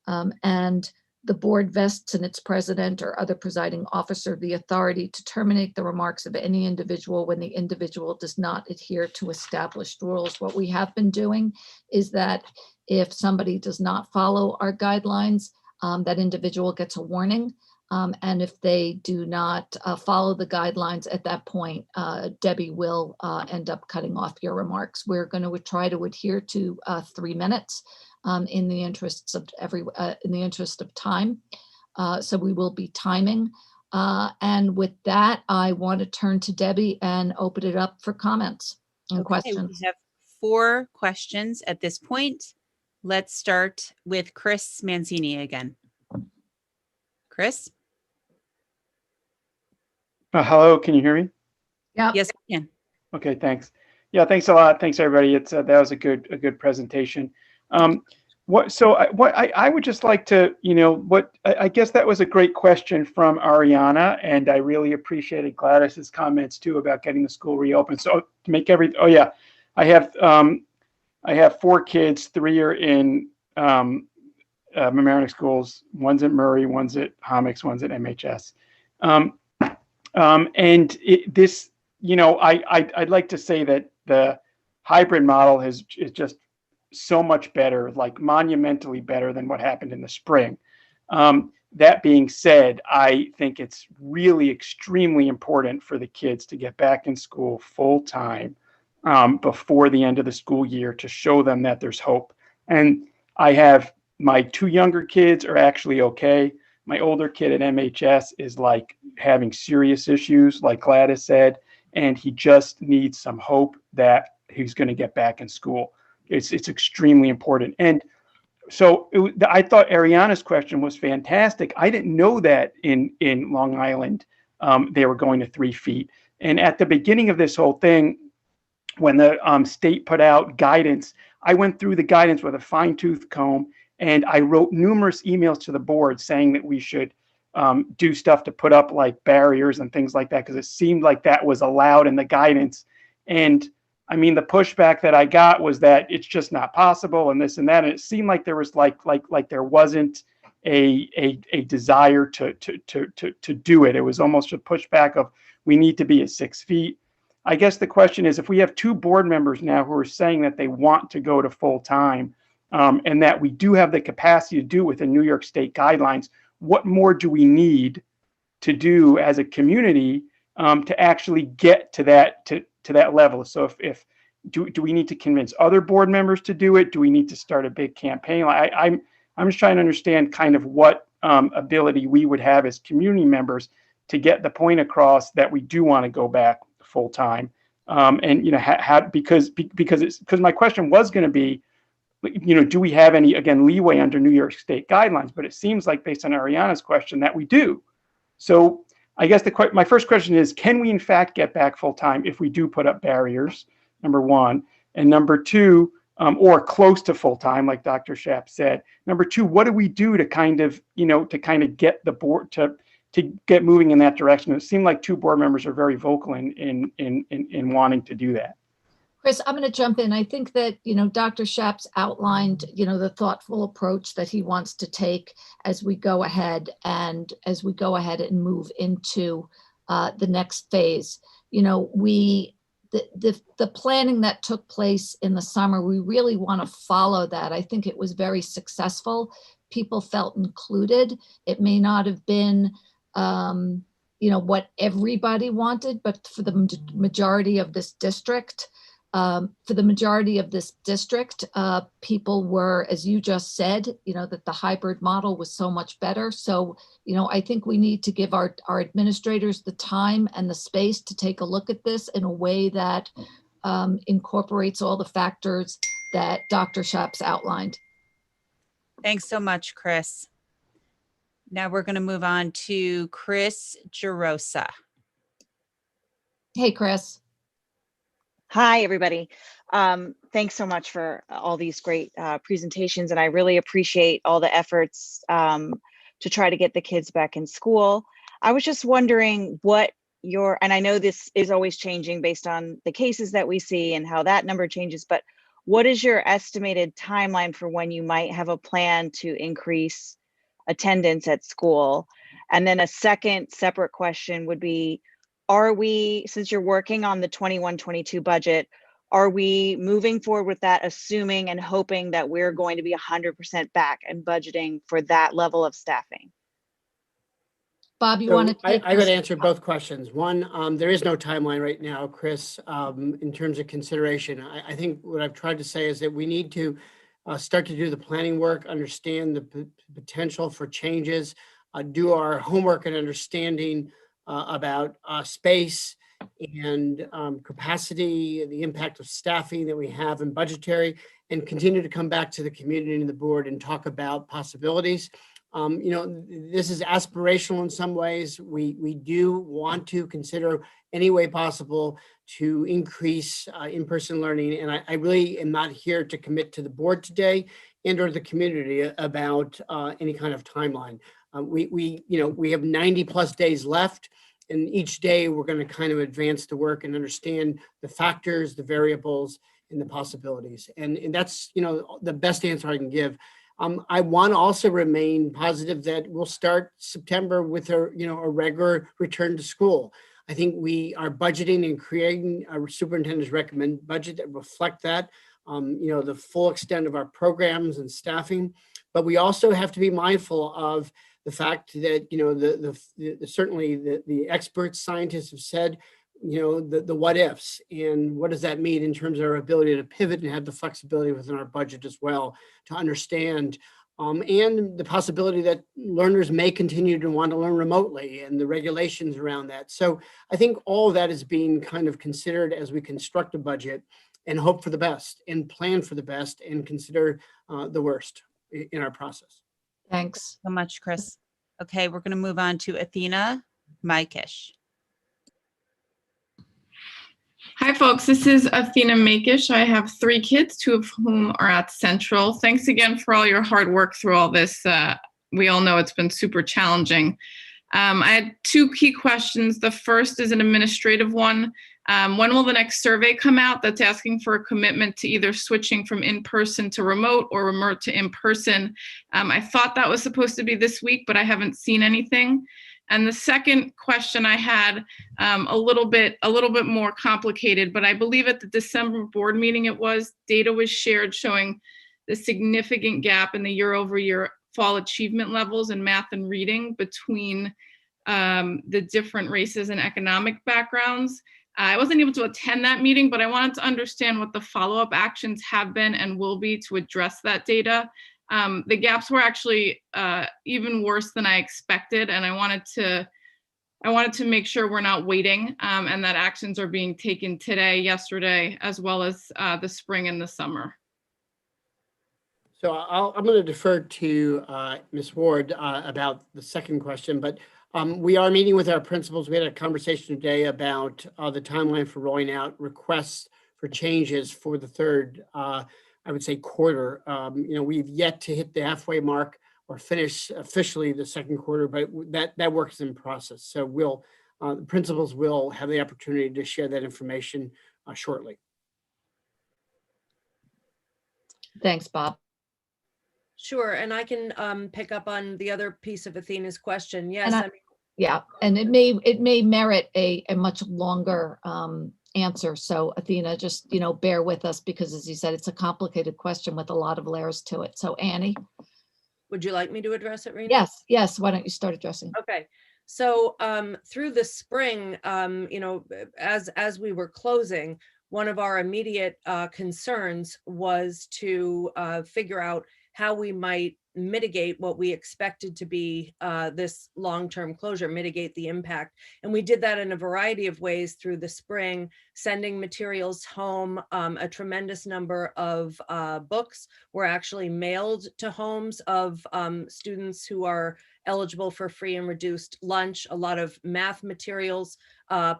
And the board vests in its president or other presiding officer the authority to terminate the remarks of any individual when the individual does not adhere to established rules. What we have been doing is that if somebody does not follow our guidelines, that individual gets a warning. And if they do not follow the guidelines at that point, Debbie will end up cutting off your remarks. We're going to try to adhere to 3 minutes in the interests of time. So we will be timing. And with that, I want to turn to Debbie and open it up for comments and questions. We have 4 questions at this point. Let's start with Chris Mancini again. Chris? Hello, can you hear me? Yeah. Yes, we can. Okay, thanks. Yeah, thanks a lot. Thanks, everybody. That was a good presentation. I would just like to, I guess that was a great question from Ariana, and I really appreciated Gladys's comments too about getting the school reopened. So to make I have 4 kids. 3 are in Mamaroneck schools. One's at Murray, one's at Homix, one's at MHS. I'd like to say that the hybrid model is just so much better, like monumentally better than what happened in the spring. That being said, I think it's really extremely important for the kids to get back in school full time before the end of the school year to show them that there's hope. And I have my 2 younger kids are actually okay. My older kid at MHS is like having serious issues, like Gladys said, and he just needs some hope that he's going to get back in school. It's extremely important. And so I thought Ariana's question was fantastic. I didn't know that in Long Island they were going to 3 feet. And at the beginning of this whole thing, when the state put out guidance, I went through the guidance with a fine-tooth comb. And I wrote numerous emails to the board saying that we should do stuff to put up like barriers and things like that, because it seemed like that was allowed in the guidance. And I mean, the pushback that I got was that it's just not possible and this and that. And it seemed like there was like there wasn't a desire to do it. It was almost a pushback of we need to be at 6 feet. I guess the question is, if we have 2 board members now who are saying that they want to go to full time, and that we do have the capacity to do within New York State guidelines, what more do we need to do as a community to actually get to that level? So if do we need to convince other board members to do it? Do we need to start a big campaign? I'm just trying to understand kind of what ability we would have as community members to get the point across that we do want to go back full time. And because my question was going to be, do we have any, again, leeway under New York State guidelines? But it seems like, based on Ariana's question, that we do. So I guess my first question is, can we in fact get back full time if we do put up barriers, number one? And number two, or close to full time, like Dr. Schaap said. Number two, what do we do to kind of get the board to get moving in that direction? It seemed like 2 board members are very vocal in wanting to do that. Chris, I'm going to jump in. I think that, Dr. Schaap's outlined, the thoughtful approach that he wants to take as we go ahead and move into the next phase. The planning that took place in the summer, we really want to follow that. I think it was very successful. People felt included. It may not have been, what everybody wanted, but for the majority of this district, people were, as you just said, that the hybrid model was so much better. So, I think we need to give our administrators the time and the space to take a look at this in a way that incorporates all the factors that Dr. Schaap's outlined. Thanks so much, Chris. Now we're going to move on to Chris Gerosa. Hey, Chris. Hi, everybody. Thanks so much for all these great presentations, and I really appreciate all the efforts to try to get the kids back in school. I was just wondering and I know this is always changing based on the cases that we see and how that number changes, but what is your estimated timeline for when you might have a plan to increase attendance at school? And then a second separate question would be, since you're working on the 21-22 budget, are we moving forward with that, assuming and hoping that we're going to be 100% back and budgeting for that level of staffing? Bob, you want to take I got to answer both questions. One, there is no timeline right now, Chris, in terms of consideration. I think what I've tried to say is that we need to start to do the planning work, understand the potential for changes, do our homework and understanding about space and capacity, the impact of staffing that we have and budgetary, and continue to come back to the community and the board and talk about possibilities. This is aspirational in some ways. We do want to consider any way possible to increase in-person learning. And I really am not here to commit to the board today and or the community about any kind of timeline. We have 90+ days left, and each day we're going to kind of advance the work and understand the factors, the variables, and the possibilities. And that's, the best answer I can give. I want to also remain positive that we'll start September with a regular return to school. I think we are budgeting and creating a superintendent's recommended budget that reflect that, the full extent of our programs and staffing. But we also have to be mindful of the fact that, certainly the experts, scientists have said, the what ifs, and what does that mean in terms of our ability to pivot and have the flexibility within our budget as well to understand, and the possibility that learners may continue to want to learn remotely and the regulations around that. So I think all of that is being kind of considered as we construct a budget and hope for the best and plan for the best and consider the worst in our process. Thanks so much, Chris. Okay, we're going to move on to Athena Maikish. Hi, folks. This is Athena Makish. I have 3 kids, 2 of whom are at Central. Thanks again for all your hard work through all this. We all know it's been super challenging. I had two key questions. The first is an administrative one. When will the next survey come out that's asking for a commitment to either switching from in-person to remote or remote to in-person? I thought that was supposed to be this week, but I haven't seen anything. And the second question I had, a little bit more complicated, but I believe at the December board meeting data was shared showing the significant gap in the year-over-year fall achievement levels in math and reading between the different races and economic backgrounds. I wasn't able to attend that meeting, but I wanted to understand what the follow-up actions have been and will be to address that data. The gaps were actually even worse than I expected, and I wanted to make sure we're not waiting and that actions are being taken today, yesterday, as well as the spring and the summer. So I'm going to defer to Ms. Ward about the second question, but we are meeting with our principals. We had a conversation today about the timeline for rolling out requests for changes for the third, I would say, quarter. We've yet to hit the halfway mark or finish officially the second quarter, but that work is in process. So the principals will have the opportunity to share that information shortly. Thanks, Bob. Sure, and I can pick up on the other piece of Athena's question. Yes, Yeah, and it may merit a much longer answer. So Athena, just bear with us because, as you said, it's a complicated question with a lot of layers to it. So Annie, would you like me to address it, Rena? Yes. Why don't you start addressing? Okay. So through the spring, as we were closing, one of our immediate concerns was to figure out how we might mitigate what we expected to be this long-term closure, mitigate the impact. And we did that in a variety of ways through the spring, sending materials home. A tremendous number of books were actually mailed to homes of students who are eligible for free and reduced lunch, a lot of math materials,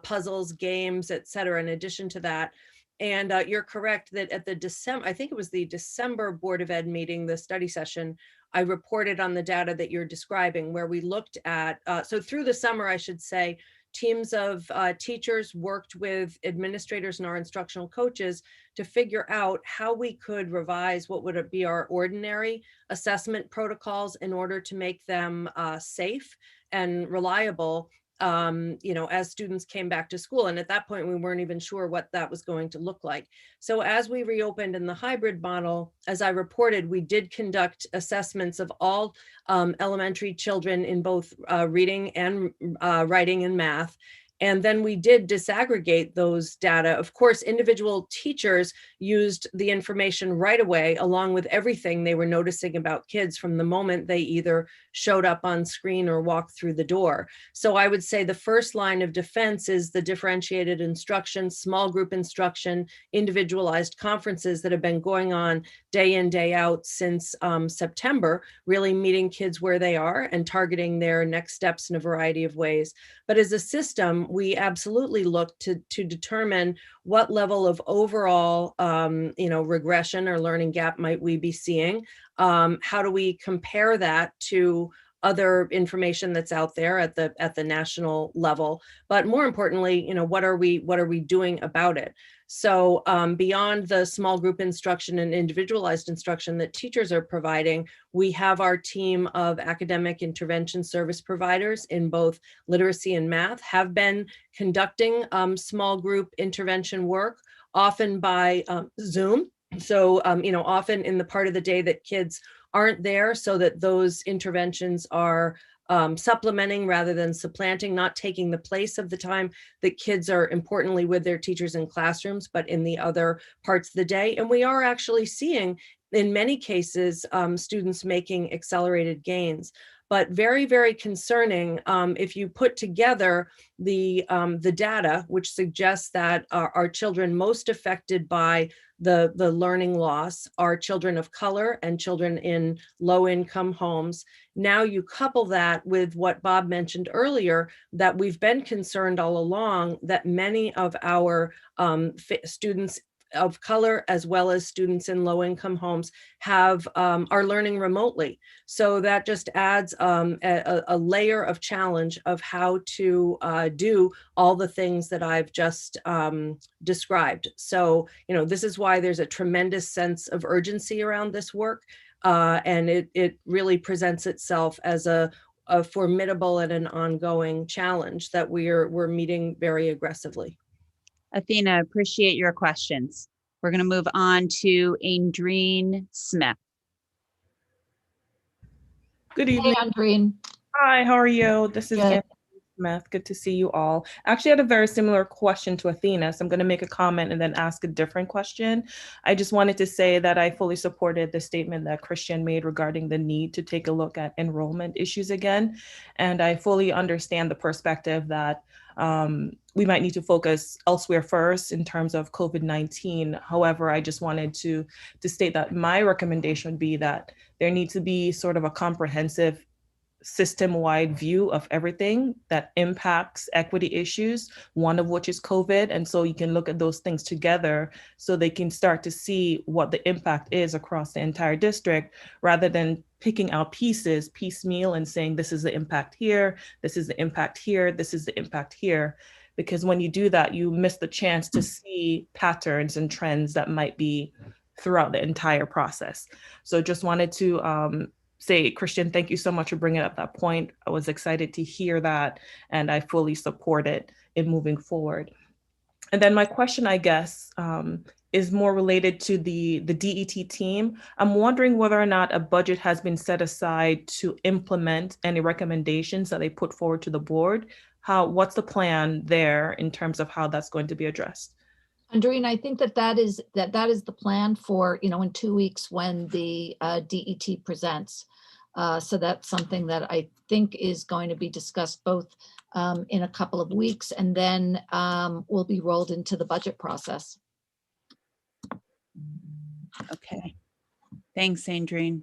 puzzles, games, et cetera, in addition to that. And you're correct that at the I think it was the December Board of Ed meeting, the study session, I reported on the data that you're describing, where we looked at, so through the summer, I should say, teams of teachers worked with administrators and our instructional coaches to figure out how we could revise what would be our ordinary assessment protocols in order to make them safe and reliable as students came back to school. And at that point, we weren't even sure what that was going to look like. So as we reopened in the hybrid model, as I reported, we did conduct assessments of all elementary children in both reading and writing and math. And then we did disaggregate those data. Of course, individual teachers used the information right away, along with everything they were noticing about kids from the moment they either showed up on screen or walked through the door. So I would say the first line of defense is the differentiated instruction, small group instruction, individualized conferences that have been going on day in, day out since September, really meeting kids where they are and targeting their next steps in a variety of ways. But as a system, we absolutely look to determine what level of overall, regression or learning gap might we be seeing. How do we compare that to other information that's out there at the national level? But more importantly, what are we doing about it? So beyond the small group instruction and individualized instruction that teachers are providing, we have our team of academic intervention service providers in both literacy and math have been conducting small group intervention work, often by Zoom. So, often in the part of the day that kids aren't there, so that those interventions are supplementing rather than supplanting, not taking the place of the time that kids are importantly with their teachers in classrooms, but in the other parts of the day. And we are actually seeing, in many cases, students making accelerated gains. But very, very concerning if you put together the data, which suggests that our children most affected by the learning loss are children of color and children in low-income homes. Now you couple that with what Bob mentioned earlier, that we've been concerned all along that many of our students of color as well as students in low-income homes are learning remotely. So that just adds a layer of challenge of how to do all the things that I've just described. So, this is why there's a tremendous sense of urgency around this work. And it really presents itself as a formidable and an ongoing challenge that we're meeting very aggressively. Athena, appreciate your questions. We're going to move on to Andreen Smith. Good evening. Hey, Andreen. Hi, how are you? This is Good. Andreen Smith. Good to see you all. Actually, I had a very similar question to Athena, so I'm going to make a comment and then ask a different question. I just wanted to say that I fully supported the statement that Christian made regarding the need to take a look at enrollment issues again. And I fully understand the perspective that we might need to focus elsewhere first in terms of COVID-19. However, I just wanted to state that my recommendation would be that there needs to be sort of a comprehensive system-wide view of everything that impacts equity issues, one of which is COVID. And so you can look at those things together so they can start to see what the impact is across the entire district, rather than picking out pieces piecemeal and saying, this is the impact here, this is the impact here, this is the impact here. Because when you do that, you miss the chance to see patterns and trends that might be throughout the entire process. So just wanted to say, Christian, thank you so much for bringing up that point. I was excited to hear that, and I fully support it in moving forward. And then my question, I guess, is more related to the DET team. I'm wondering whether or not a budget has been set aside to implement any recommendations that they put forward to the board. What's the plan there in terms of how that's going to be addressed? Andreen, I think that is the plan for, in 2 weeks when the DET presents. So that's something that I think is going to be discussed both in a couple of weeks, and then will be rolled into the budget process. Okay. Thanks, Andreen.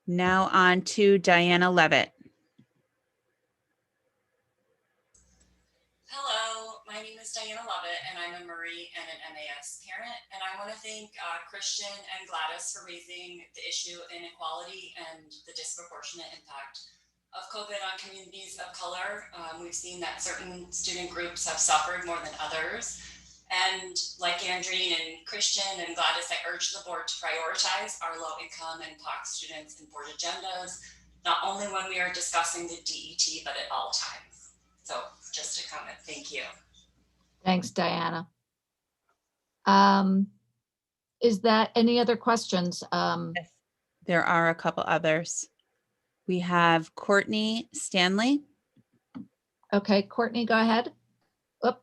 Now on to Diana Levitt. Hello, my name is Diana Levitt, and I'm a Murray and an MAS parent. And I want to thank Christian and Gladys for raising the issue of inequality and the disproportionate impact of COVID on communities of color. We've seen that certain student groups have suffered more than others. And like Andreen and Christian and Gladys, I urge the board to prioritize our low-income and POC students in board agendas, not only when we are discussing the DET, but at all times. So just a comment, thank you. Thanks, Diana. Is that any other questions? Yes, there are a couple others. We have Courtney Stanley. Okay, Courtney, go ahead.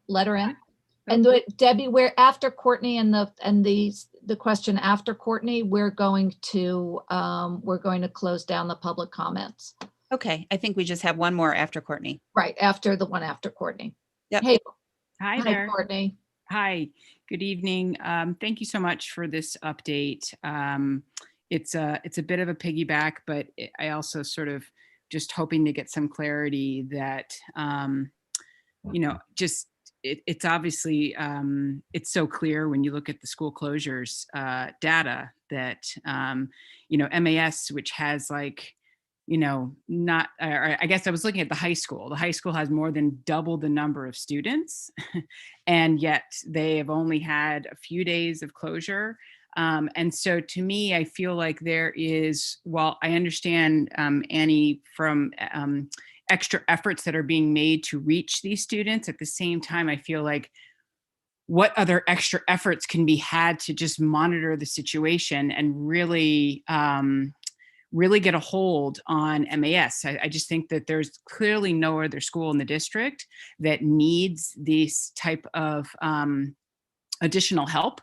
Let her in. And Debbie, we're after Courtney and the question after Courtney, we're going to close down the public comments. Okay, I think we just have one more after Courtney. Right, after the one after Courtney. Yep. Hey, Hi there. Courtney. Hi, good evening. Thank you so much for this update. It's a bit of a piggyback, but I also sort of just hoping to get some clarity that, just it's obviously, it's so clear when you look at the school closures data that, MAS, which has I guess I was looking at the high school. The high school has more than double the number of students, and yet they have only had a few days of closure. And so to me, I feel like there is, while I understand, Annie, from extra efforts that are being made to reach these students, at the same time, I feel like what other extra efforts can be had to just monitor the situation and really get a hold on MAS. I just think that there's clearly no other school in the district that needs this type of additional help.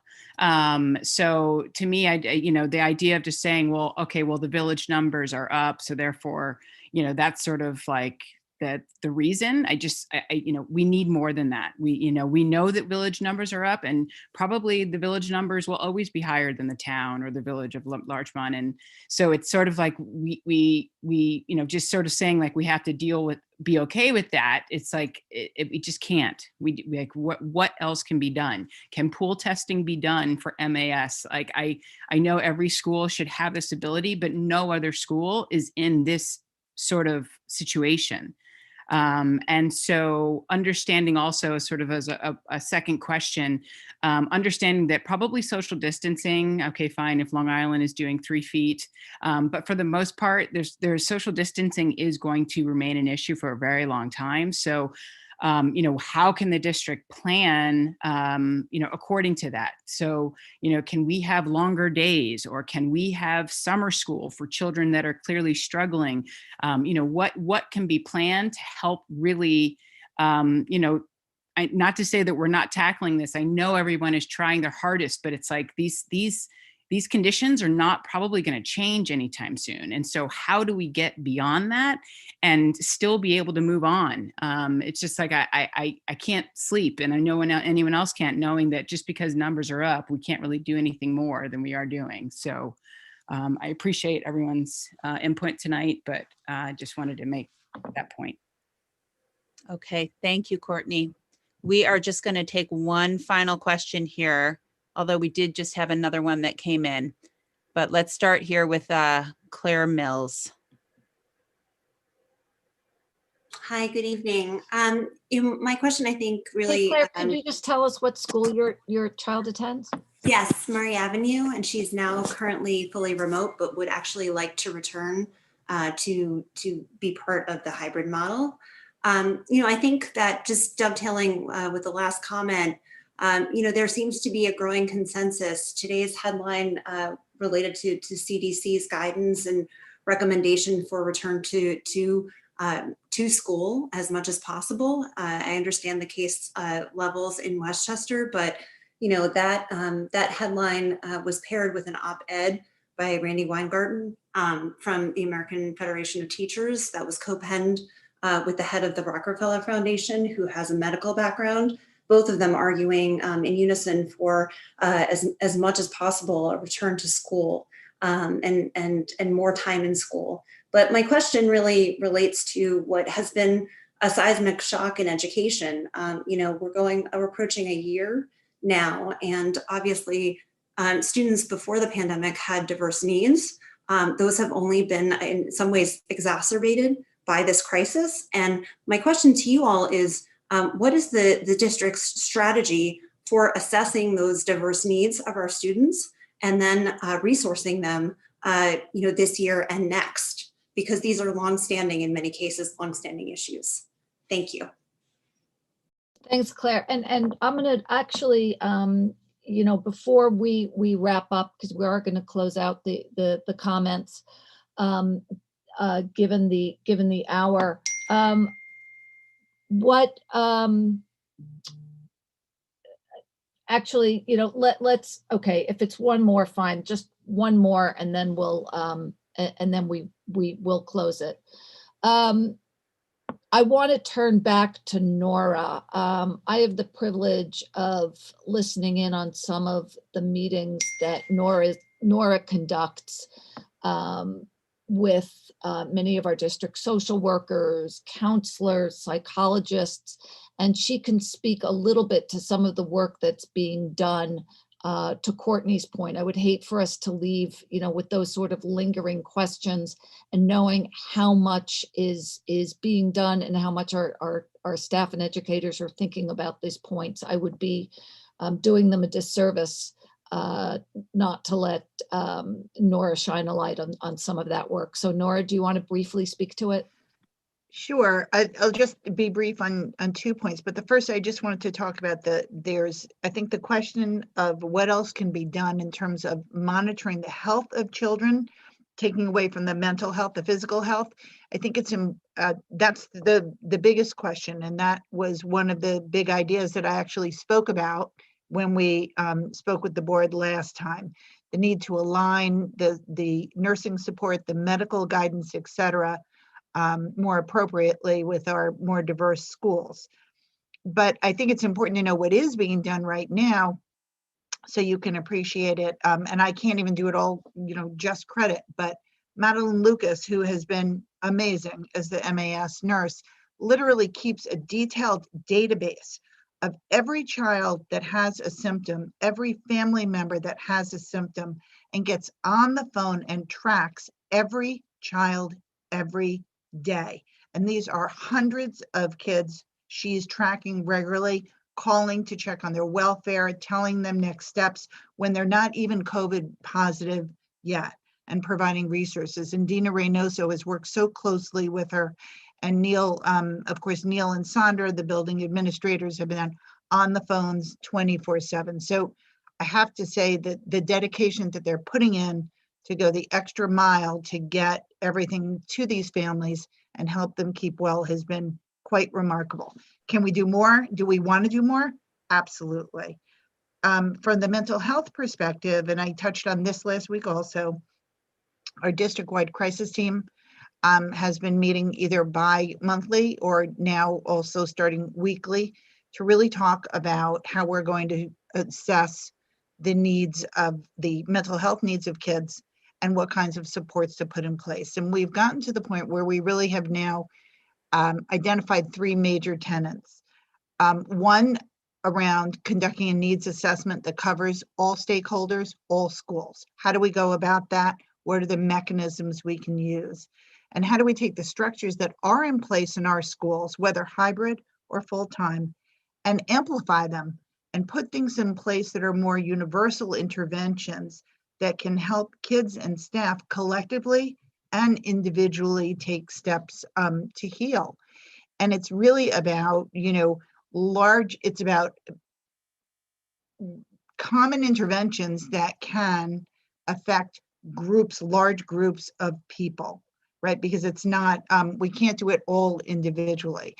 So to me, the idea of just saying, well, okay, well, the village numbers are up, so therefore, that's sort of like the reason. We need more than that. We know that village numbers are up, and probably the village numbers will always be higher than the town or the village of Larchmont. And so it's sort of like we just sort of saying like we have to be okay with that. It's like we just can't. We like what else can be done? Can pool testing be done for MAS? Like I know every school should have this ability, but no other school is in this sort of situation. And so understanding also sort of as a second question, understanding that probably social distancing, okay, fine, if Long Island is doing 3 feet, but for the most part, there's social distancing is going to remain an issue for a very long time. So, how can the district plan, according to that? So, can we have longer days, or can we have summer school for children that are clearly struggling? What can be planned to help really, not to say that we're not tackling this. I know everyone is trying their hardest, but it's like these conditions are not probably going to change anytime soon. And so how do we get beyond that and still be able to move on? It's just like, I can't sleep, and I know anyone else can't, knowing that just because numbers are up, we can't really do anything more than we are doing. So I appreciate everyone's input tonight, but I just wanted to make that point. Okay, thank you, Courtney. We are just going to take one final question here, although we did just have another one that came in. But let's start here with Claire Mills. Hi, good evening. My question, I think, really. Hey, Claire, could you just tell us what school your child attends? Yes, Murray Avenue, and she's now currently fully remote, but would actually like to return to be part of the hybrid model. I think that just dovetailing with the last comment, there seems to be a growing consensus. Today's headline related to CDC's guidance and recommendation for return to school as much as possible. I understand the case levels in Westchester, but that headline was paired with an op-ed by Randy Weingarten from the American Federation of Teachers that was co-penned with the head of the Rockefeller Foundation, who has a medical background. Both of them arguing in unison for as much as possible a return to school and more time in school. But my question really relates to what has been a seismic shock in education. We're approaching a year now, and obviously students before the pandemic had diverse needs. Those have only been in some ways exacerbated by this crisis. And my question to you all is, what is the district's strategy for assessing those diverse needs of our students and then resourcing them this year and next? Because these are longstanding, in many cases, longstanding issues. Thank you. Thanks, Claire. And I'm going to actually, before we wrap up, because we are going to close out the comments, given the hour. Actually, let's, okay, if it's one more, fine, just one more, and then we will close it. I want to turn back to Nora. I have the privilege of listening in on some of the meetings that Nora conducts with many of our district social workers, counselors, psychologists, and she can speak a little bit to some of the work that's being done. To Courtney's point, I would hate for us to leave, with those sort of lingering questions, and knowing how much is being done and how much our staff and educators are thinking about these points. I would be doing them a disservice not to let Nora shine a light on some of that work. So Nora, do you want to briefly speak to it? Sure. I'll just be brief on 2 points. But the first, I just wanted to talk about I think the question of what else can be done in terms of monitoring the health of children, taking away from the mental health, the physical health. I think that's the biggest question. And that was one of the big ideas that I actually spoke about when we spoke with the board last time. The need to align the nursing support, the medical guidance, et cetera, more appropriately with our more diverse schools. But I think it's important to know what is being done right now so you can appreciate it. And I can't even do it all, just credit, but Madeline Lucas, who has been amazing as the MAS nurse, literally keeps a detailed database of every child that has a symptom, every family member that has a symptom, and gets on the phone and tracks every child every day. And these are hundreds of kids she's tracking regularly, calling to check on their welfare, telling them next steps when they're not even COVID positive yet, and providing resources. And Dina Reynoso has worked so closely with her. And Neil, of course, Neil and Sandra, the building administrators, have been on the phones 24/7. So I have to say that the dedication that they're putting in to go the extra mile to get everything to these families and help them keep well has been quite remarkable. Can we do more? Do we want to do more? Absolutely. From the mental health perspective, and I touched on this last week also, our district-wide crisis team has been meeting either bi-monthly or now also starting weekly to really talk about how we're going to assess the needs of the mental health needs of kids and what kinds of supports to put in place. And we've gotten to the point where we really have now identified three major tenets. One, around conducting a needs assessment that covers all stakeholders, all schools. How do we go about that? What are the mechanisms we can use? And how do we take the structures that are in place in our schools, whether hybrid or full-time, and amplify them and put things in place that are more universal interventions that can help kids and staff collectively and individually take steps to heal. And it's really about, it's about common interventions that can affect groups, large groups of people, right? Because it's not, we can't do it all individually.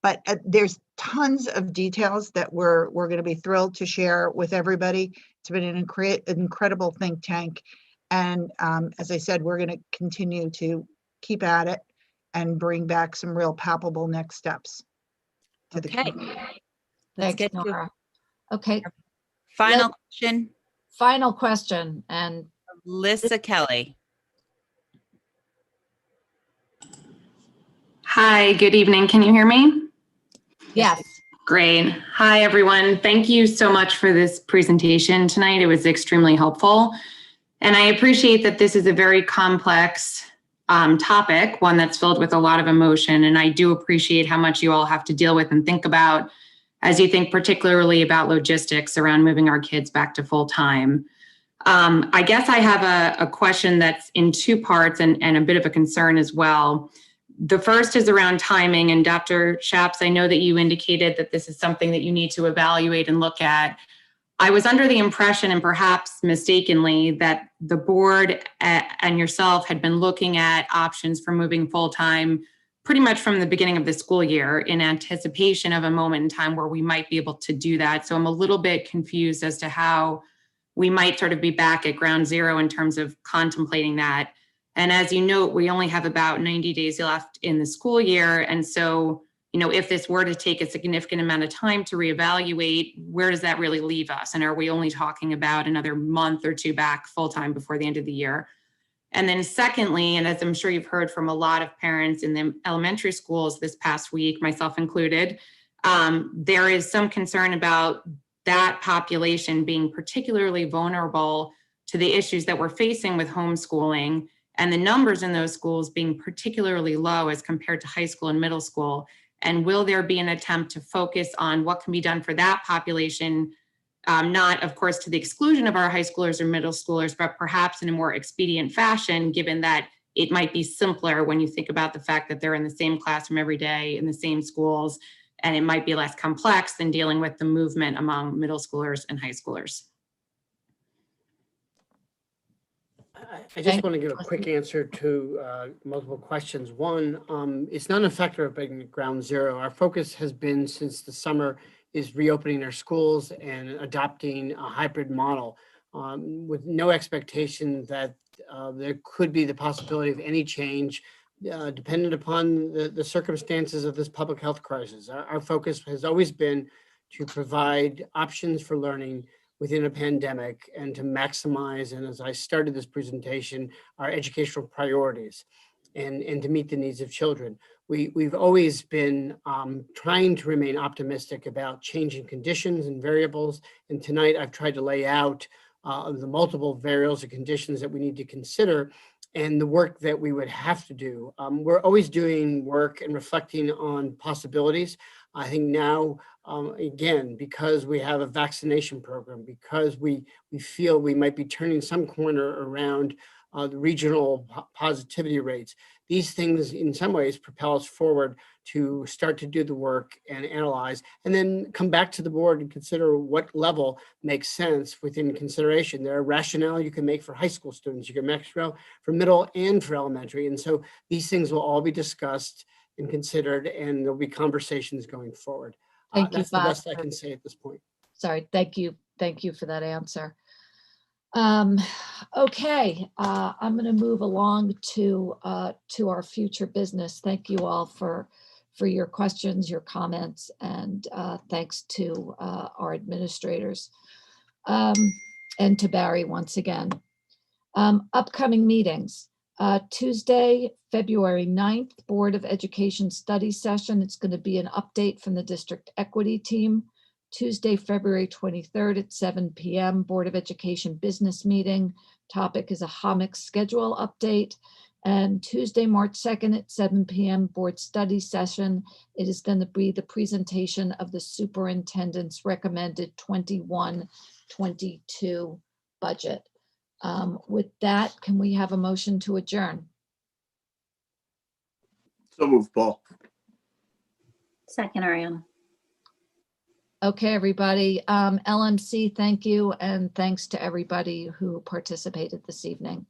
But there's tons of details that we're going to be thrilled to share with everybody. It's been an incredible think tank. And as I said, we're going to continue to keep at it and bring back some real palpable next steps to the community. Let's Thanks, get to Nora. Okay. final question. Final question. And Alyssa Kelly. Hi, good evening. Can you hear me? Yes. Great. Hi, everyone. Thank you so much for this presentation tonight. It was extremely helpful. And I appreciate that this is a very complex topic, one that's filled with a lot of emotion. And I do appreciate how much you all have to deal with and think about as you think particularly about logistics around moving our kids back to full time. I guess I have a question that's in two parts and a bit of a concern as well. The first is around timing, and Dr. Shaps, I know that you indicated that this is something that you need to evaluate and look at. I was under the impression, and perhaps mistakenly, that the board and yourself had been looking at options for moving full-time pretty much from the beginning of the school year in anticipation of a moment in time where we might be able to do that. So I'm a little bit confused as to how we might sort of be back at ground zero in terms of contemplating that. And as you note, we only have about 90 days left in the school year. And so, if this were to take a significant amount of time to reevaluate, where does that really leave us? And are we only talking about another month or two back full-time before the end of the year? And then secondly, and as I'm sure you've heard from a lot of parents in the elementary schools this past week, myself included, there is some concern about that population being particularly vulnerable to the issues that we're facing with homeschooling, and the numbers in those schools being particularly low as compared to high school and middle school. And will there be an attempt to focus on what can be done for that population, not, of course, to the exclusion of our high schoolers or middle schoolers, but perhaps in a more expedient fashion, given that it might be simpler when you think about the fact that they're in the same classroom every day in the same schools, and it might be less complex than dealing with the movement among middle schoolers and high schoolers. I just want to give a quick answer to multiple questions. One, it's not a factor of being ground zero. Our focus has been since the summer is reopening our schools and adopting a hybrid model with no expectation that there could be the possibility of any change dependent upon the circumstances of this public health crisis. Our focus has always been to provide options for learning within a pandemic and to maximize, and as I started this presentation, our educational priorities and to meet the needs of children. We've always been trying to remain optimistic about changing conditions and variables. And tonight I've tried to lay out the multiple variables and conditions that we need to consider and the work that we would have to do. We're always doing work and reflecting on possibilities. I think now, again, because we have a vaccination program, because we feel we might be turning some corner around the regional positivity rates, these things in some ways propel us forward to start to do the work and analyze, and then come back to the board and consider what level makes sense within consideration. There are rationale you can make for high school students, you can make for middle and for elementary. And so these things will all be discussed and considered, and there'll be conversations going forward. Thank you, That's the Bob. best I can say at this point. Sorry, thank you. Thank you for that answer. Okay, I'm going to move along to our future business. Thank you all for your questions, your comments, and thanks to our administrators and to Barry once again. Upcoming meetings. Tuesday, February 9th, Board of Education study session. It's going to be an update from the district equity team. Tuesday, February 23rd at 7 p.m. Board of Education business meeting. Topic is a HOMIC schedule update. And Tuesday, March 2nd at 7 p.m. board study session. It is going to be the presentation of the superintendent's recommended 21-22 budget. With that, can we have a motion to adjourn? So moved, Paul. Second, Ariana. Okay, everybody. LMC, thank you. And thanks to everybody who participated this evening.